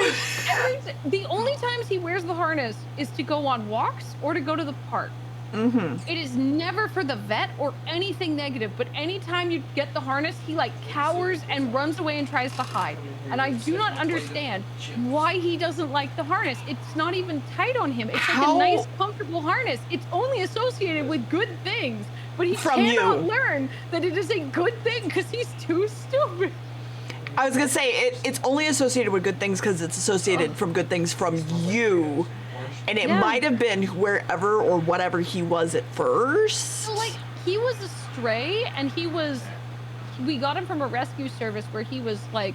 B: The only times he wears the harness is to go on walks or to go to the park. It is never for the vet or anything negative, but anytime you get the harness, he like cowers and runs away and tries to hide. And I do not understand why he doesn't like the harness. It's not even tight on him. It's like a nice, comfortable harness. It's only associated with good things, but he cannot learn that it is a good thing because he's too stupid.
A: I was gonna say, it's only associated with good things because it's associated from good things from you. And it might have been wherever or whatever he was at first.
B: So, like, he was a stray, and we got him from a rescue service where he was, like,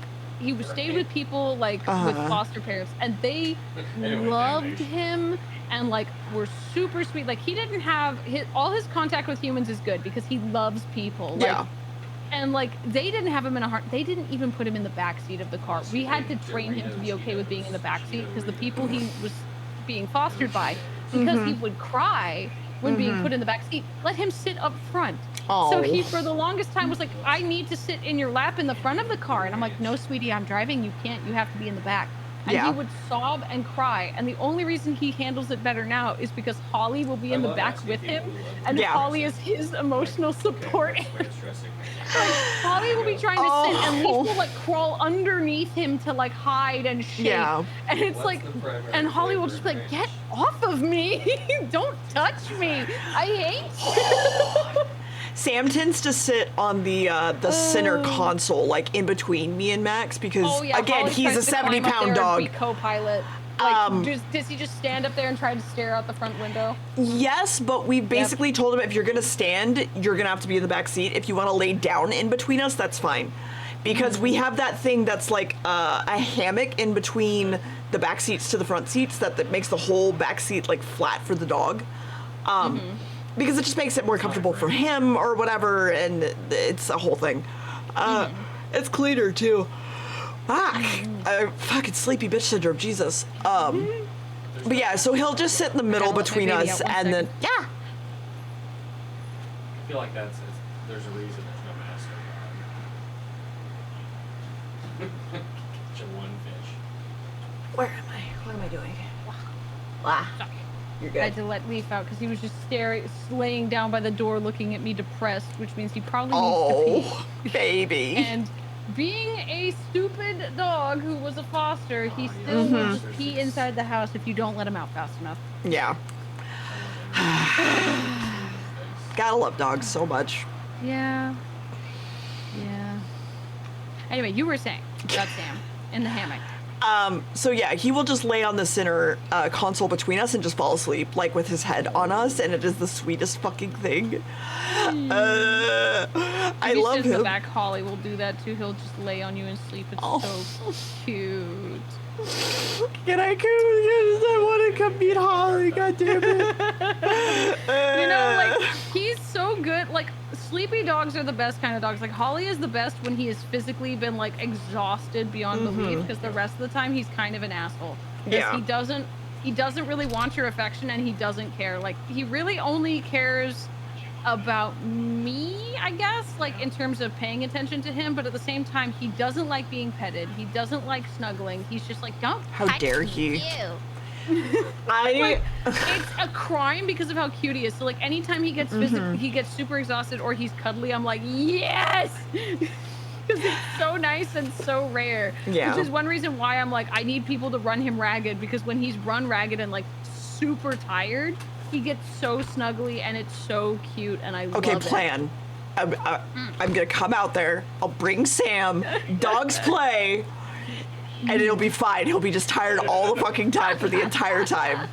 B: stayed with people, like, with foster parents, and they loved him and, like, were super sweet. Like, he didn't have, all his contact with humans is good because he loves people. Like, and, like, they didn't have him in a heart. They didn't even put him in the back seat of the car. We had to train him to be okay with being in the back seat because the people he was being fostered by, because he would cry when being put in the back seat, let him sit up front. So he, for the longest time, was like, I need to sit in your lap in the front of the car. And I'm like, no, sweetie, I'm driving. You can't. You have to be in the back. And he would sob and cry. And the only reason he handles it better now is because Holly will be in the back with him. And Holly is his emotional support. Like, Holly will be trying to sit, and Leaf will like crawl underneath him to like hide and shake. And it's like, and Holly will just be like, get off of me. Don't touch me. I hate you.
A: Sam tends to sit on the center console, like in between me and Max, because again, he's a 70-pound dog.
B: Be co-pilot. Like, does he just stand up there and try to stare out the front window?
A: Yes, but we basically told him if you're gonna stand, you're gonna have to be in the back seat. If you want to lay down in between us, that's fine, because we have that thing that's like a hammock in between the back seats to the front seats that makes the whole back seat like flat for the dog. Because it just makes it more comfortable for him or whatever, and it's a whole thing. It's cleaner too. Fucking sleepy bitch syndrome, Jesus. But yeah, so he'll just sit in the middle between us, and then
E: I feel like there's a reason there's no master dog. Catch a one fish.
A: Where am I? What am I doing? You're good.
B: I had to let Leaf out because he was just laying down by the door looking at me depressed, which means he probably needs to pee.
A: Baby.
B: And being a stupid dog who was a foster, he still will just pee inside the house if you don't let him out fast enough.
A: Yeah. Gotta love dogs so much.
B: Yeah. Anyway, you were saying about Sam in the hammock.
A: So yeah, he will just lay on the center console between us and just fall asleep, like with his head on us, and it is the sweetest fucking thing. I love him.
B: In the back, Holly will do that too. He'll just lay on you and sleep. It's so cute.
A: Can I come? I want to come meet Holly. God damn it.
B: You know, like, he's so good. Like, sleepy dogs are the best kind of dogs. Like, Holly is the best when he has physically been like exhausted beyond belief, because the rest of the time he's kind of an asshole. He doesn't really want your affection, and he doesn't care. Like, he really only cares about me, I guess, like in terms of paying attention to him, but at the same time he doesn't like being petted. He doesn't like snuggling. He's just like, don't
A: How
B: touch
A: dare he?
B: Like, it's a crime because of how cute he is. So like anytime he gets he gets super exhausted or he's cuddly, I'm like, yes. Because it's so nice and so rare. Which is one reason why I'm like, I need people to run him ragged, because when he's run ragged and like super tired, he gets so snuggly and it's so cute, and I love it.
A: Okay, plan. I'm gonna come out there. I'll bring Sam. Dogs play, and it'll be fine. He'll be just tired all the fucking time for the entire time.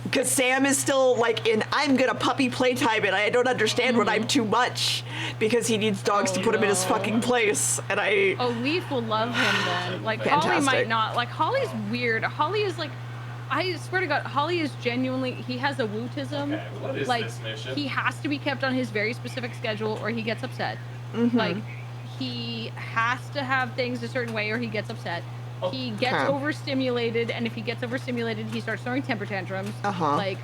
A: Because Sam is still like in I'm gonna puppy playtime, and I don't understand when I'm too much, because he needs dogs to put him in his fucking place, and I.
B: Oh, Leaf will love him then. Like
A: Fantastic.
B: Holly might not. Like Holly's weird. Holly is like. I swear to God, Holly is genuinely, he has a wootism.
E: Okay, what is
B: like,
E: this mission?
B: he has to be kept on his very specific schedule or he gets upset. Like, he has to have things a certain way or he gets upset. He gets overstimulated, and if he gets overstimulated, he starts throwing temper tantrums. Like,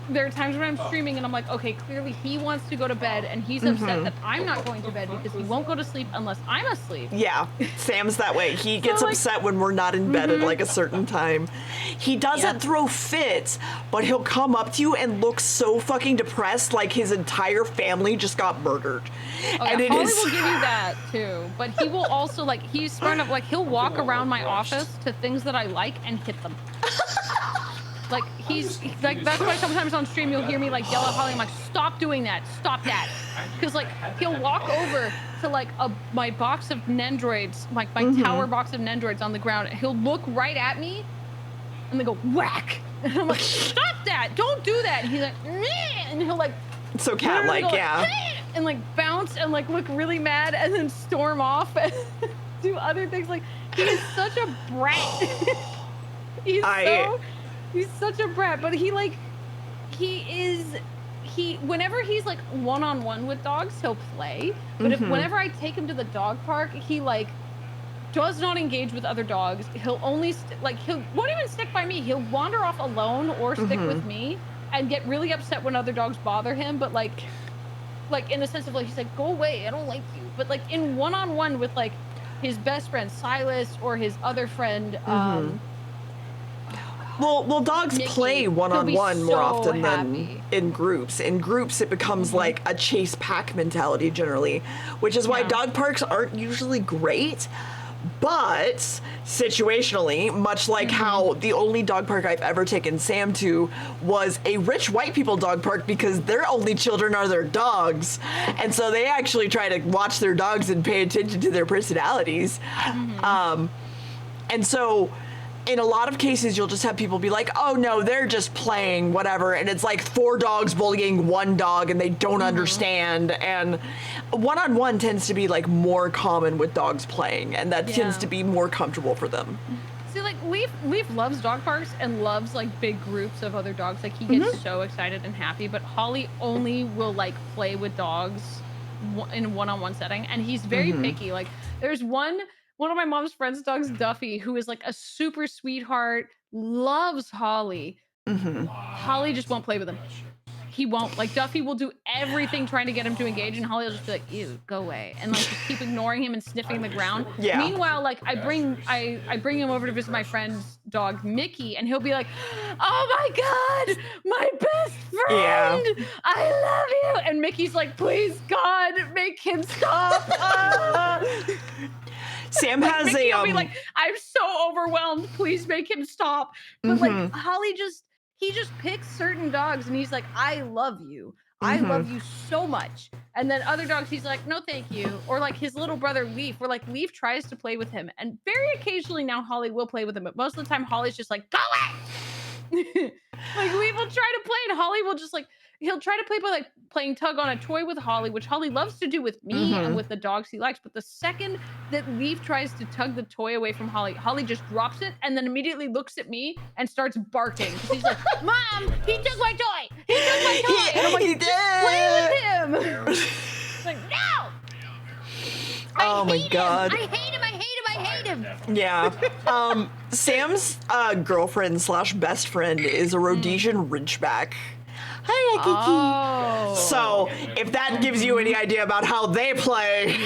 B: there are times when I'm streaming and I'm like, okay, clearly he wants to go to bed, and he's upset that I'm not going to bed because he won't go to sleep unless I'm asleep.
A: Yeah, Sam's that way. He gets upset when we're not in bed at like a certain time. He doesn't throw fits, but he'll come up to you and look so fucking depressed, like his entire family just got murdered.
B: Oh,
A: and
B: yeah,
A: it
B: Holly
A: is.
B: will give you that too, but he will also like he's smart enough. Like he'll walk around my office to things that I like and hit them. Like he's like that's why sometimes on stream you'll hear me like yell at Holly. I'm like, stop doing that, stop that, because like he'll walk over to like my box of Nendroids, like my tower box of Nendroids on the ground. He'll look right at me, and they go whack, and I'm like, stop that, don't do that. And he's like, meh, and he'll like
A: So cat like,
B: go,
A: yeah.
B: and like bounce and like look really mad and then storm off and do other things. Like he's such a brat. He's such a brat, but whenever he's like one-on-one with dogs, he'll play. But whenever I take him to the dog park, he like does not engage with other dogs. He'll only won't even stick by me. He'll wander off alone or stick with me and get really upset when other dogs bother him. But like in the sense of like, he's like, go away, I don't like you. But like in one-on-one with like his best friend Silas or his other friend,
A: well, dogs
B: Mickey,
A: play one-on-one
B: so
A: more often
B: happy.
A: than in groups. In groups, it becomes like a chase pack mentality generally, which is why dog parks aren't usually great. But situationally, much like how the only dog park I've ever taken Sam to was a rich white people dog park because their only children are their dogs. And so they actually try to watch their dogs and pay attention to their personalities. And so in a lot of cases, you'll just have people be like, oh no, they're just playing, whatever. And it's like 4 dogs bullying 1 dog and they don't understand. And one-on-one tends to be like more common with dogs playing, and that tends to be more comfortable for them.
B: See, like Leaf loves dog parks and loves like big groups of other dogs. Like he gets so excited and happy, but Holly only will like play with dogs in a one-on-one setting, and he's very picky. Like there's one of my mom's friend's dogs, Duffy, who is like a super sweetheart, loves Holly. Holly just won't play with him. He won't. Like Duffy will do everything trying to get him to engage, and Holly will just be like, ew, go away, and like just keep ignoring him and sniffing the ground. Meanwhile, like I bring him over to visit my friend's dog Mickey, and he'll be like, oh my god, my best friend, I love you. And Mickey's like, please God, make him stop.
A: Sam
B: like,
A: has
B: Mickey will be like, I'm so overwhelmed, please make him stop. But like Holly he just picks certain dogs and he's like, I love you. I love you so much. And then other dogs, he's like, no, thank you. Or like his little brother, Leaf, where like Leaf tries to play with him. And very occasionally now Holly will play with him. But most of the time, Holly's just like, go away. Like Leaf will try to play and Holly will just like, he'll try to play by like playing tug on a toy with Holly, which Holly loves to do with me and with the dogs he likes. But the second that Leaf tries to tug the toy away from Holly, Holly just drops it and then immediately looks at me and starts barking. He's like, Mom, he took my toy. He took my toy. And I'm like, just play with him. Like, no.
A: Oh my god.
D: I hate him. I hate him. I hate him.
A: Yeah. Sam's girlfriend / best friend is a Rhodesian Ridgeback. Hi, Kiki.
B: Oh.
A: So, if that gives you any idea about how they play,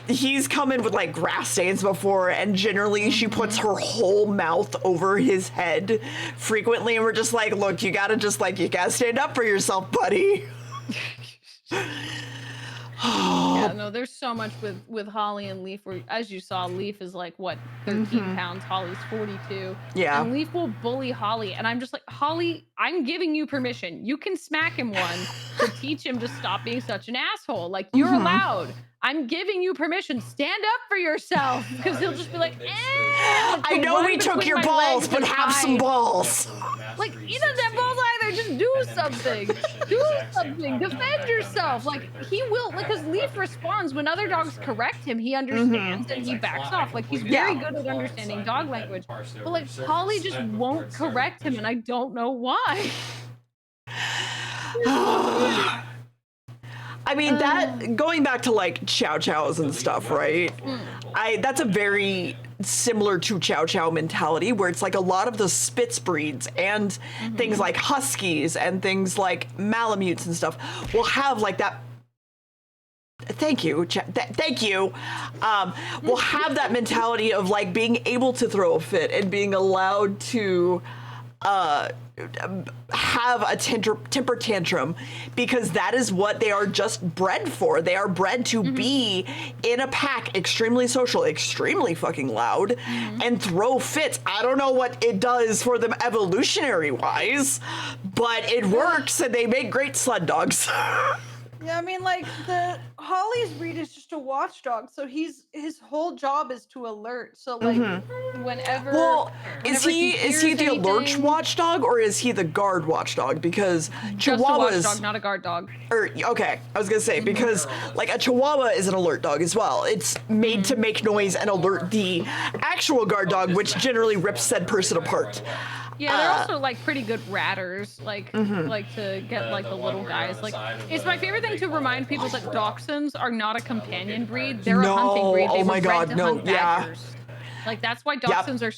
A: he's come in with like grass stains before, and generally she puts her whole mouth over his head frequently, and we're just like, look, you gotta stand up for yourself, buddy.
B: Yeah, no, there's so much with Holly and Leaf where, as you saw, Leaf is like, what, 13 pounds, Holly's 42.
A: Yeah.
B: And Leaf will bully Holly, and I'm just like, Holly, I'm giving you permission. You can smack him one to teach him to stop being such an asshole. Like, you're allowed. I'm giving you permission. Stand up for yourself. Because he'll just be like,
A: I know we took your balls, but have some balls.
B: Like, you don't have balls either. Just do something. Do something. Defend yourself. Like, he will, because Leaf responds when other dogs correct him. He understands and he backs off. Like, he's very good at understanding dog language. But, like, Holly just won't correct him, and I don't know why.
A: I mean, that, going back to like chow chows and stuff, right? That's a very similar to chow chow mentality, where it's like a lot of the Spitz breeds and things like Huskies and things like Malamutes and stuff will have like that. Thank you. Thank you. Will have that mentality of like being able to throw a fit and being allowed to have a temper tantrum, because that is what they are just bred for. They are bred to be in a pack, extremely social, extremely fucking loud, and throw fits. I don't know what it does for them evolutionary wise, but it works, and they make great sled dogs.
B: Yeah, I mean, like, the Holly's breed is just a watchdog, so his whole job is to alert. So like, whenever
A: is he the alert watchdog, or is he the guard watchdog? Because
B: just
A: Chihuahuas,
B: a watchdog, not a guard dog.
A: Okay, I was gonna say, because like a Chihuahua is an alert dog as well. It's made to make noise and alert the actual guard dog, which generally rips said person apart.
B: Yeah, they're also like pretty good ratters, like to get like the little guys. Like, it's my favorite thing to remind people that dachshunds are not a companion breed; they're a hunting breed. They were bred to hunt badgers. Like that's why dachshunds are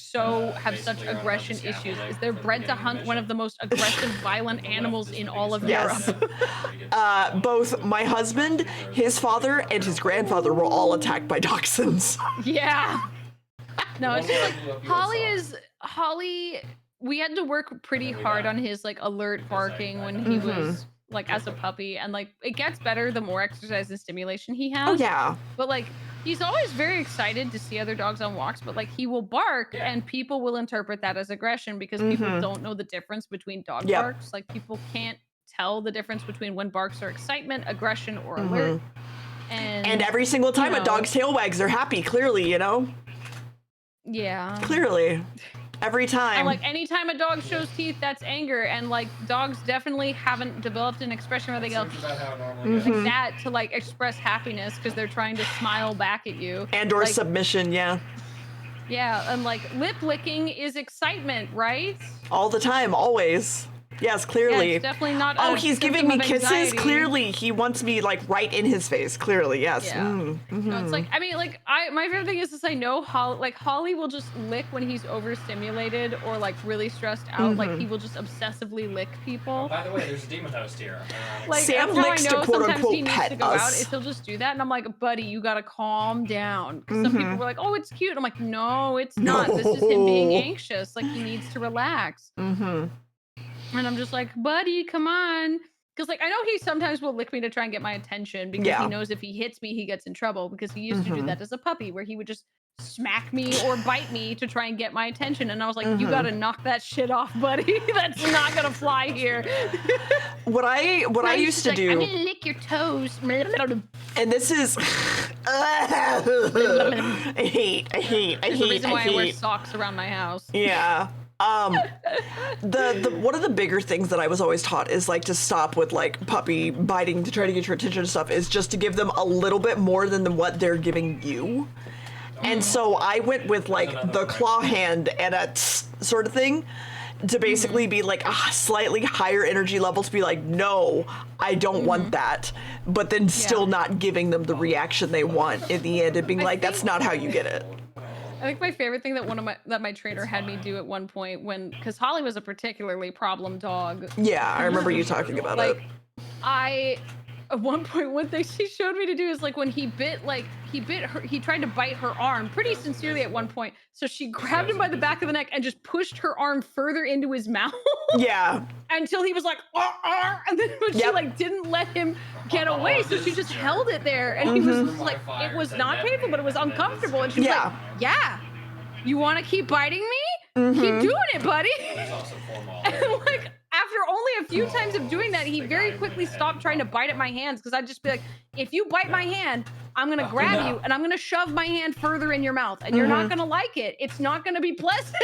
B: have such aggression issues. Is they're bred to hunt one of the most aggressive, violent animals in all of Europe.
A: Both my husband, his father, and his grandfather were all attacked by dachshunds.
B: Yeah. No, it's just like Holly. We had to work pretty hard on his like alert barking when he was like as a puppy, and like it gets better the more exercise and stimulation he has.
A: Oh yeah.
B: But like he's always very excited to see other dogs on walks, but like he will bark and people will interpret that as aggression because people don't know the difference between dog barks. Like people can't tell the difference between when barks are excitement, aggression, or alert. And
A: every single time a dog's tail wags, they're happy, clearly, you know?
B: Yeah.
A: Clearly. Every time.
B: And like anytime a dog shows teeth, that's anger. And like dogs definitely haven't developed an expression where they go like that to like express happiness because they're trying to smile back at you.
A: And or
B: like,
A: submission, yeah.
B: Yeah, and like lip licking is excitement, right?
A: All the time, always. Yes, clearly.
B: Yeah, it's definitely not.
A: Oh, he's giving me kisses. Clearly, he wants me like right in his face. Clearly, yes.
B: Yeah. No, it's like my favorite thing is I know Holly will just lick when he's overstimulated or like really stressed out. Like he will just obsessively lick people.
E: Oh, by the way, there's a demon host here.
B: Like
A: Sam
B: that's how
A: likes
B: I know
A: to quote
B: sometimes
A: unquote
B: he needs
A: pet
B: to go
A: us.
B: out. Is he'll just do that, and I'm like, buddy, you gotta calm down. Because some people were like, oh, it's cute. I'm like, no, it's not. This is him being anxious. Like he needs to relax. And I'm just like, buddy, come on. Because like I know he sometimes will lick me to try and get my attention because he knows if he hits me, he gets in trouble because he used to do that as a puppy where he would just smack me or bite me to try and get my attention. And I was like, you gotta knock that shit off, buddy. That's not gonna fly here.
A: What I used to do.
D: I'm gonna lick your toes.
A: And this is I hate.
B: There's a reason why I wear socks around my house.
A: Yeah. The one of the bigger things that I was always taught is like to stop with like puppy biting to try to get your attention and stuff is just to give them a little bit more than what they're giving you. And so I went with like the claw hand and a sort of thing to basically be like a slightly higher energy level to be like, no, I don't want that. But then still not giving them the reaction they want in the end and being like, that's not how you get it.
B: I think my favorite thing that my trainer had me do at one point because Holly was a particularly problem dog.
A: Yeah, I remember you talking about it.
B: At one point, one thing she showed me to do is like when he bit her, he tried to bite her arm pretty sincerely at one point. So she grabbed him by the back of the neck and just pushed her arm further into his mouth.
A: Yeah.
B: Until he was like, and then she like didn't let him get away. So she just held it there. And he was like, it was not painful, but it was uncomfortable. And she was like, yeah, you want to keep biting me? Keep doing it, buddy. And like, after only a few times of doing that, he very quickly stopped trying to bite at my hands because I'd just be like, if you bite my hand, I'm going to grab you and I'm going to shove my hand further in your mouth and you're not going to like it. It's not going to to be pleasant.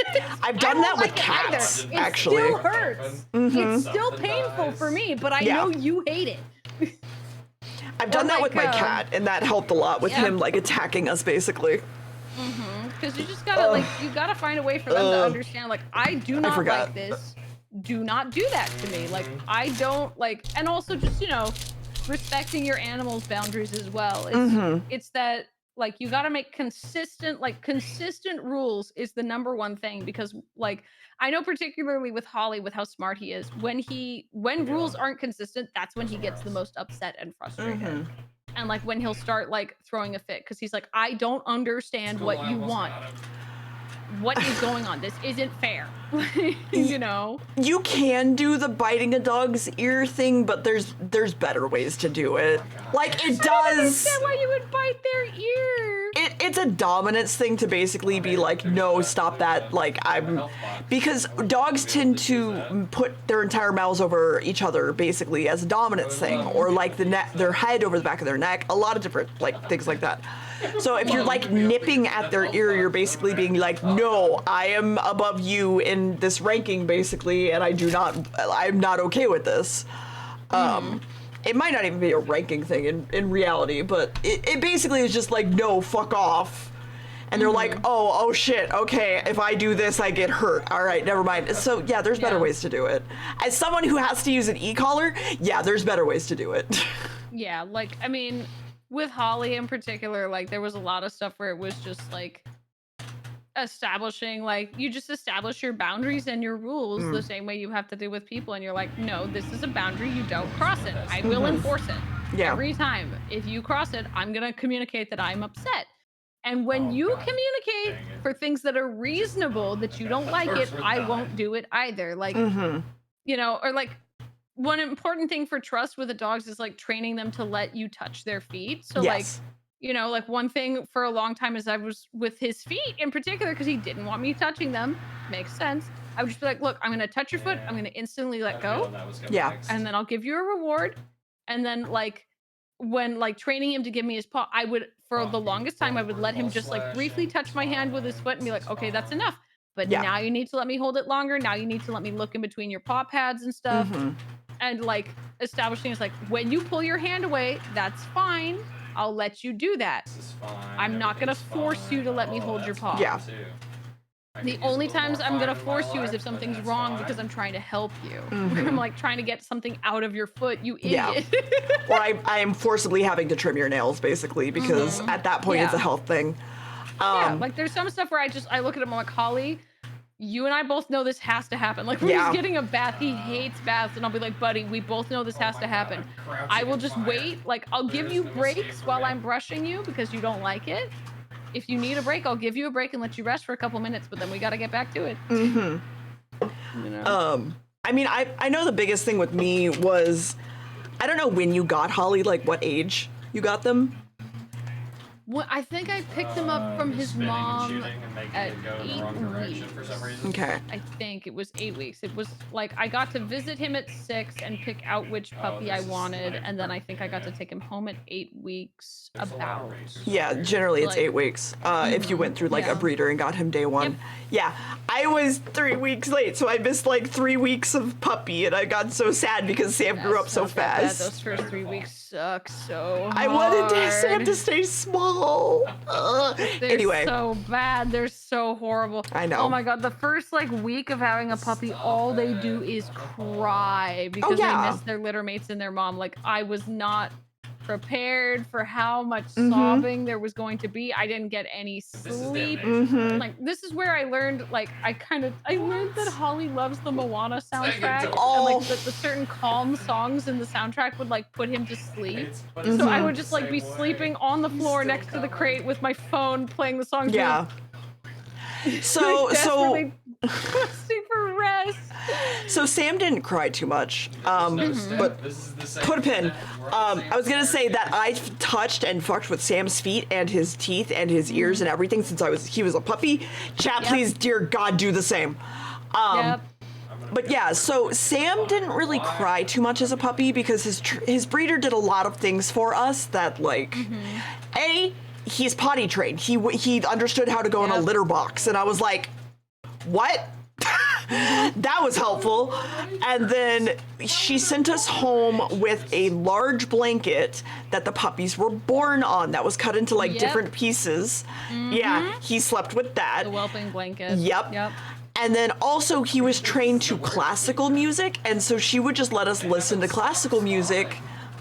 A: I've done that with cats, actually.
B: It still hurts. It's still painful for me, but I know you hate it.
A: I've done that with my cat, and that helped a lot with him like attacking us, basically.
B: Because you just gotta you gotta find a way for them to understand. Like, I do not like this. Do not do that to me. Like, I don't like, and also just respecting your animal's boundaries as well. It's that like you gotta make consistent rules is the number one thing, because like I know particularly with Holly, with how smart he is, when rules aren't consistent, that's when he gets the most upset and frustrated. And like when he'll start like throwing a fit because he's like, I don't understand what you want. What is going on? This isn't fair. You
A: can do the biting a dog's ear thing, but there's better ways to do it. Like, it does. I don't
B: understand why you would bite their ear.
A: It's a dominance thing to basically be like, no, stop that. Like, because dogs tend to put their entire mouths over each other basically as a dominance thing, or like their head over the back of their neck, a lot of different like things like that. So if you're like nipping at their ear, you're basically being like, no, I am above you in this ranking basically, and I'm not okay with this. It might not even be a ranking thing in reality, but it basically is just like, no, fuck off. and they're like, oh shit, okay, if I do this, I get hurt. All right, never mind. So yeah, there's better ways to do it. As someone who has to use an e-collar, yeah, there's better ways to do it.
B: Yeah, like, I mean, with Holly in particular, like, there was a lot of stuff where it was just like establishing, like, you just establish your boundaries and your rules the same way you have to do with people, and you're like, no, this is a boundary, you don't cross it. I will enforce it.
A: Yeah.
B: Every time. If you cross it, I'm gonna communicate that I'm upset. And when you communicate for things that are reasonable, that you don't like it, I won't do it either. Like, you know, or like, one important thing for trust with the dogs is like training them to let you touch their feet. So like, you know, like one thing for a long time is I was with his feet in particular because he didn't want me touching them. Makes sense. I would just be like, look, I'm going to touch your foot. I'm going to instantly let go.
A: Yeah.
B: And then I'll give you a reward. And then like when like training him to give me his paw, I would, for the longest time, I would let him just like briefly touch my hand with his foot and be like, okay, that's enough. But now you need to let me hold it longer. Now you need to let me look in between your paw pads and stuff. And like establishing is like, when you pull your hand away, that's fine. I'll let you do that. I'm not going to force you to let me hold your paw.
A: Yeah.
B: The only times I'm going to force you is if something's wrong because I'm trying to help you. I'm like trying to get something out of your foot, you idiot.
A: Or I am forcibly having to trim your nails, basically, because at that point it's a health thing.
B: Yeah, like there's some stuff where I look at him, I'm like, Holly, you and I both know this has to happen. Like when he's getting a bath, he hates baths, and I'll be like, buddy, we both know this has to happen. I will just wait. Like I'll give you breaks while I'm brushing you because you don't like it. If you need a break, I'll give you a break and let you rest for a couple minutes, but then we got to get back to it. You know?
A: I mean, I know the biggest thing with me was, I don't know when you got Holly, like what age you got them.
B: Well, I think I picked him up from his mom at 8 weeks.
A: Okay.
B: I think it was 8 weeks. It was like I got to visit him at 6 and pick out which puppy I wanted, and then I think I got to take him home at 8 weeks. About.
A: Yeah, generally it's 8 weeks. If you went through like a breeder and got him day one. Yeah, I was 3 weeks late, so I missed like 3 weeks of puppy, and I got so sad because Sam grew up so fast.
B: Those first 3 weeks suck so hard.
A: I wanted Sam to stay small. Anyway,
B: so bad. They're so horrible.
A: I know.
B: Oh my god, the first like week of having a puppy, all they do is cry because they miss their litter mates and their mom. Like I was not prepared for how much sobbing there was going to be. I didn't get any sleep. Like this is where I learned, like I learned that Holly loves the Moana soundtrack, and like the certain calm songs in the soundtrack would like put him to sleep. So I would just like be sleeping on the floor next to the crate with my phone playing the songs.
A: Yeah. So
B: requesting for rest.
A: So Sam didn't cry too much, but put a pin. I was gonna say that I touched and fucked with Sam's feet and his teeth and his ears and everything since he was a puppy. Chat, please, dear God, do the same. But yeah, so Sam didn't really cry too much as a puppy because his breeder did a lot of things for us that like, he's potty trained. He understood how to go in a litter box, and I was like, what? That was helpful. And then she sent us home with a large blanket that the puppies were born on that was cut into like different pieces. Yeah, he slept with that.
B: The whelping blanket.
A: Yep. And then also he was trained to classical music, and so she would just let us listen to classical music.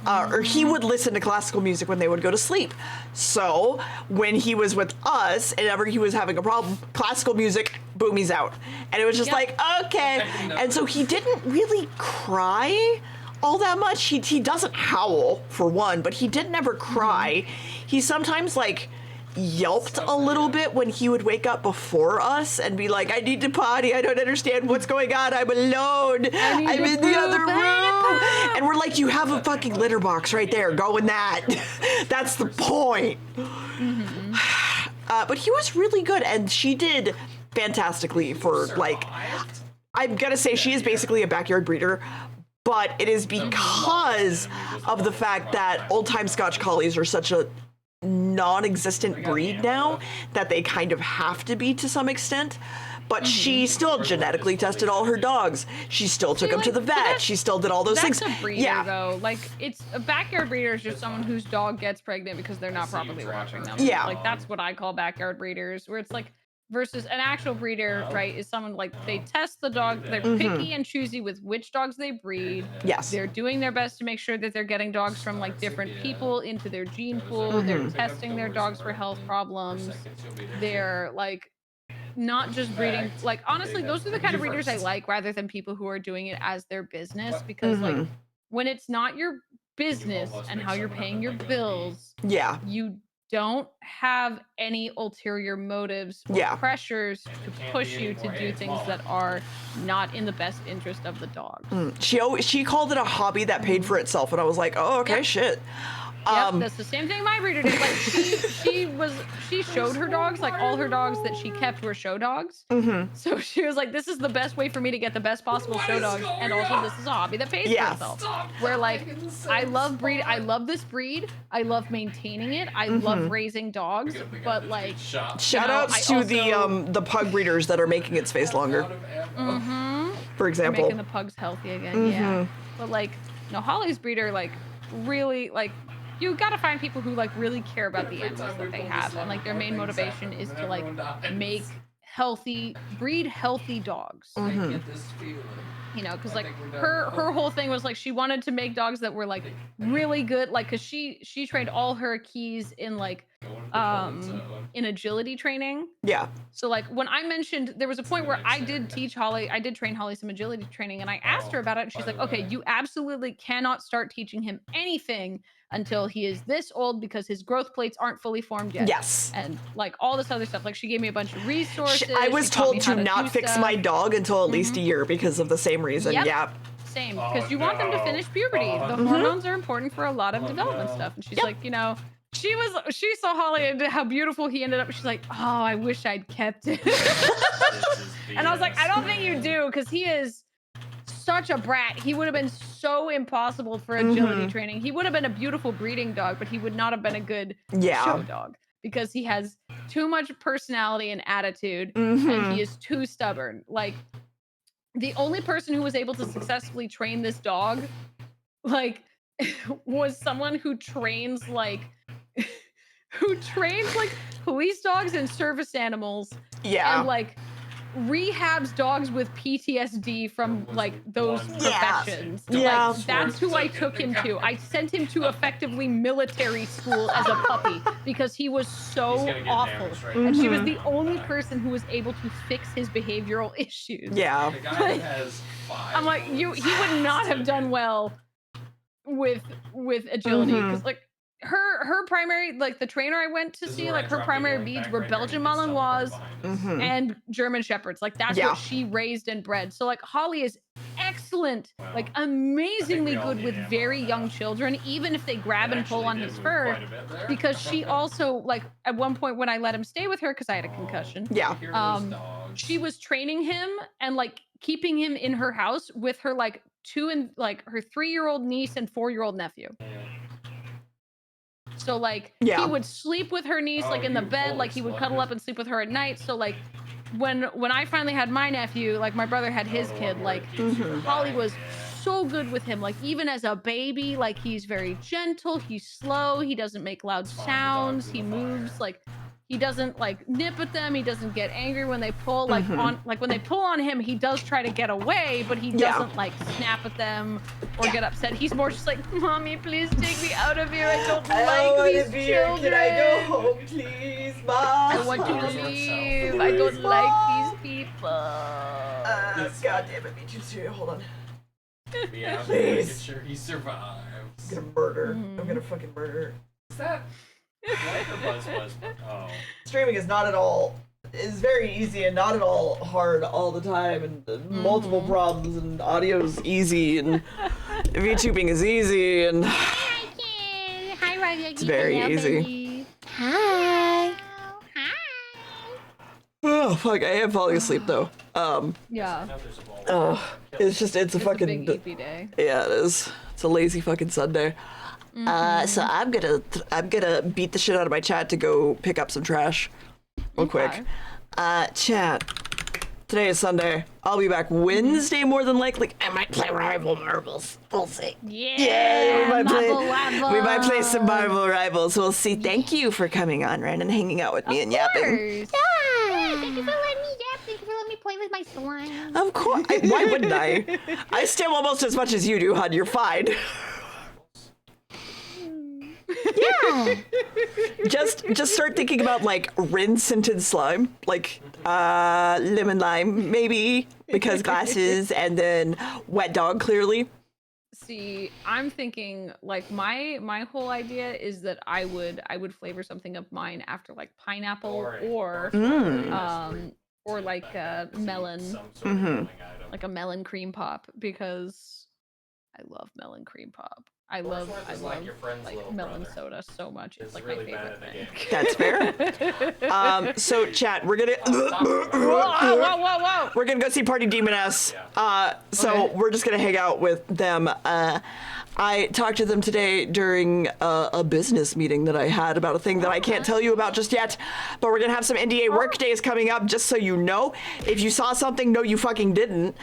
A: Or he would listen to classical music when they would go to sleep. So when he was with us and ever he was having a problem, classical music, boom, he's out. And it was just like, okay. And so he didn't really cry all that much. He doesn't howl, for one, but he did never cry. He sometimes like yelped a little bit when he would wake up before us and be like, I need to potty, I don't understand what's going on, I'm alone, I'm in the other room. And we're like, you have a fucking litter box right there, go in that. That's the point. But he was really good, and she did fantastically for like, I'm gonna say she is basically a backyard breeder, but it is because of the fact that old-time Scotch Collies are such a non-existent breed now that they kind of have to be to some extent. but she still genetically tested all her dogs. She still took them to the vet. She still did all those things.
B: That's a breeder, though. Like, it's a backyard breeder is just someone whose dog gets pregnant because they're not properly watching them.
A: Yeah.
B: Like, that's what I call backyard breeders, where it's like, versus an actual breeder, right, is someone like they test the dog, they're picky and choosy with which dogs they breed.
A: Yes.
B: They're doing their best to make sure that they're getting dogs from like different people into their gene pool. They're testing their dogs for health problems. They're like not just breeding, like honestly, those are the kind of breeders I like rather than people who are doing it as their business, because like when it's not your business and how you're paying your bills, you don't have any ulterior motives or pressures to push you to do things that are not in the best interest of the dog.
A: She called it a hobby that paid for itself, and I was like, oh, okay, shit.
B: That's the same thing my breeder did. Like she showed her dogs, like all her dogs that she kept were show dogs. So she was like, this is the best way for me to get the best possible show dogs, and also this is a hobby that pays for itself. Where like I love this breed. I love maintaining it. I love raising dogs, but like
A: shout outs to the pug breeders that are making its face longer. For example,
B: making the pugs healthy again. Yeah, but like no, Holly's breeder like really like. You gotta find people who like really care about the animals that they have, and like their main motivation is to like breed healthy dogs. You know, because like her whole thing was like she wanted to make dogs that were like really good, like because she trained all her keys in like in agility training. So like when I mentioned, there was a point where I did train Holly some agility training, and I asked her about it, and she's like, okay, you absolutely cannot start teaching him anything until he is this old because his growth plates aren't fully formed yet. And like all this other stuff. Like she gave me a bunch of resources.
A: I was told to not fix my dog until at least a year because of the same reason.
B: Same, because you want them to finish puberty. The hormones are important for a lot of development stuff. And she's like, you know, she saw Holly and how beautiful he ended up. She's like, oh, I wish I'd kept it. And I was like, I don't think you do, because he is such a brat. He would have been so impossible for agility training. He would have been a beautiful breeding dog, but he would not have been a good show dog because he has too much personality and attitude, and he is too stubborn. Like the only person who was able to successfully train this dog, like, was someone who trains like police dogs and service animals. And like rehabs dogs with PTSD from like those professions. Like that's who I took him to. I sent him to effectively military school as a puppy because he was so awful. And she was the only person who was able to fix his behavioral issues. Like, I'm like, he would not have done well with agility, because like her primary, like the trainer I went to see, like her primary breeds were Belgian Malinois and German Shepherds. Like that's what she raised and bred. So like Holly is excellent, like amazingly good with very young children, even if they grab and pull on his fur, because she also, like at one point when I let him stay with her because I had a concussion, she was training him and like keeping him in her house with her like her 3-year-old niece and 4-year-old nephew. So like he would sleep with her niece like in the bed, like he would cuddle up and sleep with her at night. So like when I finally had my nephew, like my brother had his kid, like Holly was so good with him. Like even as a baby, like he's very gentle, he's slow, he doesn't make loud sounds, he moves like he doesn't like nip at them. He doesn't get angry when they pull when they pull on him, he does try to get away, but he doesn't like snap at them or get upset. He's more just like, Mommy, please take me out of here. I don't like these children.
A: Can I go home, please, Mom?
B: I want you to leave. I don't like these people.
A: God damn it, me too, serious. Hold on.
E: Yeah,
A: please.
E: making sure he survives.
A: I'm gonna murder. I'm gonna fucking murder.
E: Is that?
A: Streaming is not at all. Is very easy and not at all hard all the time, and multiple problems, and audio's easy, and VTubing is easy, and
D: Hi, Roger.
A: it's very easy.
D: Baby. Hi.
A: Oh fuck! I am falling asleep though. It's a fucking
B: big EP day.
A: Yeah, it is. It's a lazy fucking Sunday. So I'm gonna beat the shit out of my chat to go pick up some trash real quick. Chat, Today is Sunday. I'll be back Wednesday more than likely. I might play Rival Marbles. We'll see.
B: Yeah,
A: we
D: Marble
A: might play some Marvel Rivals. We'll see. Thank you for coming on, Ren, and hanging out with me and yapping.
D: Yeah, thank you for letting me yap. Thank you for letting me play with my slime.
A: Of course. Why wouldn't I? I stim almost as much as you do, hon. You're fine.
D: Yeah.
A: Just start thinking about like Renn scented slime, like lemon lime maybe because glasses, and then wet dog clearly.
B: See, I'm thinking like my whole idea is that I would flavor something of mine after like pineapple or like a melon,
E: Some sort of filling item.
B: like a melon cream pop, because I love melon cream pop. I
E: Or
B: love
E: it's
B: I
E: like
B: love
E: your friend's
B: like
E: little
B: melon
E: brother.
B: soda so much. It's
E: It's
B: like
E: really
B: my
E: bad
B: favorite
E: at the
B: thing.
A: That's fair. So chat, we're gonna
B: Whoa!
A: we're gonna go see Party Demoness. So
B: Okay.
A: we're just gonna hang out with them. I talked to them today during a business meeting that I had about a thing that I can't tell you about just yet. But we're gonna have some NDA work days coming up, just so you know. If you saw something, no, you fucking didn't.